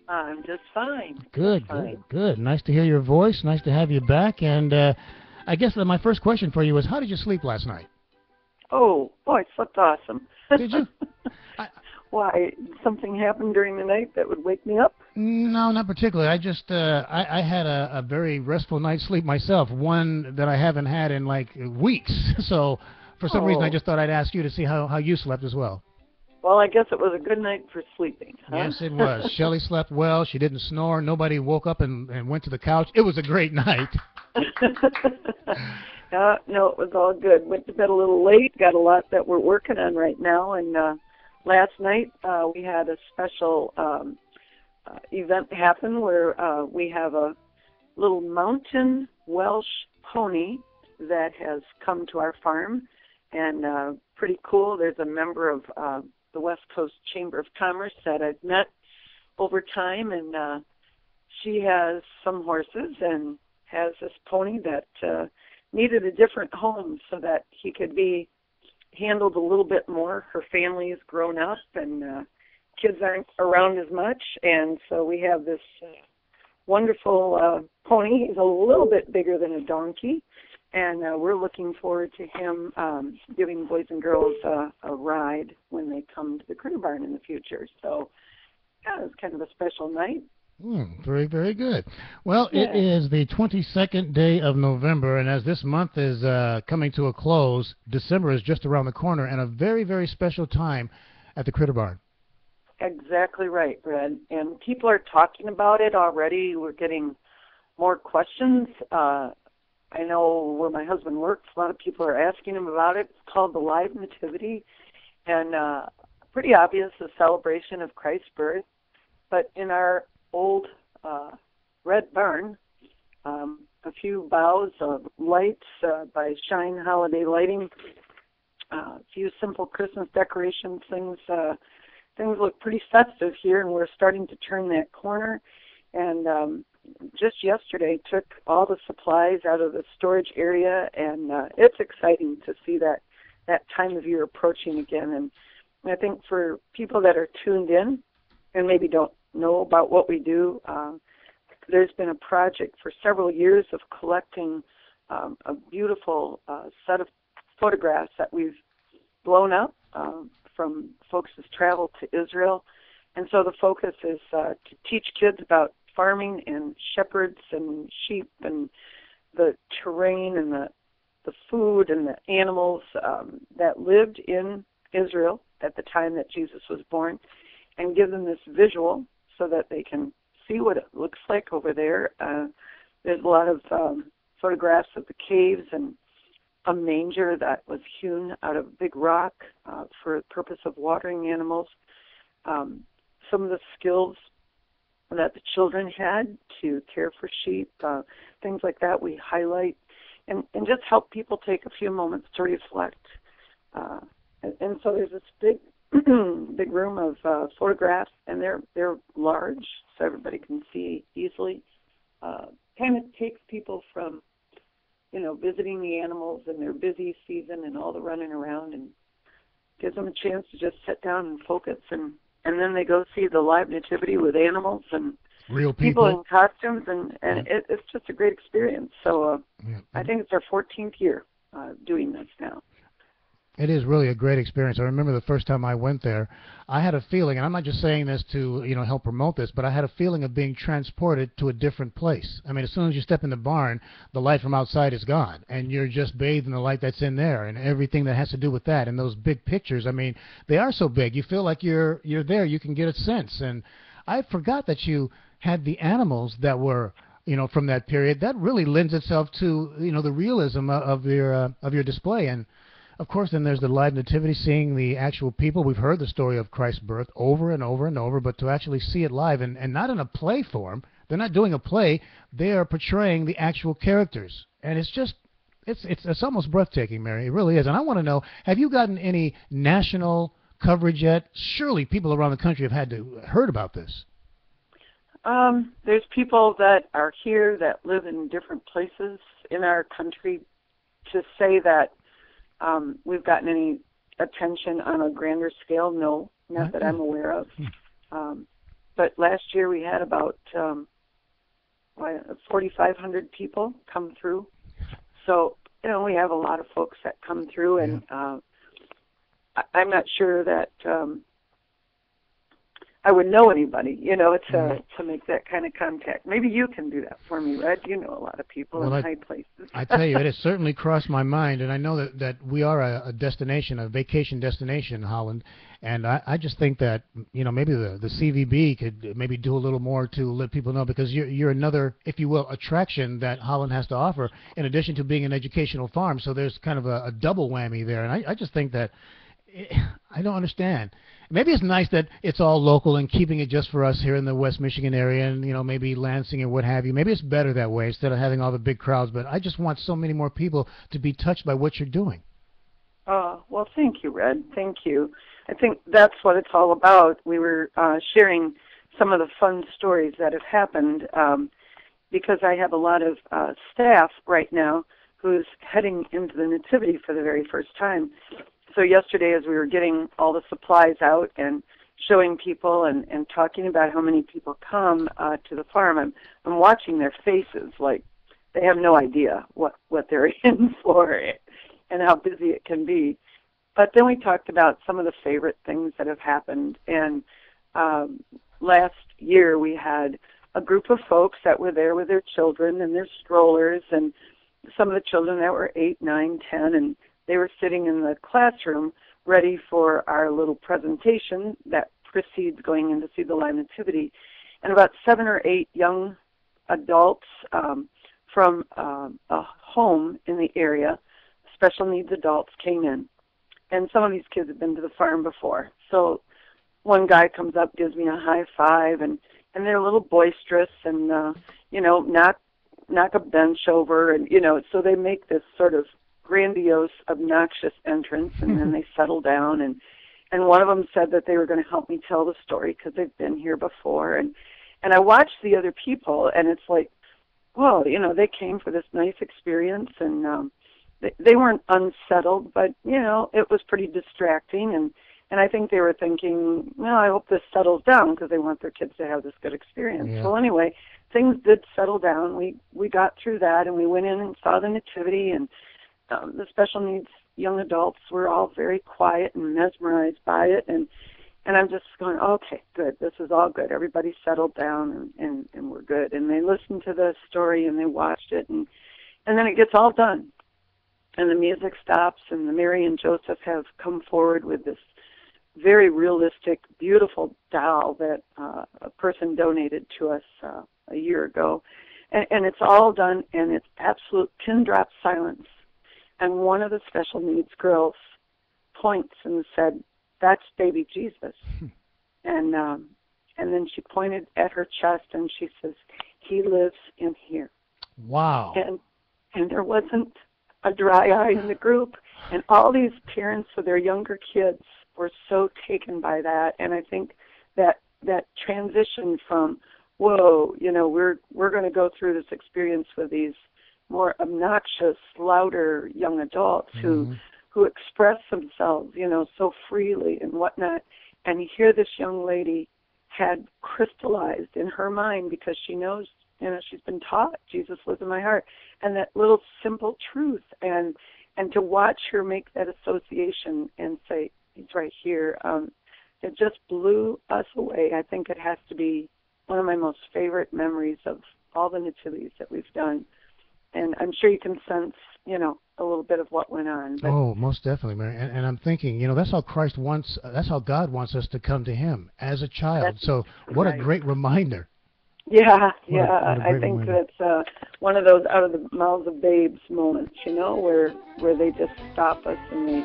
Speaker 16: I'm just fine.
Speaker 1: Good, good. Nice to hear your voice. Nice to have you back. And I guess my first question for you is, how did you sleep last night?
Speaker 16: Oh, boy, I slept awesome.
Speaker 1: Did you?
Speaker 16: Why, something happened during the night that would wake me up?
Speaker 1: No, not particularly. I just, I had a very restful night's sleep myself, one that I haven't had in like weeks. So for some reason I just thought I'd ask you to see how you slept as well.
Speaker 16: Well, I guess it was a good night for sleeping, huh?
Speaker 1: Yes, it was. Shelley slept well. She didn't snore. Nobody woke up and went to the couch. It was a great night.
Speaker 16: No, it was all good. Went to bed a little late. Got a lot that we're working on right now, and last night we had a special event happen where we have a little mountain Welsh pony that has come to our farm, and pretty cool. There's a member of the West Coast Chamber of Commerce that I've met over time, and she has some horses and has this pony that needed a different home so that he could be handled a little bit more. Her family has grown up, and kids aren't around as much, and so we have this wonderful pony. He's a little bit bigger than a donkey, and we're looking forward to him giving boys and girls a ride when they come to the Critter Barn in the future. So yeah, it was kind of a special night.
Speaker 1: Very, very good. Well, It is the 22nd day of November, and as this month is coming to a close, December is just around the corner, and a very, very special time at the Critter Barn.
Speaker 16: Exactly right, Brad. And people are talking about it already. We're getting more questions. I know where my husband works, a lot of people are asking him about it. It's called the Live Nativity, and pretty obvious, a celebration of Christ's birth. But in our old red barn, a few boughs of lights by Shine Holiday Lighting, a few simple Christmas decorations, things look pretty festive here, and we're starting to turn that corner. And just yesterday took all the supplies out of the storage area, and it's exciting to see that time of year approaching again. And I think for people that are tuned in and maybe don't know about what we do, there's been a project for several years of collecting a beautiful set of photographs that we've blown up from folks who's traveled to Israel. And so the focus is to teach kids about farming and shepherds and sheep and the terrain and the food and the animals that lived in Israel at the time that Jesus was born, and give them this visual so that they can see what it looks like over there. There's a lot of photographs of the caves and a manger that was hewn out of big rock for the purpose of watering animals. Some of the skills that the children had to care for sheep, things like that we highlight, and just help people take a few moments to reflect. And so there's this big big room of photographs, and they're large, so everybody can see easily. Kind of takes people from, visiting the animals in their busy season and all the running around, and gives them a chance to just sit down and focus, and then they go see the live nativity with animals and
Speaker 1: real
Speaker 16: people in costumes, and it's just a great experience. So I think it's our 14th year doing this now.
Speaker 1: It is really a great experience. I remember the first time I went there, I had a feeling, and I'm not just saying this to help promote this, but I had a feeling of being transported to a different place. I mean, as soon as you step in the barn, the light from outside is gone, and you're just bathed in the light that's in there, and everything that has to do with that. And those big pictures, I mean, they are so big. You feel like you're there. You can get a sense. And I forgot that you had the animals that were from that period, that really lends itself to, the realism of your display. And of course, then there's the live nativity, seeing the actual people. We've heard the story of Christ's birth over and over and over, but to actually see it live, and not in a play form. They're not doing a play. They are portraying the actual characters. And it's just, it's almost breathtaking, Mary. It really is. And I want to know, have you gotten any national coverage yet? Surely people around the country have had to heard about this.
Speaker 16: There's people that are here that live in different places in our country. To say that we've gotten any attention on a grander scale, no, not that I'm aware of. But last year we had about 4,500 people come through. So, we have a lot of folks that come through, and I'm not sure that I would know anybody, to make that kind of contact. Maybe you can do that for me, Red. You know a lot of people in high places.
Speaker 1: I tell you, it has certainly crossed my mind, and I know that we are a destination, a vacation destination, Holland, and I just think that, maybe the CVB could maybe do a little more to let people know, because you're another, if you will, attraction that Holland has to offer, in addition to being an educational farm. So there's kind of a double whammy there, and I just think that, I don't understand. Maybe it's nice that it's all local and keeping it just for us here in the West Michigan area, and maybe Lansing and what have you. Maybe it's better that way instead of having all the big crowds. But I just want so many more people to be touched by what you're doing.
Speaker 16: Well, thank you, Red. Thank you. I think that's what it's all about. We were sharing some of the fun stories that have happened because I have a lot of staff right now who's heading into the Nativity for the very first time. So yesterday, as we were getting all the supplies out and showing people and talking about how many people come to the farm, I'm watching their faces like they have no idea what they're in for and how busy it can be. But then we talked about some of the favorite things that have happened. And last year we had a group of folks that were there with their children and their strollers, and some of the children that were 8, 9, 10, and they were sitting in the classroom ready for our little presentation that precedes going in to see the live nativity. And about 7 or 8 young adults from a home in the area, special needs adults, came in. And some of these kids have been to the farm before. So one guy comes up, gives me a high five, and they're a little boisterous and, knock a bench over. And, so they make this sort of grandiose, obnoxious entrance, and then they settle down. And one of them said that they were going to help me tell the story because they've been here before. And I watched the other people, and it's like, whoa, they came for this nice experience, and they weren't unsettled, but, it was pretty distracting. And I think they were thinking, well, I hope this settles down because they want their kids to have this good experience. Yeah. Well, anyway, things did settle down. We got through that, and we went in and saw the nativity, and the special needs young adults were all very quiet and mesmerized by it, and I'm just going, okay, good, this is all good. Everybody settled down, and we're good. And they listened to the story, and they watched it, and then it gets all done. And the music stops, and the Mary and Joseph have come forward with this very realistic, beautiful doll that a person donated to us a year ago. And it's all done, and it's absolute pin-drop silence. And one of the special needs girls points and said, "That's baby Jesus." And then she pointed at her chest, and she says, "He lives in here."
Speaker 1: Wow.
Speaker 16: And there wasn't a dry eye in the group, and all these parents with their younger kids were so taken by that. And I think that transition from, whoa, we're going to go through this experience with these more obnoxious, louder young adults who express themselves, so freely and whatnot. And you hear this young lady had crystallized in her mind, because she knows, she's been taught Jesus lives in my heart, and that little simple truth, and to watch her make that association and say, he's right here, it just blew us away. I think it has to be one of my most favorite memories of all the nativities that we've done. And I'm sure you can sense, a little bit of what went on. But
Speaker 1: oh, most definitely, Mary. And I'm thinking, that's how that's how God wants us to come to Him as a child. So what a great reminder.
Speaker 16: Yeah,
Speaker 1: What a
Speaker 16: I
Speaker 1: great
Speaker 16: think
Speaker 1: reminder.
Speaker 16: that's one of those out of the mouths of babes moments, you know, where they just stop us and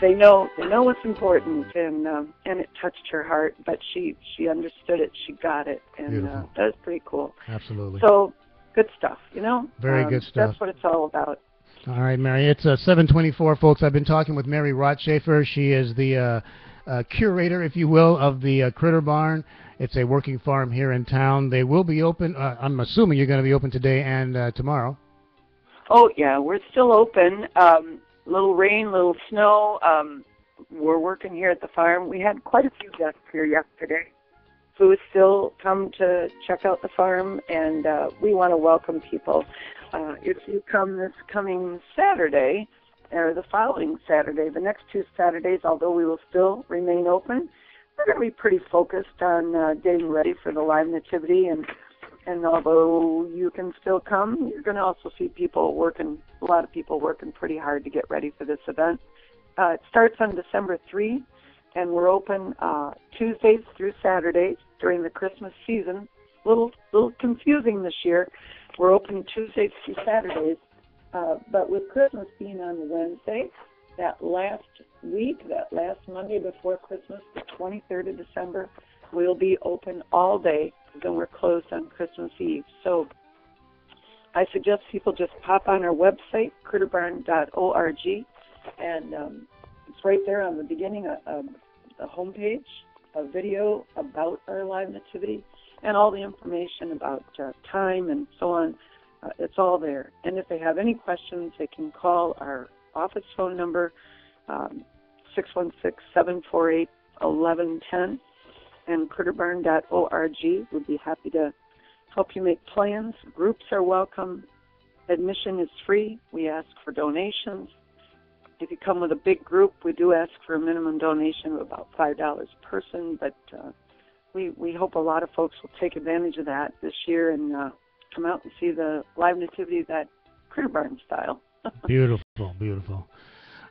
Speaker 16: they know what's important, and it touched her heart, but she understood it, she got it, and
Speaker 1: Beautiful.
Speaker 16: that was pretty cool.
Speaker 1: Absolutely.
Speaker 16: So good stuff, you know.
Speaker 1: Very good stuff.
Speaker 16: That's what it's all about.
Speaker 1: All right, Mary. It's 7:24, folks. I've been talking with Mary Rotschafer. She is the curator, if you will, of the Critter Barn. It's a working farm here in town. They will be open. I'm assuming you're going to be open today and tomorrow.
Speaker 16: Oh yeah, we're still open. Little rain, little snow. We're working here at the farm. We had quite a few guests here yesterday who still come to check out the farm, and we want to welcome people. If you come this coming Saturday, or the following Saturday, the next 2 Saturdays, although we will still remain open, we're going to be pretty focused on getting ready for the live nativity, and although you can still come, you're going to also see people working, a lot of people working pretty hard to get ready for this event. It starts on December 3, and we're open Tuesdays through Saturdays during the Christmas season. Little confusing this year. We're open Tuesdays through Saturdays, but with Christmas being on Wednesday, that last week, that last Monday before Christmas, the 23rd of December, we'll be open all day. Then we're closed on Christmas Eve. So I suggest people just pop on our website, critterbarn.org, and it's right there on the beginning of the homepage, a video about our live nativity, and all the information about time and so on. It's all there. And if they have any questions, they can call our office phone number, 616-748-1110. And critterbarn.org would be happy to help you make plans. Groups are welcome. Admission is free. We ask for donations. If you come with a big group, we do ask for a minimum donation of about $5 a person, but we hope a lot of folks will take advantage of that this year and come out and see the live nativity that Critter Barn style.
Speaker 1: Beautiful, beautiful.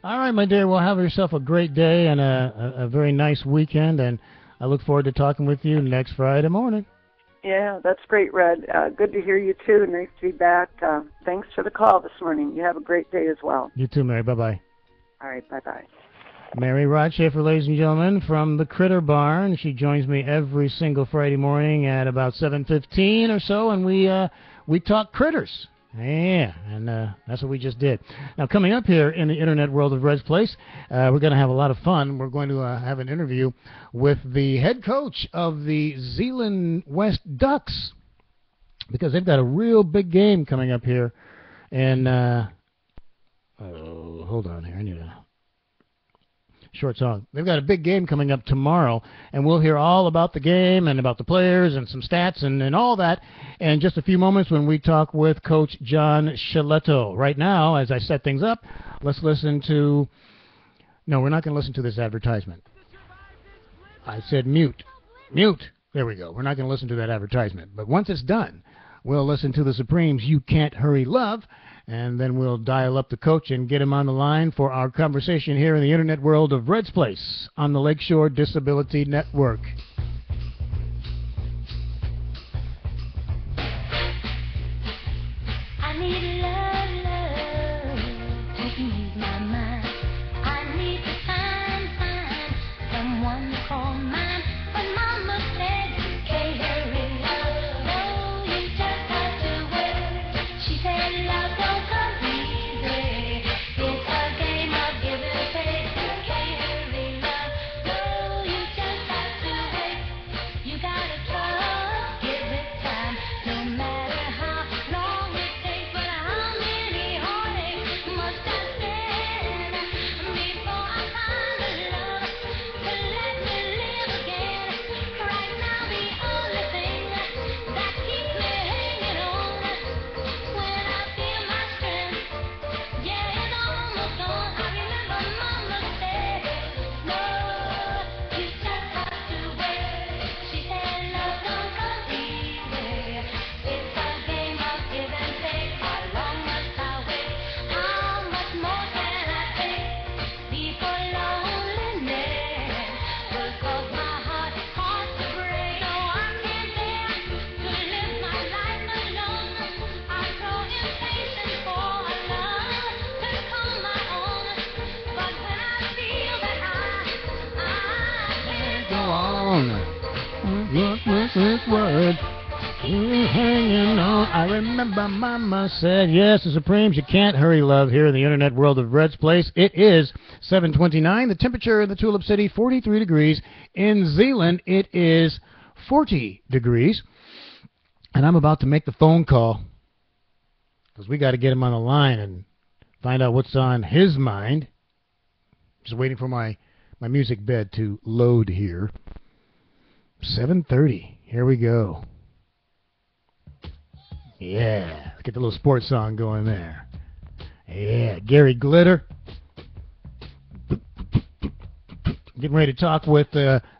Speaker 1: All right, my dear. Well, have yourself a great day and a very nice weekend, and I look forward to talking with you next Friday morning.
Speaker 16: Yeah, that's great, Red. Good to hear you, too. Nice to be back. Thanks for the call this morning. You have a great day as well.
Speaker 1: You too, Mary. Bye-bye.
Speaker 16: All right, bye-bye.
Speaker 1: Mary Rotschafer, ladies and gentlemen, from the Critter Barn. She joins me every single Friday morning at about 7:15 or so, and we talk critters. Yeah, and that's what we just did. Now, coming up here in the internet world of Red's Place, we're going to have a lot of fun. We're going to have an interview with the head coach of the Zeeland West Ducks, because they've got a real big game coming up here. And, hold on here. I need a short song. They've got a big game coming up tomorrow, and we'll hear all about the game and about the players and some stats and all that in just a few moments when we talk with Coach John Sciletto. Right now, as I set things up, let's listen to... No, we're not going to listen to this advertisement. I said mute. Mute. There we go. We're not going to listen to that advertisement. But once it's done, we'll listen to the Supremes' You Can't Hurry Love, and then we'll dial up the coach and get him on the line for our conversation here in the internet world of Red's Place on the Lakeshore Disability Network.
Speaker 6: I need love to ease my mind. I need the time, someone to call mine. But Mama said you can't hurry love. No, you just have to wait. She said love don't come easy. It's a game of give and take. You can't hurry love. No, you just have to wait. You gotta trust, give it time. No matter how long it takes, but
Speaker 1: this word. Hanging on. I remember Mama said, yes, the Supremes, you can't hurry, love, here in the internet world of Red's Place. It is 7:29. The temperature in the Tulip City, 43 degrees. In Zeeland, it is 40 degrees. And I'm about to make the phone call because we got to get him on the line and find out what's on his mind. Just waiting for my music bed to load here. 7:30. Here we go. Yeah, let's get the little sports song going there. Yeah, Gary Glitter. Getting ready to talk with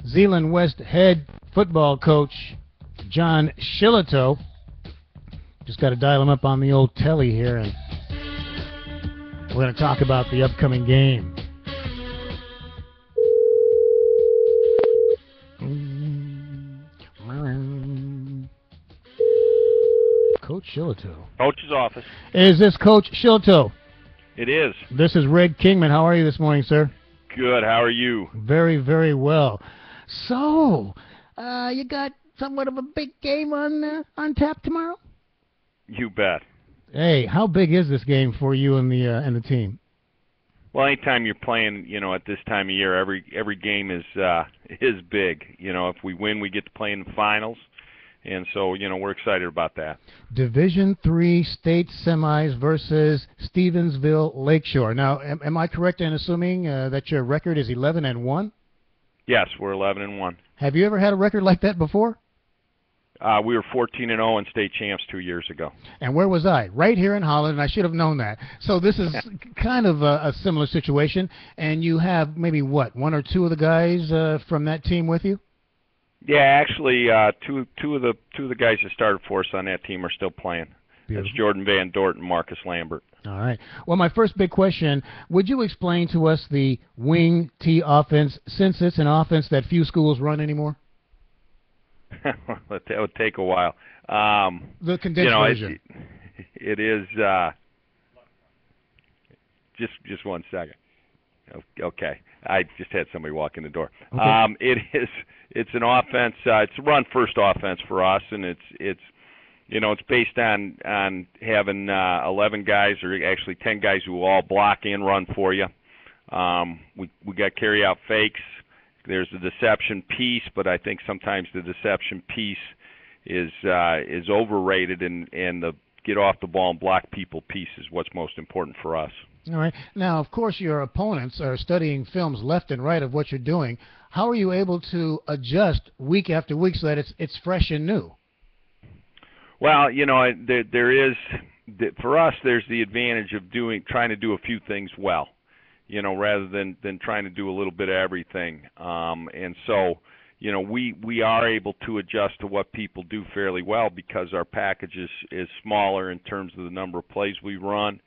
Speaker 1: Zeeland West head football coach John Shillito. Just got to dial him up on the old telly here, and we're going to talk about the upcoming game. Coach Shillito.
Speaker 17: Coach's office.
Speaker 1: Is this Coach Shillito?
Speaker 17: It is.
Speaker 1: This is Red Kingman. How are you this morning, sir?
Speaker 17: Good. How are you?
Speaker 1: Very, very well. So, you got somewhat of a big game on tap tomorrow?
Speaker 17: You bet.
Speaker 1: Hey, how big is this game for you and the team?
Speaker 17: Well, anytime you're playing, at this time of year, every game is big. If we win, we get to play in the finals. And so, we're excited about that. Division III state semis versus Stevensville Lakeshore. Now, am I correct in assuming that your record is 11-1? Yes, we're 11-1.
Speaker 1: Have you ever had a record like that before?
Speaker 17: We were 14-0 and state champs 2 years ago.
Speaker 1: And where was I? Right here in Holland, and I should have known that. So this is kind of a similar situation. And you have maybe, one or two of the guys from that team with you?
Speaker 17: Yeah, actually, two of the guys that started for us on that team are still playing. Beautiful. That's Jordan Van Dort and Marcus Lambert.
Speaker 1: All right. Well, my first big question, would you explain to us the wing T offense, since it's an offense that few schools run anymore?
Speaker 17: That would take a while.
Speaker 1: The condensed version.
Speaker 17: It is. Just 1 second. Okay, I just had somebody walk in the door. Okay. It's an offense. It's a run-first offense for us, and it's based on having 11 guys, or actually 10 guys, who all block and run for you. We got carry-out fakes. There's a deception piece, but I think sometimes the deception piece is overrated, and the get off the ball and block people piece is what's most important for us.
Speaker 1: All right. Now, of course, your opponents are studying films left and right of what you're doing. How are you able to adjust week after week so that it's fresh and new? Well, there is, for us, there's the advantage of trying to do a few things well, rather than trying to do a little bit of everything. And so, we are able to adjust to what people do fairly well because our package is smaller in terms of the number of plays we run.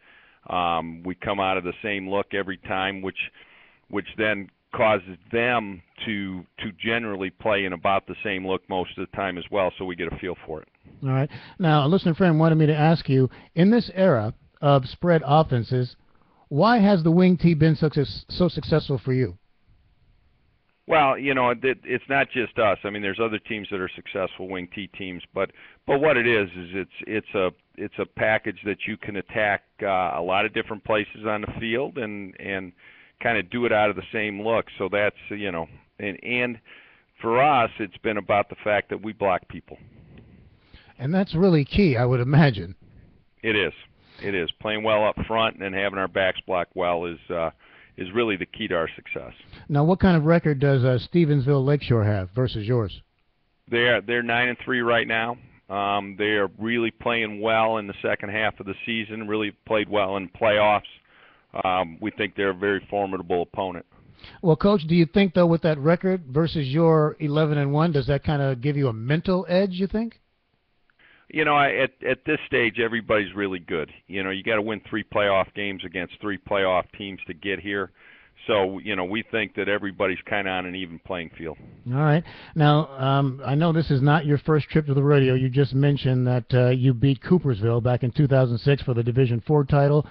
Speaker 1: We come out of the same look every time, which then causes them to generally play in about the same look most of the time as well, so we get a feel for it. All right. Now, a listener friend wanted me to ask you, in this era of spread offenses, why has the wing T been so successful for you? Well, it's not just us. I mean, there's other teams that are successful wing T teams, but what it is it's a package that you can attack a lot of different places on the field and kind of do it out of the same look. So that's and for us, it's been about the fact that we block people. And that's really key, I would imagine. It is. It is. Playing well up front and having our backs block well is really the key to our success. Now, what kind of record does Stevensville Lakeshore have versus yours? They're 9-3 right now. They are really playing well in the second half of the season, really played well in playoffs. We think they're a very formidable opponent. Well, Coach, do you think, though, with that record versus your 11-1, does that kind of give you a mental edge, you think? At this stage, everybody's really good. You got to win 3 playoff games against 3 playoff teams to get here. So, we think that everybody's kind of on an even playing field. All right. Now, I know this is not your first trip to the rodeo. You just mentioned that you beat Coopersville back in 2006 for the Division IV title.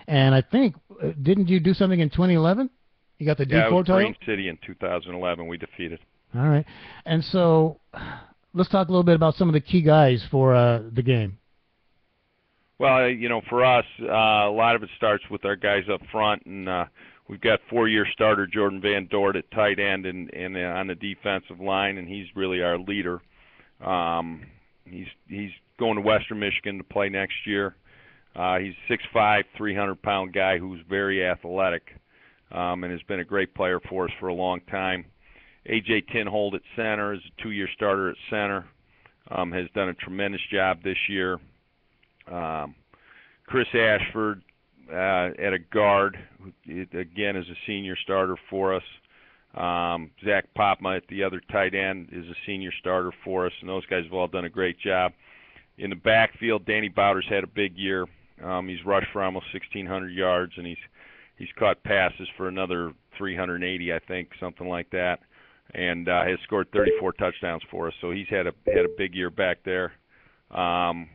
Speaker 1: And I think, didn't you do something in 2011? You got the D4 title? Yeah, it was Green City in 2011 we defeated. All right. And so, let's talk a little bit about some of the key guys for the game.
Speaker 17: Well, for us, a lot of it starts with our guys up front, and we've got 4-year starter Jordan Van Dort at tight end and on the defensive line, and he's really our leader. He's going to Western Michigan to play next year. He's 6'5", 300-pound guy who's very athletic and has been a great player for us for a long time. A.J. Tinhold at center is a 2-year starter at center, has done a tremendous job this year. Chris Ashford at a guard, who, again, is a senior starter for us. Zach Popma at the other tight end is a senior starter for us, and those guys have all done a great job. In the backfield, Danny Bowders had a big year. He's rushed for almost 1,600 yards, and he's caught passes for another 380, I think, something like that, and has scored 34 touchdowns for us. So he's had a big year back there. Cole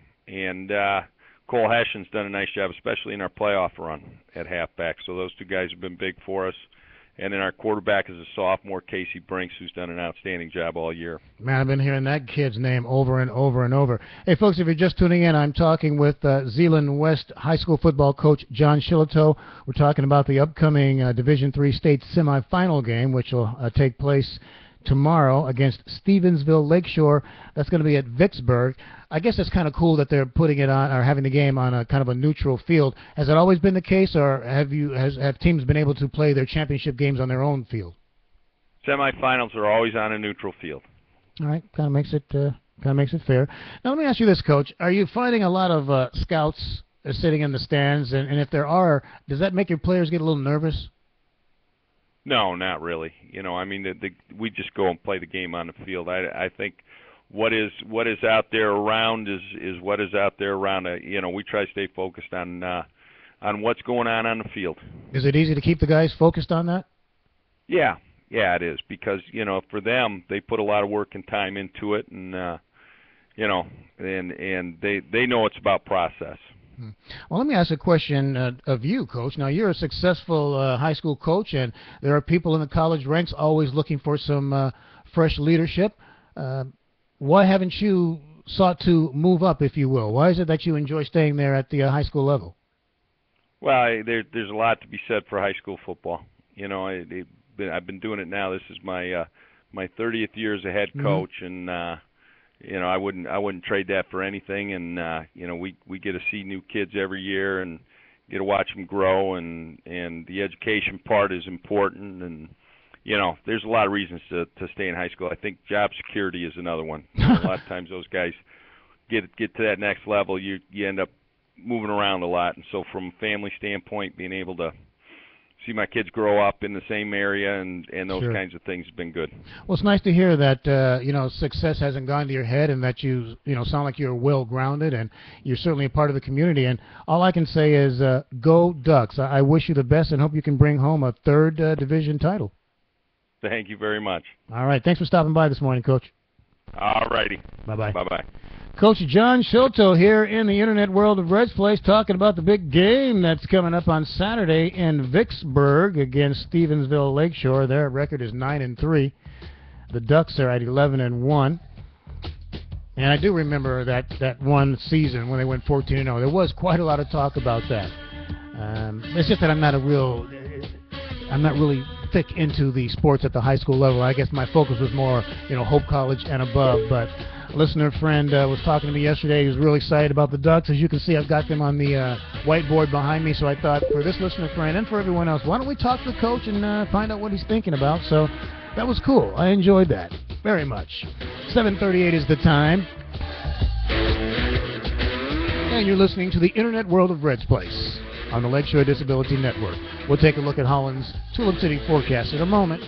Speaker 17: Hession's done a nice job, especially in our playoff run at halfback. So those two guys have been big for us. And then our quarterback is a sophomore, Casey Brinks, who's done an outstanding job all year.
Speaker 1: Man, I've been hearing that kid's name over and over and over. Hey, folks, if you're just tuning in, I'm talking with Zeeland West High School football coach John Shillito. We're talking about the upcoming Division III state semifinal game, which will take place tomorrow against Stevensville Lakeshore. That's going to be at Vicksburg. I guess it's kind of cool that they're putting it on or having the game on a kind of a neutral field. Has it always been the case, or have teams been able to play their championship games on their own field?
Speaker 17: Semifinals are always on a neutral field.
Speaker 1: All right, kind of makes it fair. Now let me ask you this, Coach: are you finding a lot of scouts sitting in the stands, and if there are, does that make your players get a little nervous?
Speaker 17: No, not really. We just go and play the game on the field. I think what is out there around is what is out there around. We try to stay focused on what's going on the field.
Speaker 1: Is it easy to keep the guys focused on that?
Speaker 17: Yeah, it is, because for them, they put a lot of work and time into it, and and they know it's about process.
Speaker 1: Well, let me ask a question of you, Coach. Now, you're a successful high school coach, and there are people in the college ranks always looking for some fresh leadership. Why haven't you sought to move up, if you will? Why is it that you enjoy staying there at the high school level?
Speaker 17: Well, there's a lot to be said for high school football. I've been doing it now. This is my 30th year as a head coach, and I wouldn't trade that for anything. And we get to see new kids every year and get to watch them grow, and the education part is important. And there's a lot of reasons to stay in high school. I think job security is another one. A lot of times those guys get to that next level, you end up moving around a lot. And so from a family standpoint, being able to see my kids grow up in the same area and those kinds of things have been good. Well,
Speaker 1: it's nice to hear that success hasn't gone to your head, and that you sound like you're well grounded, and you're certainly a part of the community. And all I can say is go Ducks. I wish you the best and hope you can bring home a third division title.
Speaker 17: Thank you very much.
Speaker 1: All right, thanks for stopping by this morning, Coach.
Speaker 17: All righty.
Speaker 1: Bye-bye.
Speaker 17: Bye-bye.
Speaker 1: Coach John Shillito here in the internet world of Red's Place, talking about the big game that's coming up on Saturday in Vicksburg against Stevensville Lakeshore. Their record is 9-3. The Ducks are at 11-1. And I do remember that one season when they went 14-0. There was quite a lot of talk about that. It's just that I'm not really thick into the sports at the high school level. I guess my focus was more, Hope College and above. But a listener friend was talking to me yesterday. He was really excited about the Ducks. As you can see, I've got them on the whiteboard behind me. So I thought, for this listener friend and for everyone else, why don't we talk to the coach and find out what he's thinking about? So that was cool. I enjoyed that very much. 7:38 is the time. And you're listening to the internet world of Red's Place on the Lakeshore Disability Network. We'll take a look at Holland's Tulip City forecast in a moment.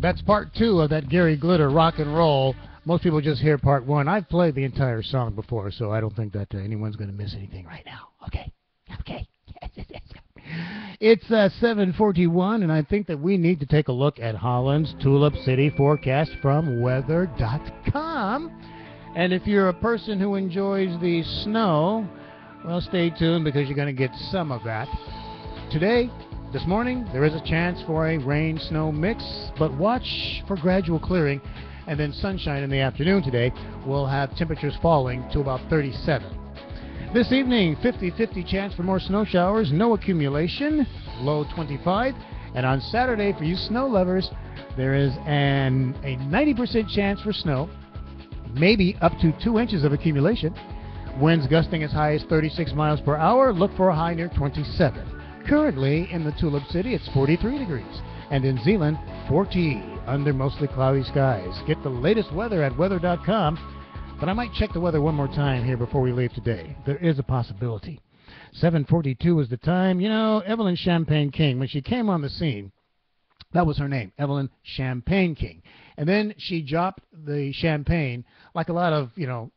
Speaker 1: That's part 2 of that Gary Glitter rock and roll. Most people just hear part 1. I've played the entire song before, so I don't think that anyone's going to miss anything right now. Okay. It's 7:41, and I think that we need to take a look at Holland's Tulip City forecast from weather.com. And if you're a person who enjoys the snow, well, stay tuned because you're going to get some of that. Today, this morning, there is a chance for a rain-snow mix, but watch for gradual clearing, and then sunshine in the afternoon today. We'll have temperatures falling to about 37. This evening, 50-50 chance for more snow showers, no accumulation, low 25. And on Saturday, for you snow lovers, there is a 90% chance for snow, maybe up to 2 inches of accumulation. Winds gusting as high as 36 miles per hour. Look for a high near 27. Currently in the Tulip City, it's 43 degrees. And in Zeeland, 40 under mostly cloudy skies. Get the latest weather at weather.com. But I might check the weather one more time here before we leave today. There is a possibility. 7:42 is the time. You know, Evelyn Champagne King, when she came on the scene, that was her name, Evelyn Champagne King. And then she dropped the champagne like a lot of,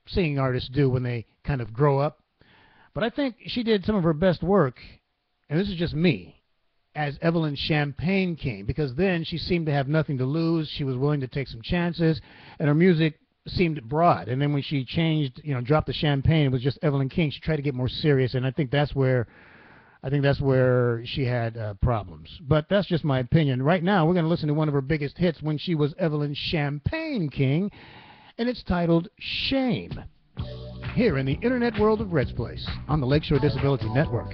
Speaker 1: singing artists do when they kind of grow up. But I think she did some of her best work, and this is just me, as Evelyn Champagne King, because then she seemed to have nothing to lose. She was willing to take some chances, and her music seemed broad. And then when she changed, dropped the champagne, it was just Evelyn King. She tried to get more serious, and I think that's where she had problems. But that's just my opinion. Right now, we're going to listen to one of her biggest hits when she was Evelyn Champagne King, and it's titled Shame. Here in the internet world of Red's Place on the Lakeshore Disability Network.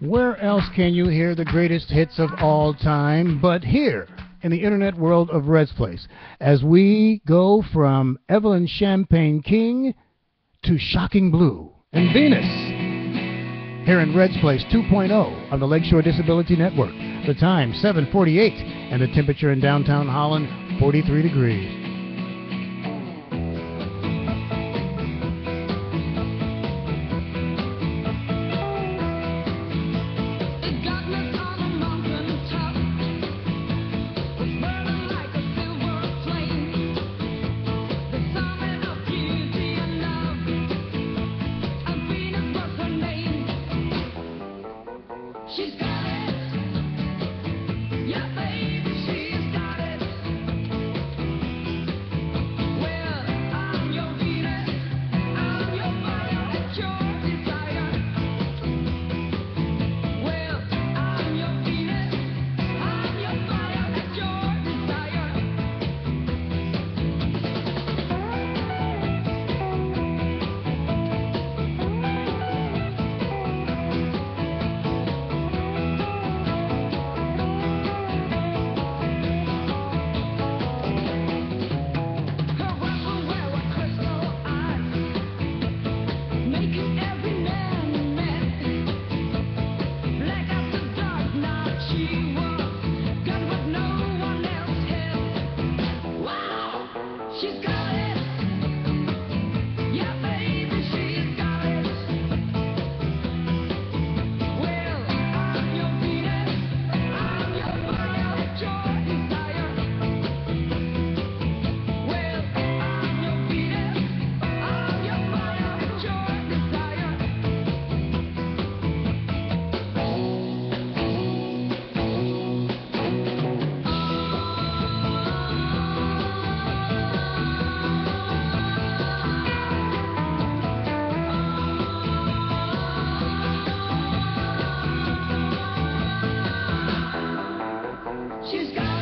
Speaker 1: Where else can you hear the greatest hits of all time but here in the internet world of Red's Place, as we go from Evelyn Champagne King to Shocking Blue and Venus here in Red's Place 2.0 on the Lakeshore Disability Network. The time 7:48 and the temperature in downtown Holland 43 degrees.
Speaker 6: She's got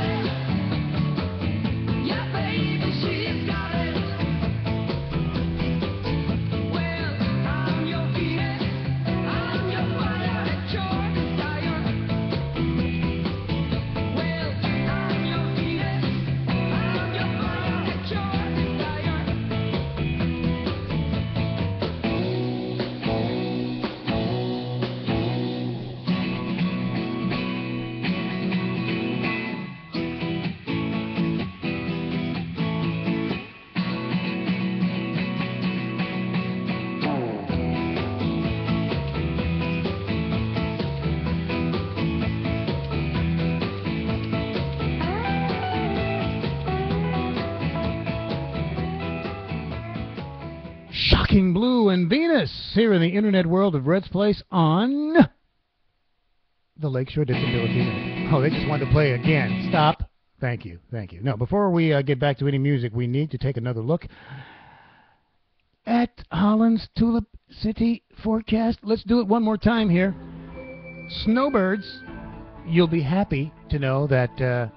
Speaker 6: it. Yeah, baby, she's got it.
Speaker 1: Shocking Blue and Venus here in the internet world of Red's Place on the Lakeshore Disability Network. Oh, they just wanted to play again. Stop. Thank you. Thank you. No, before we get back to any music, we need to take another look at Holland's Tulip City forecast. Let's do it one more time here. Snowbirds, you'll be happy to know that,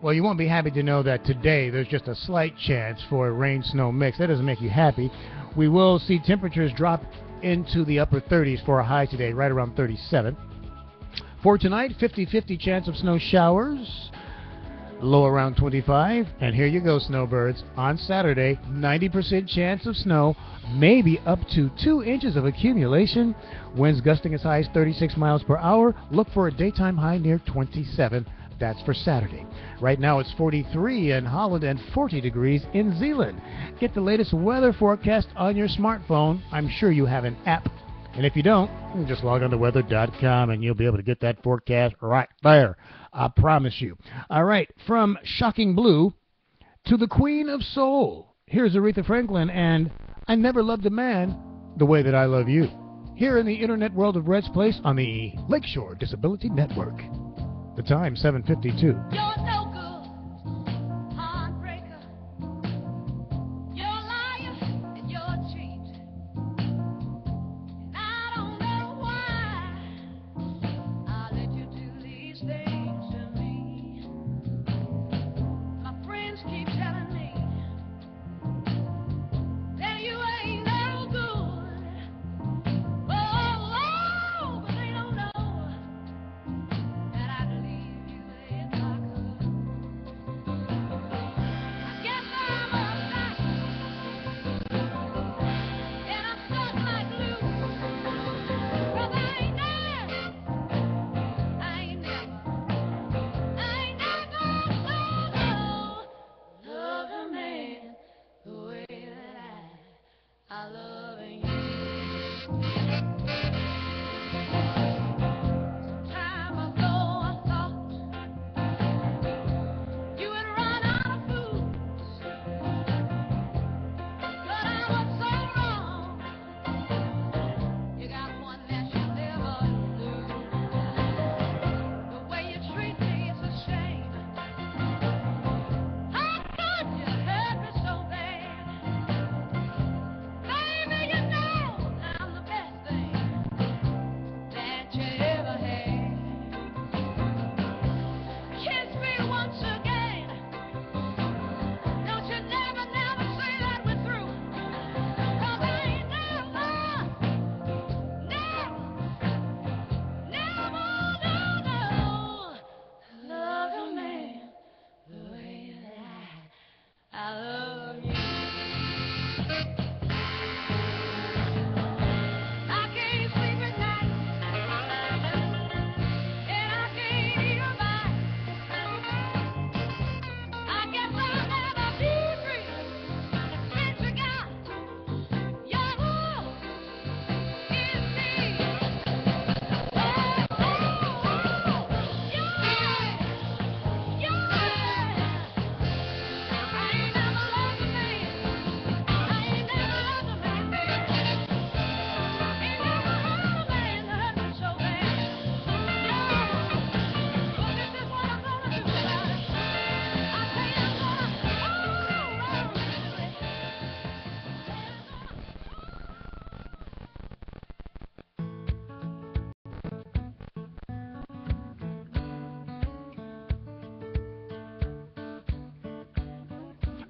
Speaker 1: well, you won't be happy to know that today there's just a slight chance for a rain-snow mix. That doesn't make you happy. We will see temperatures drop into the upper 30s for a high today, right around 37. For tonight, 50-50 chance of snow showers, low around 25. And here you go, snowbirds. On Saturday, 90% chance of snow, maybe up to 2 inches of accumulation. Winds gusting as high as 36 miles per hour. Look for a daytime high near 27. That's for Saturday. Right now it's 43 in Holland and 40 degrees in Zeeland. Get the latest weather forecast on your smartphone. I'm sure you have an app. And if you don't, just log on to weather.com and you'll be able to get that forecast right there. I promise you. All right, from Shocking Blue to the Queen of Soul. Here's Aretha Franklin and I Never Loved a Man the Way That I Love You. Here in the internet world of Red's Place on the Lakeshore Disability Network. The time, 7:52.
Speaker 6: You're no good, heartbreaker. You're a liar and you're a cheat. And I don't know why I let you do these things to me. My friends keep telling me that you ain't no good. Oh, but they don't know.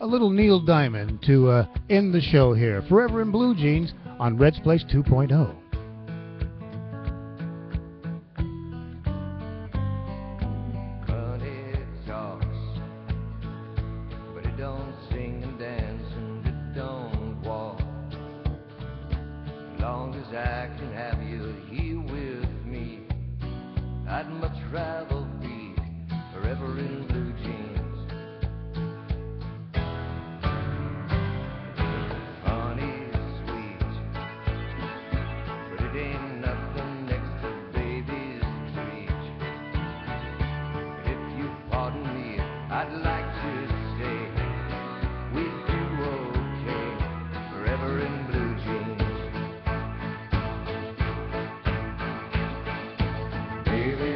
Speaker 1: a little Neil Diamond to end the show here. Forever in Blue Jeans on Red's Place 2.0.
Speaker 18: I can have you here with me. I'd much rather be forever in blue jeans. Honey is sweet, but it ain't nothing next to baby's treat. If you pardon me, I'd like to say we'd do okay forever in blue jeans. Baby,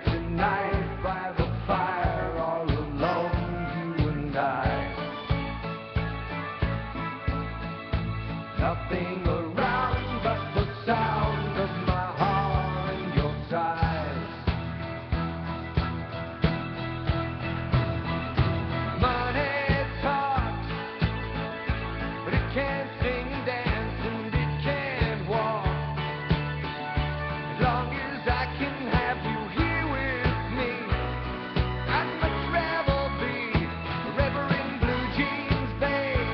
Speaker 18: tonight, by the fire, all alone, you and I. Nothing around but the sound of my heart and your sighs. Money talks, but it can't sing and dance, and it can't walk. As long as I can have you here with me, I'd much rather be forever in blue jeans, babe.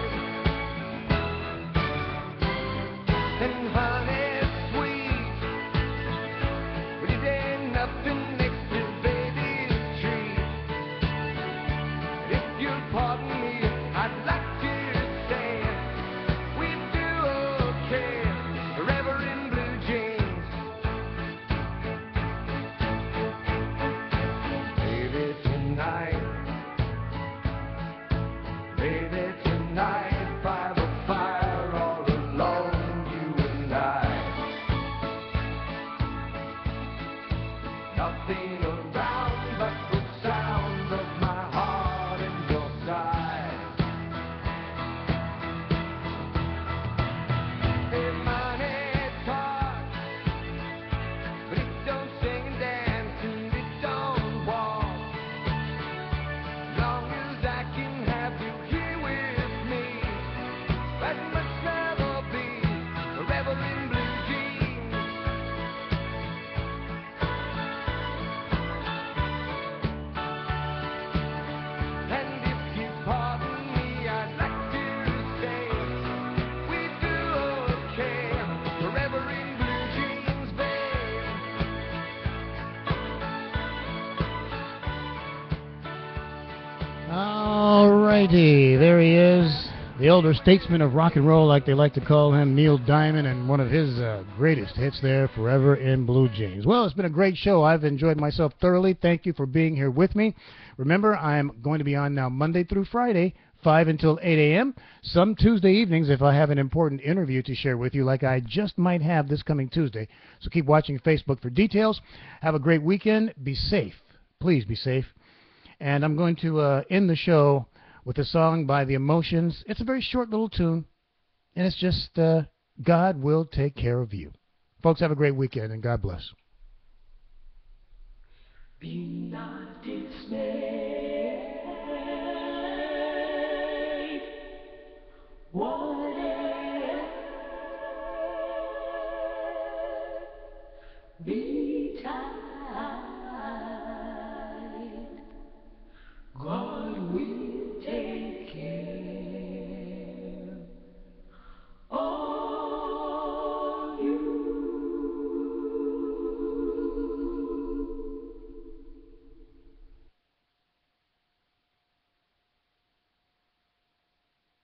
Speaker 18: And honey, sweet, but it ain't nothing next to baby's treat. If you'll pardon me, I'd like to say we'd do okay forever in blue jeans. Baby, tonight, by the fire, all alone, you and I. Nothing around but the sound of my heart and your sighs. Hey, money talks, but it don't sing and dance, and it don't walk. As long as I can have you here with me, I'd much rather be forever in blue jeans. And if you pardon me, I'd like to say we'd do okay forever in blue jeans, babe.
Speaker 1: Alrighty, there he is, the elder statesman of rock and roll, like they like to call him, Neil Diamond, and one of his greatest hits there, Forever in Blue Jeans. Well, it's been a great show. I've enjoyed myself thoroughly. Thank you for being here with me. Remember, I'm going to be on now Monday through Friday, 5 until 8 a.m., some Tuesday evenings if I have an important interview to share with you, like I just might have this coming Tuesday. So keep watching Facebook for details. Have a great weekend. Be safe. Please be safe. And I'm going to end the show with a song by The Emotions. It's a very short little tune, and it's just God Will Take Care of You. Folks, have a great weekend, and God bless.
Speaker 6: Be not dismayed.